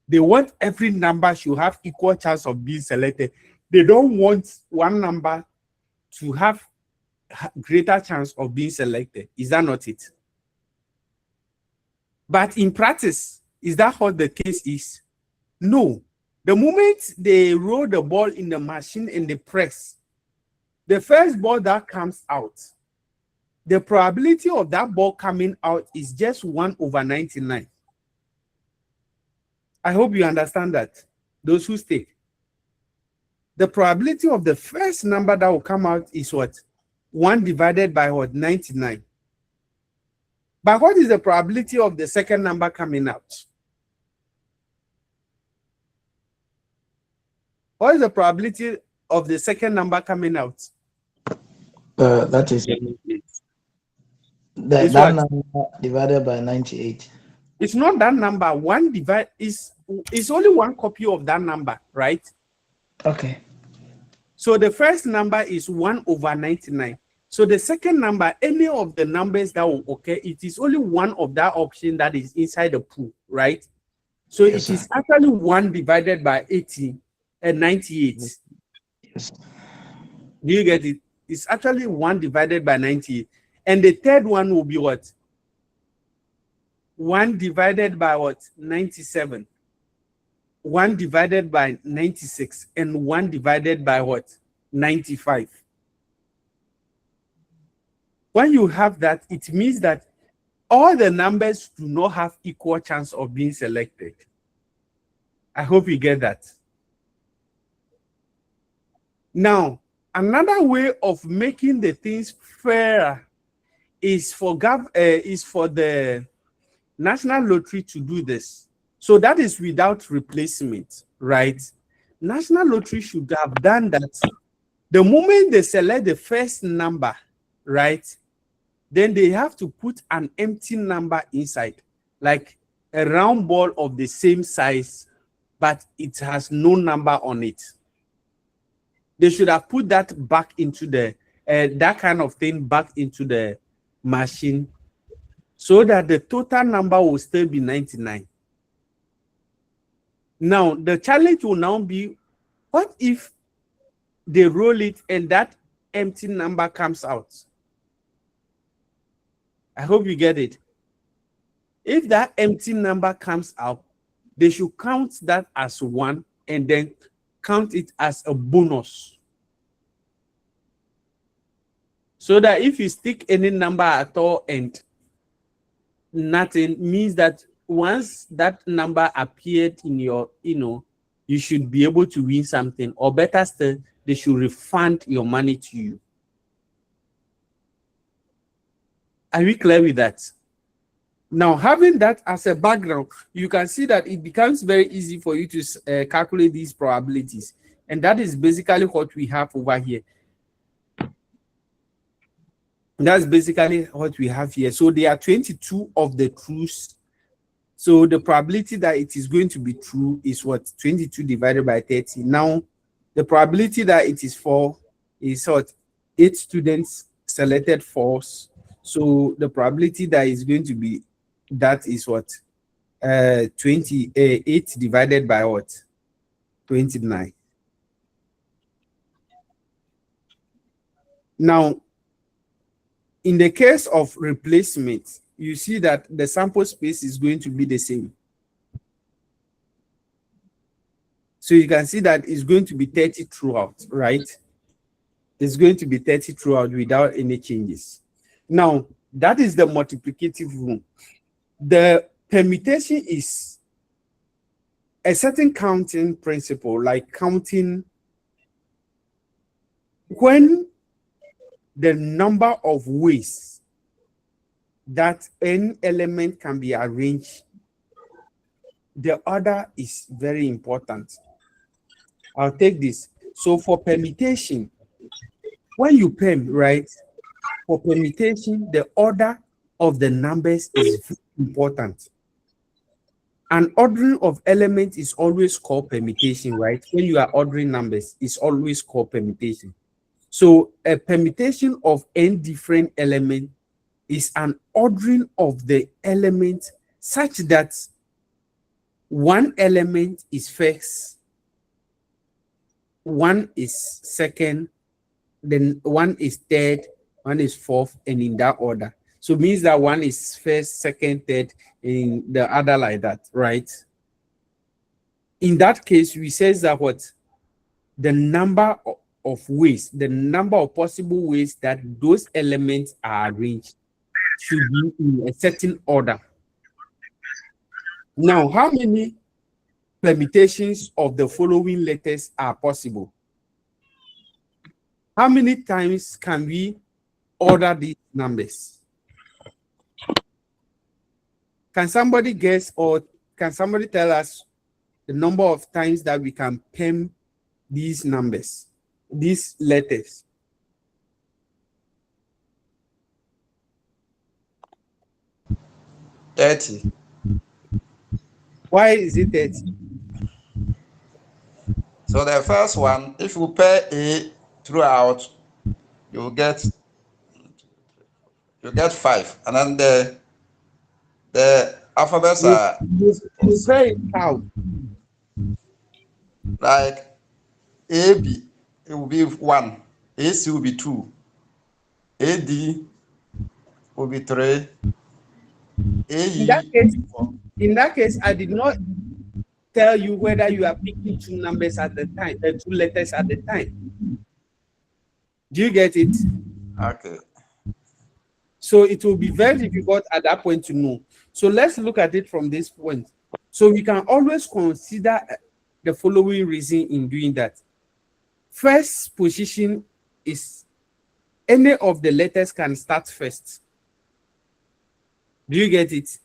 They want every number should have equal chance of being selected. They don't want one number to have greater chance of being selected. Is that not it? But in practice, is that what the case is? No. The moment they roll the ball in the machine and they press, the first ball that comes out, the probability of that ball coming out is just 1/99. I hope you understand that, those who stay. The probability of the first number that will come out is what? 1 divided by what? 99. But what is the probability of the second number coming out? What is the probability of the second number coming out? That is that number divided by 98. It's not that number. One divide is only one copy of that number, right? Okay. So the first number is 1/99. So the second number, any of the numbers that will occur, it is only one of that option that is inside the pool, right? So Yes, it is actually 1 divided by 80 and 98. Yes. Do you get it? It's actually 1 divided by 98. And the third one will be what? 1 divided by what? 97. 1 divided by 96. And 1 divided by what? 95. When you have that, it means that all the numbers do not have equal chance of being selected. I hope you get that. Now, another way of making the things fairer is for the National Lottery to do this. So that is without replacement, right? National Lottery should have done that. The moment they select the first number, right, then they have to put an empty number inside, like a round ball of the same size, but it has no number on it. They should have put that back into the, that kind of thing back into the machine so that the total number will still be 99. Now, the challenge will now be, what if they roll it and that empty number comes out? I hope you get it. If that empty number comes out, they should count that as 1 and then count it as a bonus. So that if you stick any number at all and nothing, means that once that number appeared in your, you should be able to win something, or better still, they should refund your money to you. Are we clear with that? Now, having that as a background, you can see that it becomes very easy for you to calculate these probabilities. And that is basically what we have over here. That's basically what we have here. So there are 22 of the truths. So the probability that it is going to be true is what? 22 divided by 30. Now, the probability that it is false is what? 8 students selected false. So the probability that is going to be that is what? 28 divided by what? 29. Now, in the case of replacement, you see that the sample space is going to be the same. So you can see that it's going to be 30 throughout, right? It's going to be 30 throughout without any changes. Now, that is the multiplicative rule. The permutation is a certain counting principle, like counting when the number of ways that an element can be arranged, the order is very important. I'll take this. So for permutation, when you perm, right? For permutation, the order of the numbers is very important. An ordering of elements is always called permutation, right? When you are ordering numbers, it's always called permutation. So a permutation of n different elements is an ordering of the element such that one element is first, one is second, then one is third, one is fourth, and in that order. So it means that one is first, second, third, in the other like that, right? In that case, we say that what? The number of ways, the number of possible ways that those elements are arranged should be in a certain order. Now, how many permutations of the following letters are possible? How many times can we order these numbers? Can somebody guess, or can somebody tell us the number of times that we can perm these numbers, these letters? $30. Why is it 30? So the first one, if you pair A throughout, you get 5, and then the alphabets are You say it how? like AB, it will be 1, AC will be 2, AD will be 3, AE. In that case, I did not tell you whether you are picking two numbers at the time, two letters at the time. Do you get it? Okay. So it will be very difficult at that point to know. So let's look at it from this point. So we can always consider the following reason in doing that. First position is any of the letters can start first. Do you get it?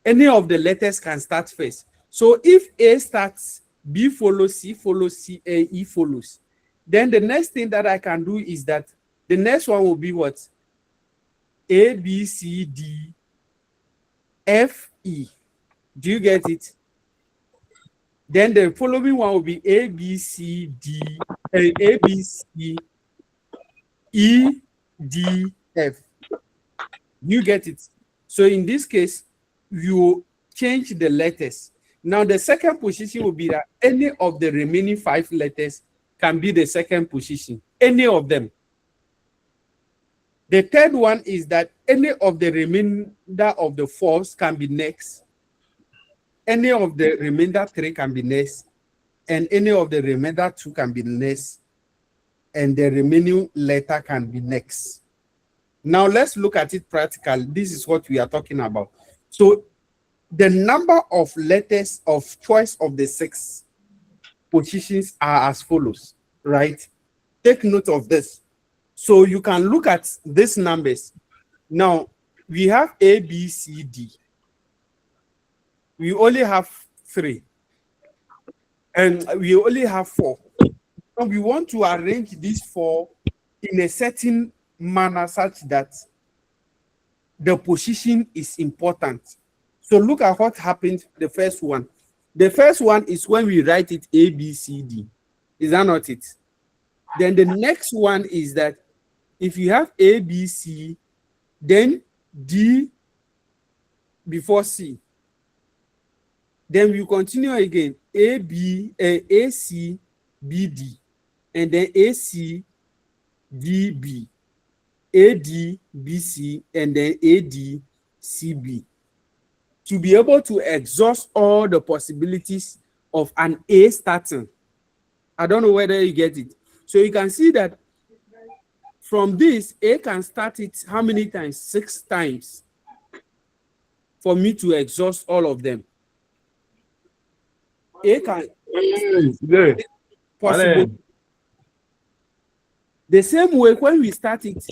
Any of the letters can start first. So if A starts, B follows, C follows, C, A, E follows. Then the next thing that I can do is that the next one will be what? A, B, C, D, F, E. Do you get it? Then the following one will be A, B, C, D, A, B, C, E, D, F. You get it? So in this case, you change the letters. Now the second position will be that any of the remaining 5 letters can be the second position. Any of them. The third one is that any of the remainder of the 4s can be next. Any of the remainder 3 can be next. And any of the remainder 2 can be next. And the remaining letter can be next. Now let's look at it practically. This is what we are talking about. So the number of letters of choice of the 6 positions are as follows, right? Take note of this. So you can look at these numbers. Now, we have A, B, C, D. We only have 3. And we only have 4. And we want to arrange these 4 in a certain manner such that the position is important. So look at what happened, the first one. The first one is when we write it A, B, C, D. Is that not it? Then the next one is that if you have A, B, C, then D before C. Then we continue again, A, B, A, C, B, D, and then A, C, D, B, A, D, B, C, and then A, D, C, B. To be able to exhaust all the possibilities of an A starting. I don't know whether you get it. So you can see that from this, A can start it how many times? 6 times for me to exhaust all of them. A can possible. The same way when we start it,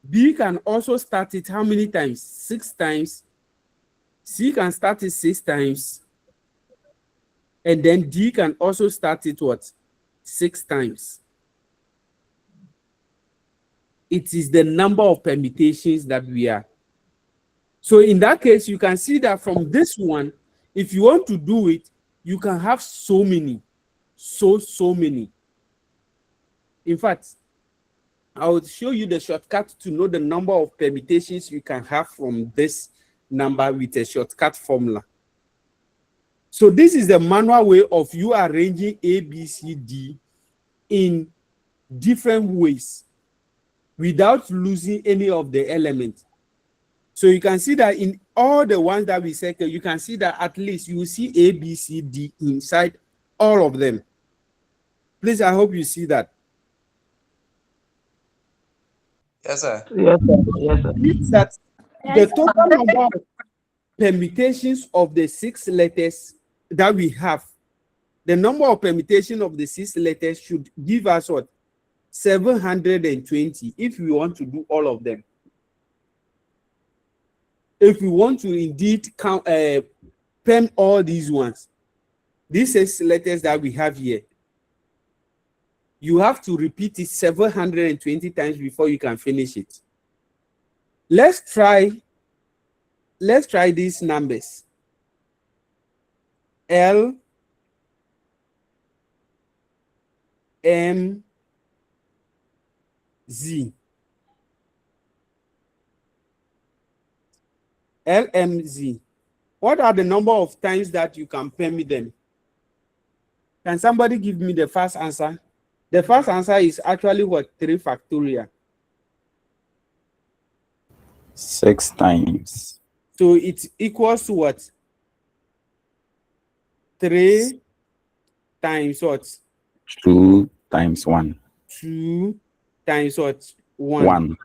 B can also start it how many times? 6 times. C can start it 6 times. And then D can also start it what? 6 times. It is the number of permutations that we are. So in that case, you can see that from this one, if you want to do it, you can have so many, so many. In fact, I will show you the shortcut to know the number of permutations you can have from this number with a shortcut formula. So this is the manual way of you arranging A, B, C, D in different ways without losing any of the elements. So you can see that in all the ones that we circle, you can see that at least you will see A, B, C, D inside all of them. Please, I hope you see that. Yes, sir. Yes, sir. Yes, sir. Means that the total number of permutations of the 6 letters that we have, the number of permutation of the 6 letters should give us what? 720 if we want to do all of them. If we want to indeed count, pen all these ones, these 6 letters that we have here, you have to repeat it 720 times before you can finish it. Let's try these numbers. L, M, Z. LMZ. What are the number of times that you can permit them? Can somebody give me the first answer? The first answer is actually what? 3 factorial. 6 times. So it equals to what? 3 times what? 2 times 1. 2 times what? 1. 1.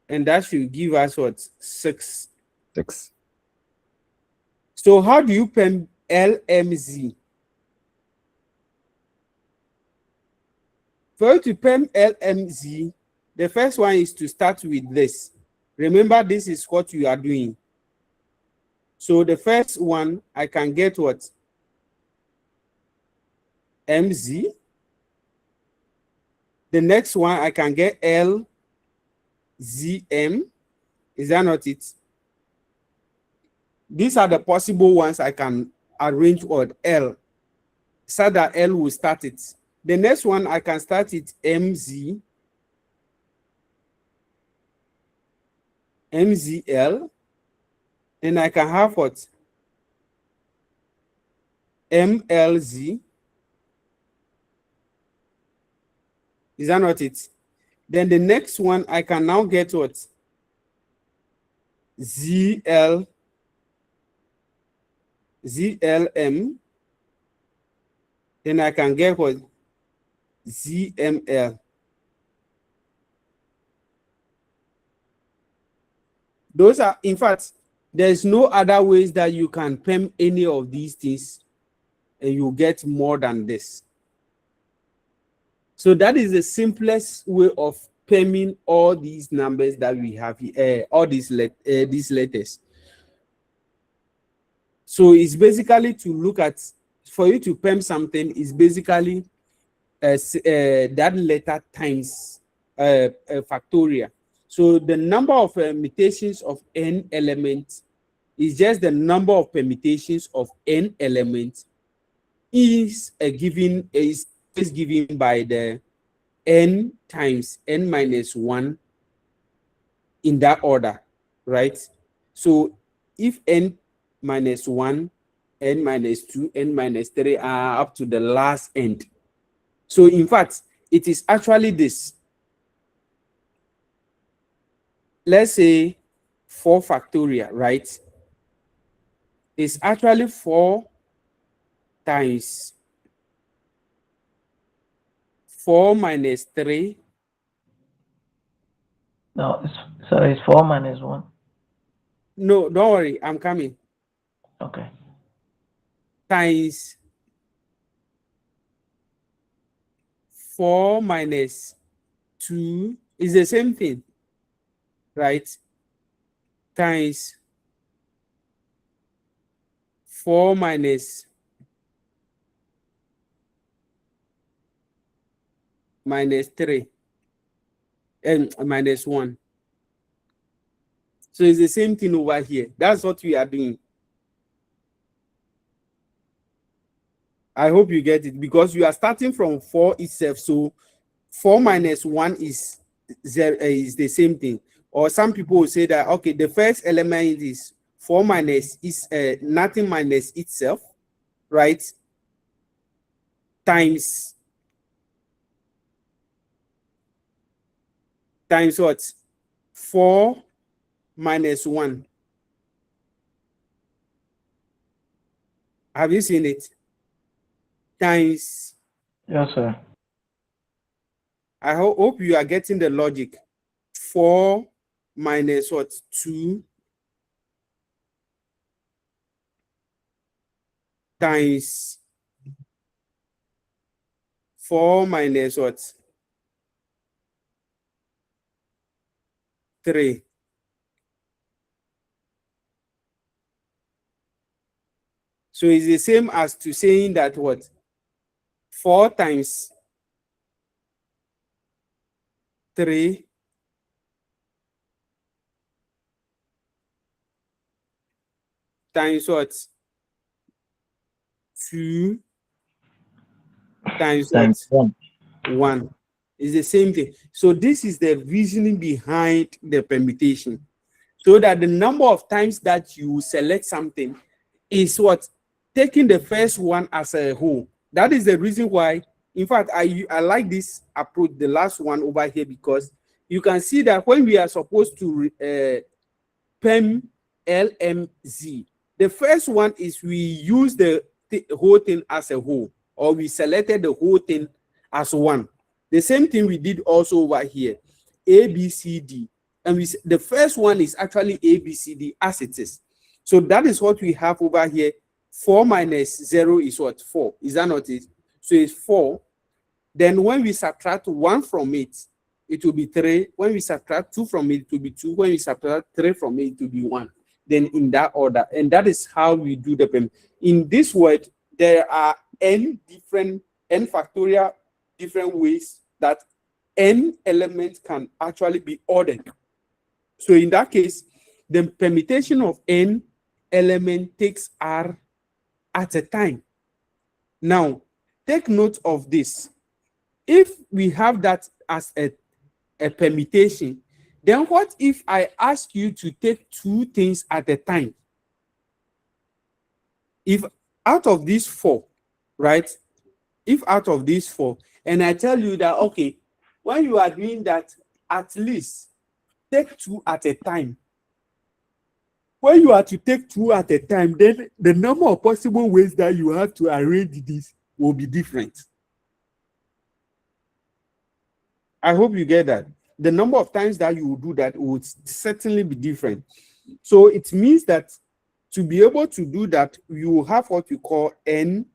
And that should give us what? 6. 6. So how do you pen LMZ? For you to pen LMZ, the first one is to start with this. Remember, this is what you are doing. So the first one, I can get what? MZ. The next one, I can get LZM. Is that not it? These are the possible ones I can arrange with L, so that L will start it. The next one, I can start it MZ, MZL, and I can have what? MLZ. Is that not it? Then the next one, I can now get what? ZL, ZLM. Then I can get what? ZML. Those are, in fact, there's no other ways that you can pen any of these things and you get more than this. So that is the simplest way of perming all these numbers that we have here, all these letters. So it's basically to look at, for you to perm something is basically that letter times factorial. So the number of permutations of n elements is just the number of permutations of n elements is given by the n times n minus 1 in that order, right? So if n minus 1, n minus 2, n minus 3 are up to the last end. So in fact, it is actually this. Let's say 4 factorial, right? It's actually 4 times 4 minus 3. No, sorry, it's 4 minus 1. No, don't worry, I'm coming. Okay. Times 4 minus 2 is the same thing, right? Times 4 minus 3 and minus 1. So it's the same thing over here. That's what we are doing. I hope you get it, because you are starting from 4 itself. So 4 minus 1 is 0, is the same thing. Or some people will say that, okay, the first element is 4 minus is nothing minus itself, right? Times what? 4 minus 1. Have you seen it? Times. Yes, sir. I hope you are getting the logic. 4 minus what? 2 times 4 minus what? 3. So it's the same as to saying that what? 4 times 3 times what? 2 times what? 1 is the same thing. So this is the reasoning behind the permutation. So that the number of times that you select something is what? Taking the first one as a whole. That is the reason why, in fact, I like this approach, the last one over here, because you can see that when we are supposed to perm LMZ, the first one is we use the whole thing as a whole, or we selected the whole thing as one. The same thing we did also over here, ABCD. And the first one is actually ABCD as it is. So that is what we have over here. 4 minus 0 is what? 4. Is that not it? So it's 4. Then when we subtract 1 from it, it will be 3. When we subtract 2 from it, it will be 2. When we subtract 3 from it, it will be 1. Then in that order. And that is how we do the perm. In this word, there are n factorial different ways that n elements can actually be ordered. So in that case, the permutation of n element takes R at a time. Now, take note of this. If we have that as a permutation, then what if I ask you to take 2 things at a time? If out of these 4, right? If out of these 4, and I tell you that, okay, when you are doing that, at least take 2 at a time. When you are to take 2 at a time, then the number of possible ways that you have to arrange this will be different. I hope you get that. The number of times that you will do that would certainly be different. So it means that to be able to do that, you will have what we call n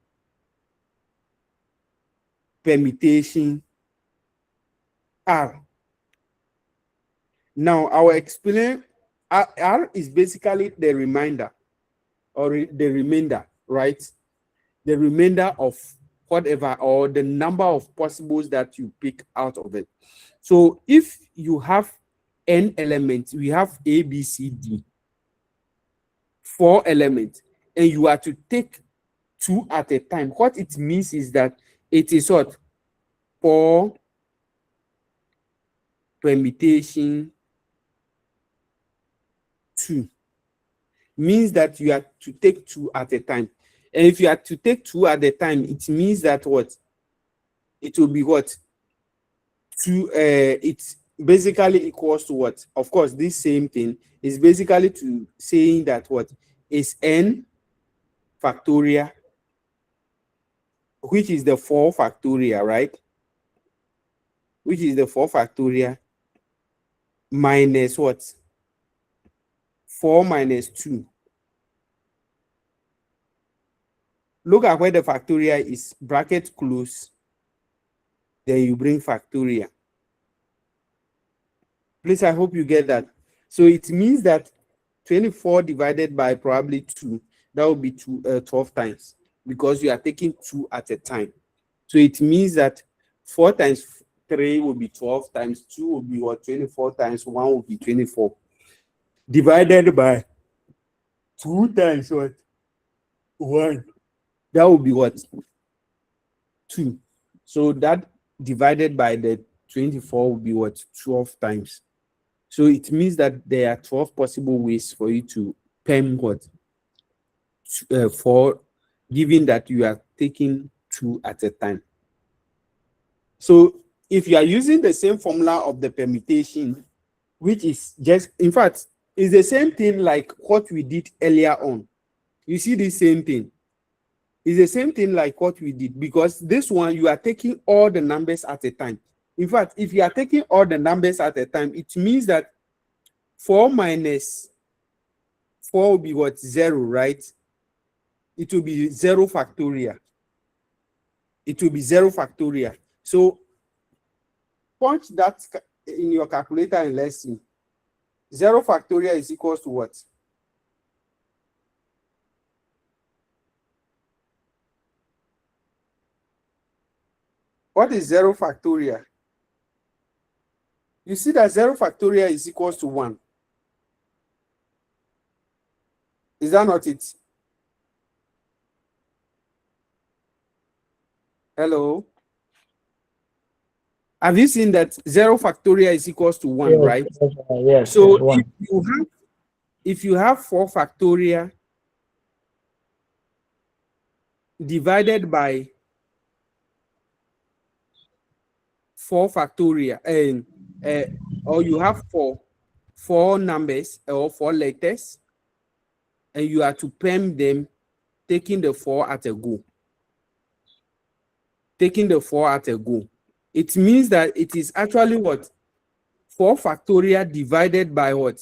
permutation R. Now I will explain. R is basically the remainder or the remainder, right? The remainder of whatever or the number of possibles that you pick out of it. So if you have n elements, we have A, B, C, D, 4 elements, and you are to take 2 at a time. What it means is that it is what? 4 permutation 2 means that you have to take 2 at a time. And if you have to take 2 at a time, it means that what? It will be what? 2, it's basically equals to what? Of course, this same thing is basically to saying that what is n factorial, which is the 4 factorial, right? Which is the 4 factorial minus what? 4 minus 2. Look at where the factorial is, bracket close. Then you bring factorial. Please, I hope you get that. So it means that 24 divided by probably 2, that will be 12 times because you are taking 2 at a time. So it means that 4 times 3 will be 12 times 2 will be what? 24 times 1 will be 24. Divided by 2 times what? 1. That will be what? 2. So that divided by the 24 will be what? 12 times. So it means that there are 12 possible ways for you to perm what? For given that you are taking 2 at a time. So if you are using the same formula of the permutation, which is just, in fact, it's the same thing like what we did earlier on. You see the same thing. It's the same thing like what we did, because this one, you are taking all the numbers at a time. In fact, if you are taking all the numbers at a time, it means that 4 minus 4 will be what? 0, right? It will be 0 factorial. It will be 0 factorial. So punch that in your calculator and let's see. 0 factorial is equals to what? What is 0 factorial? You see that 0 factorial is equals to 1. Is that not it? Hello? Have you seen that 0 factorial is equals to 1, Yes, right? yes, So yes, 1. if you have 4 factorial divided by 4 factorial, and or you have 4 numbers or 4 letters, and you are to perm them, taking the 4 at a go. Taking the 4 at a go. It means that it is actually what? 4 factorial divided by what?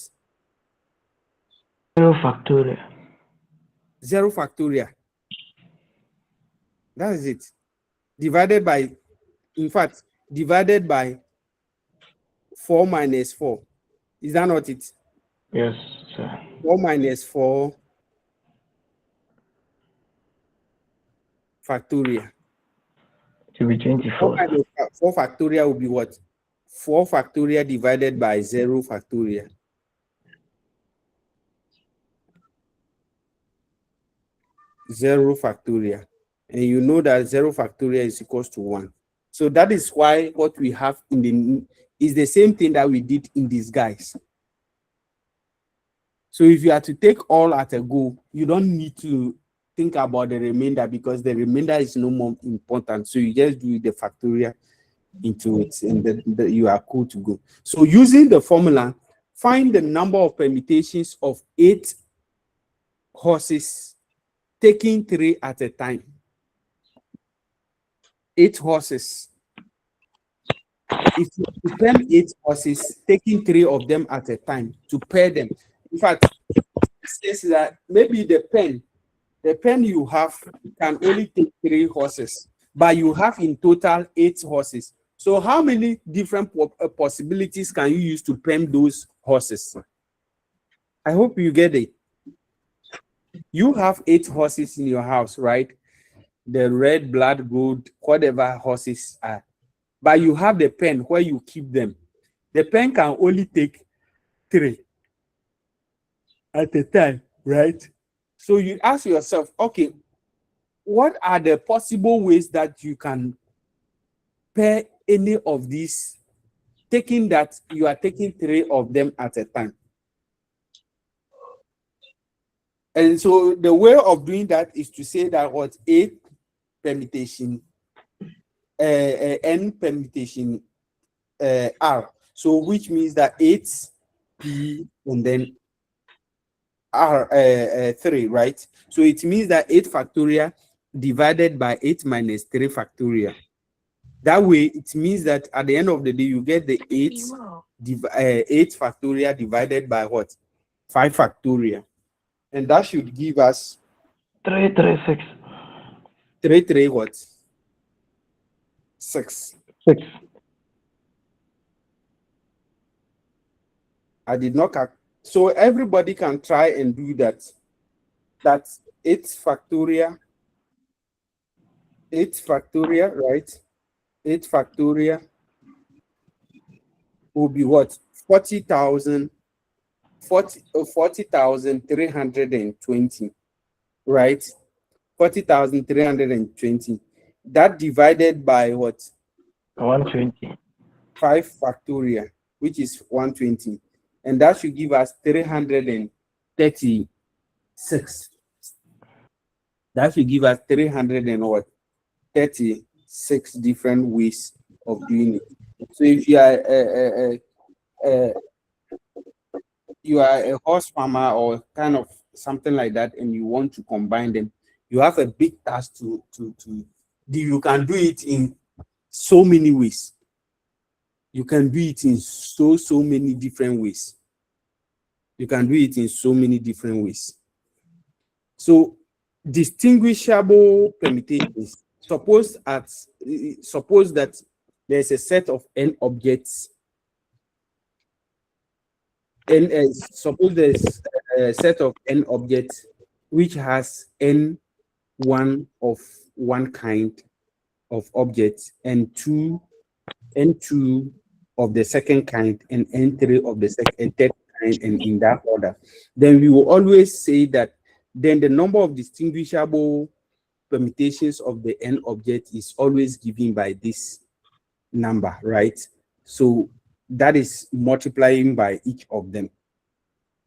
0 factorial. 0 factorial. That is it. Divided by, in fact, divided by 4 minus 4. Is that not it? Yes, sir. 4 minus 4 factorial. It will be 4 24. minus 4 factorial will be what? 4 factorial divided by 0 factorial. Zero factorial. And you know that 0 factorial is equals to 1. So that is why what we have in the is the same thing that we did in these guys. So if you are to take all at a go, you don't need to think about the remainder because the remainder is no more important. So you just do the factorial into it and then you are cool to go. So using the formula, find the number of permutations of 8 horses taking 3 at a time. 8 horses. If you pair 8 horses, taking 3 of them at a time to pair them. In fact, this says that maybe the pen you have can only take 3 horses, but you have in total 8 horses. So how many different possibilities can you use to pen those horses? I hope you get it. You have 8 horses in your house, right? The red, blood, gold, whatever horses are. But you have the pen where you keep them. The pen can only take 3 at a time, right? So you ask yourself, okay, what are the possible ways that you can pair any of these, taking that you are taking 3 of them at a time? And so the way of doing that is to say that what A permutation, N permutation R. So which means that 8 P and then R 3, right? So it means that 8 factorial divided by 8 minus 3 factorial. That way, it means that at the end of the day, you get the 8 factorial divided by what? 5 factorial. And that should give us 336. 3 what? 6. 6. I did not calculate. So everybody can try and do that. That's 8 factorial. 8 factorial, right? 8 factorial will be what? 40,320, right? 40,320. That divided by what? 120. 5 factorial, which is 120. And that should give us 336. That should give us 336 different ways of doing it. So if you are a horse farmer or kind of something like that, and you want to combine them, you have a big task to do. You can do it in so many ways. You can do it in so many different ways. You can do it in so many different ways. So distinguishable permutations. Suppose that there's a set of n objects, and suppose there's a set of n objects which has n1 of one kind of object and n2 of the second kind and n3 of the third kind, and in that order. Then we will always say that then the number of distinguishable permutations of the n object is always given by this number, right? So that is multiplying by each of them.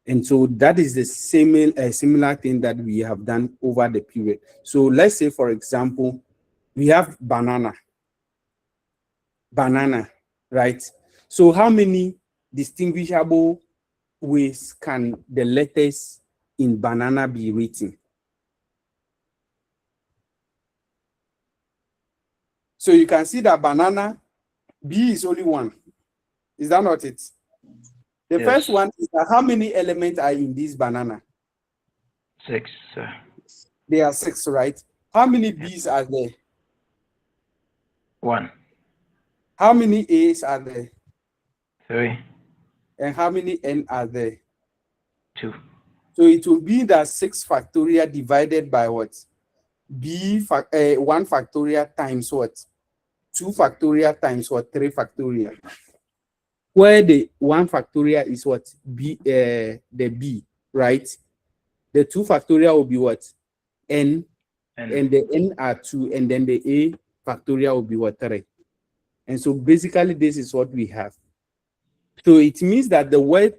And so that is the same similar thing that we have done over the period. So let's say, for example, we have banana, right? So how many distinguishable ways can the letters in banana be written? So you can see that banana, B is only 1. Is that not it? The Yes. first one is that how many elements are in this banana? 6, sir. There are 6, right? How many B's are there? 1, How many A's are there? 3, And how many N are there? 2. So it will be that 6 factorial divided by what? 1 factorial times what? 2 factorial times what? 3 factorial. Where the 1 factorial is what? The B, right? The 2 factorial will be what? N, and the N are 2, and then the A factorial will be what? 3. And so basically this is what we have. So it means that the word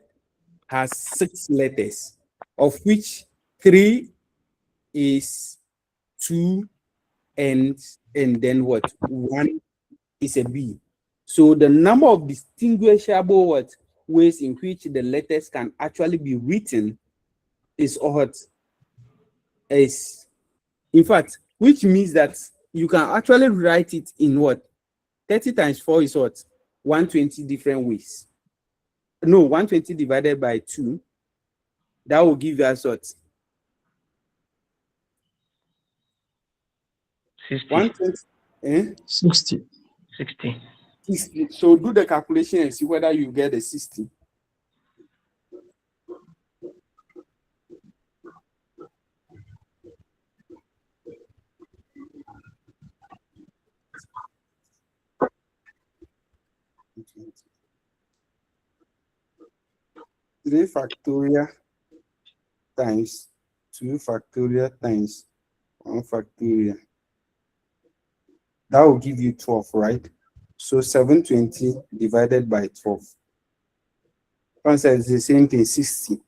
has 6 letters, of which 3 is 2 and then what? 1 is a B. So the number of distinguishable ways in which the letters can actually be written is what? Is, in fact, which means that you can actually write it in what? 30 times 4 is what? 120 different ways. No, 120 divided by 2. That will give us what? 60. 120. 60. 60. So do the calculation and see whether you get a 60. Three factorial times 2 factorial times 1 factorial. That will give you 12, right? So 720 divided by 12. Answer is the same thing, 60.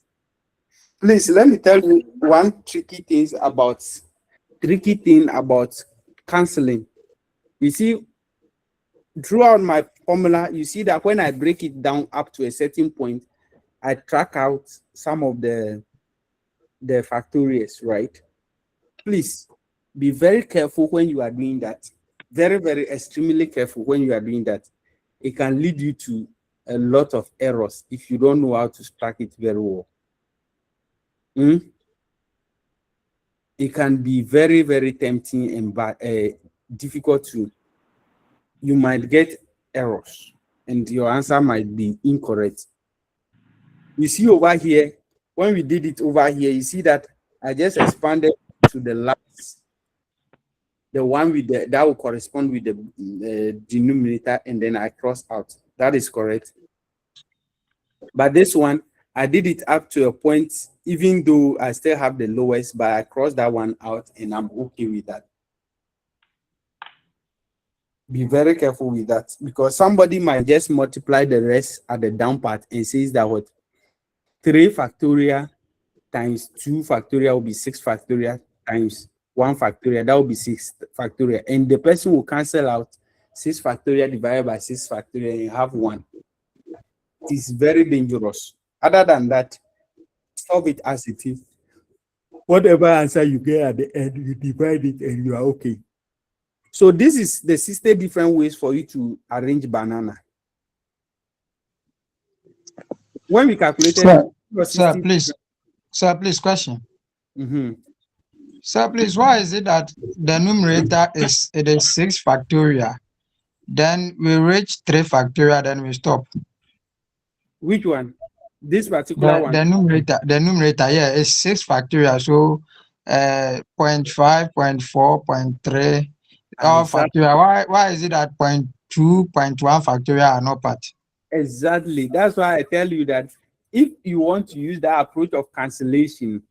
Please let me tell you one tricky thing about canceling. You see, throughout my formula, you see that when I break it down up to a certain point, I track out some of the factorials, right? Please be very careful when you are doing that. Very, very extremely careful when you are doing that. It can lead you to a lot of errors if you don't know how to track it very well. It can be very, very tempting and difficult to. You might get errors and your answer might be incorrect. You see over here, when we did it over here, you see that I just expanded to the last, the one with that will correspond with the denominator, and then I cross out. That is correct. But this one, I did it up to a point, even though I still have the lowest, but I crossed that one out and I'm okay with that. Be very careful with that, because somebody might just multiply the rest at the down part and says that what 3 factorial times 2 factorial will be 6 factorial times 1 factorial. That will be 6 factorial. And the person will cancel out 6 factorial divided by 6 factorial and you have 1. It is very dangerous. Other than that, solve it as it is. Whatever answer you get at the end, you divide it and you are okay. So this is the 60 different ways for you to arrange banana. When we calculated, Sir, please, question. Sir, please, why is it that the numerator is 6 factorial, then we reach 3 factorial, then we stop? Which one? This particular one? The numerator, yeah, is 6 factorial, so 0.5, 0.4, 0.3, all factorial. Why is it that 0.2, 0.1 factorial are not part? Exactly. That's why I tell you that if you want to use that approach of cancellation,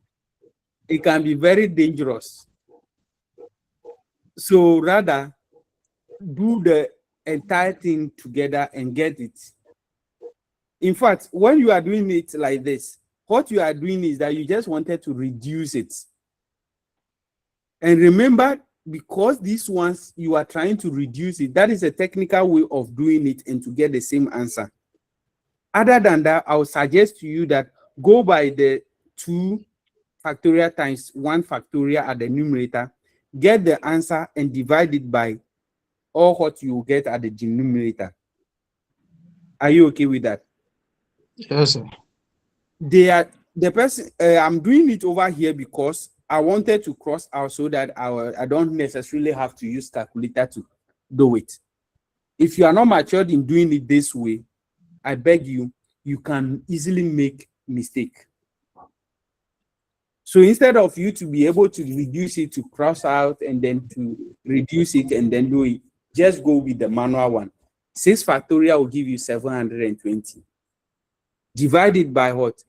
it can be very dangerous. So rather, do the entire thing together and get it. In fact, when you are doing it like this, what you are doing is that you just wanted to reduce it. And remember, because these ones, you are trying to reduce it, that is a technical way of doing it and to get the same answer. Other than that, I would suggest to you that go by the 2 factorial times 1 factorial at the numerator, get the answer and divide it by all what you get at the denominator. Are you okay with that? Yes, sir. The person, I'm doing it over here because I wanted to cross out so that I don't necessarily have to use calculator to do it. If you are not matured in doing it this way, I beg you, you can easily make mistake. So instead of you to be able to reduce it to cross out and then to reduce it and then do it, just go with the manual one. 6 factorial will give you 720. Divide it by what?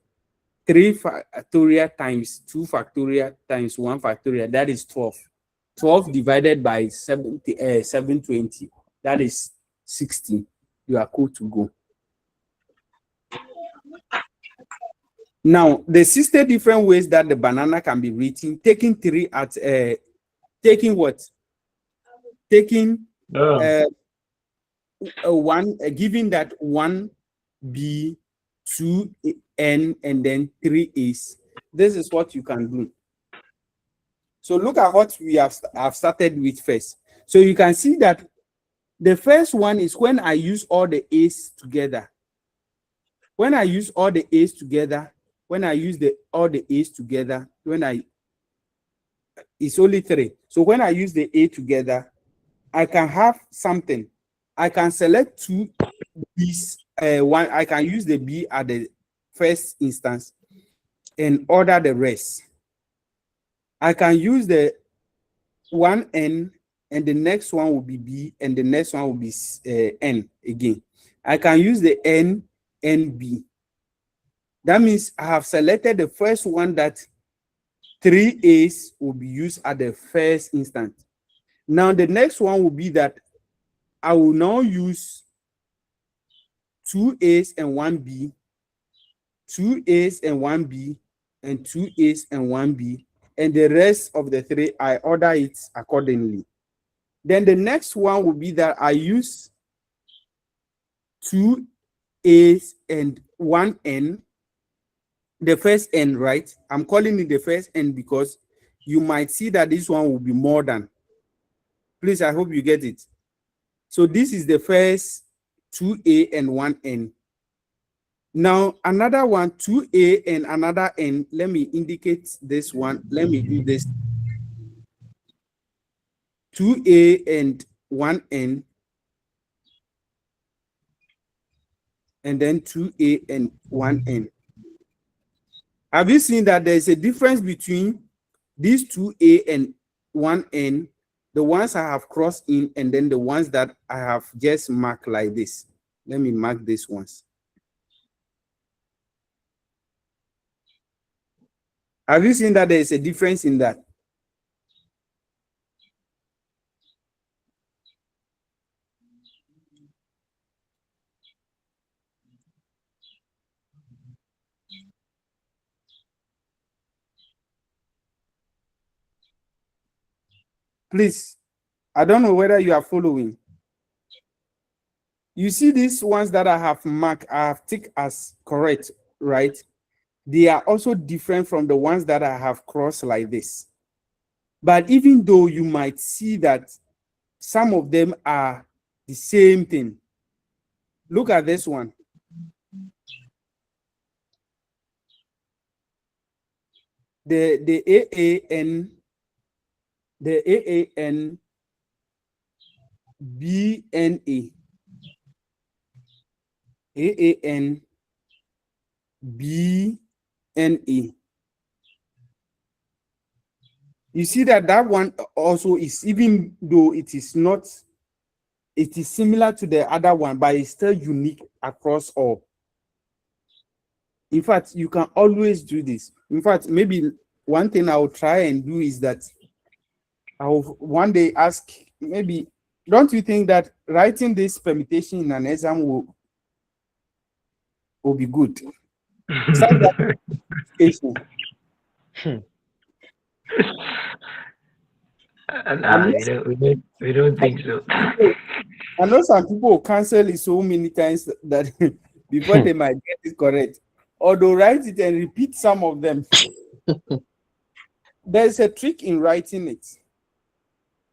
3 factorial times 2 factorial times 1 factorial, that is 12. 12 divided by 720, that is 60. You are cool to go. Now, the 60 different ways that the banana can be written, taking 3 at, taking what? Taking 1, giving that 1B, 2N, and then 3A's. This is what you can do. So look at what we have started with first. So you can see that the first one is when I use all the A's together. When I use all the A's together, when I use all the A's together, it's only 3. So when I use the A together, I can have something. I can select two B's. One, I can use the B at the first instance and order the rest. I can use the one N and the next one will be B and the next one will be N again. I can use the N and B. That means I have selected the first one that 3 A's will be used at the first instance. Now the next one will be that I will now use 2 A's and 1 B, 2 A's and 1 B, and 2 A's and 1 B, and the rest of the 3 I order it accordingly. Then the next one will be that I use 2 A's and 1 N, the first N, right? I'm calling it the first N because you might see that this one will be more than. Please, I hope you get it. So this is the first 2A and 1N. Now another one, 2A and another N. Let me indicate this one. Let me do this. 2A and 1N. And then 2A and 1N. Have you seen that there's a difference between these 2A and 1N, the ones I have crossed in, and then the ones that I have just marked like this? Let me mark these ones. Have you seen that there is a difference in that? Please, I don't know whether you are following. You see these ones that I have marked, I have ticked as correct, right? They are also different from the ones that I have crossed like this. But even though you might see that some of them are the same thing, look at this one. The AAN, the AAN BNA, AAN BNA. You see that that one also is, even though it is not, it is similar to the other one, but it's still unique across all. In fact, you can always do this. In fact, maybe one thing I will try and do is that I will one day ask, maybe, don't you think that writing this permutation in an exam will be good? We don't think so. I know some people will cancel it so many times that before they might get it correct, or they'll write it and repeat some of them. There's a trick in writing it.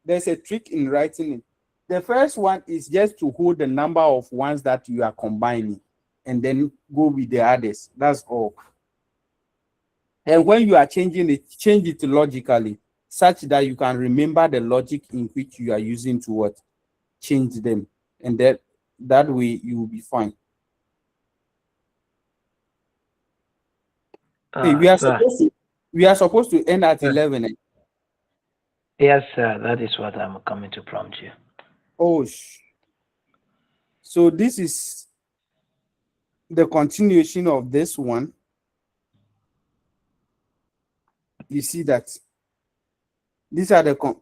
There's a trick in writing it. The first one is just to hold the number of ones that you are combining and then go with the others. That's all. And when you are changing it, change it logically, such that you can remember the logic in which you are using to what? Change them. And that way you will be fine. Hey, we are supposed to end at 11. Yes, sir. That is what I'm coming to prompt you. Oh, so this is the continuation of this one. You see that these are the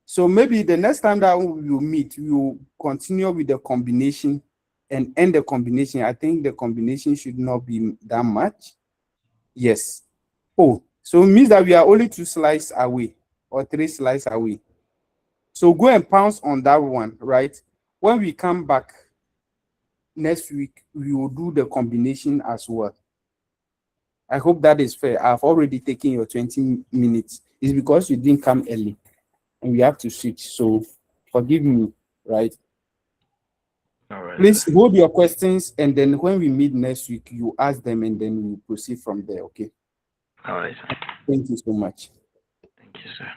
so maybe the next time that we will meet, we will continue with the combination and end the combination. I think the combination should not be that much. Yes. Oh, so it means that we are only 2 slides away or 3 slides away. So go and pounce on that one, right? When we come back next week, we will do the combination as well. I hope that is fair. I've already taken your 20 minutes. It's because you didn't come early and we have to switch. So forgive me, right? All right. Please hold your questions, and then when we meet next week, you ask them and then we proceed from there, okay? All right. Thank you so much. Thank you, sir.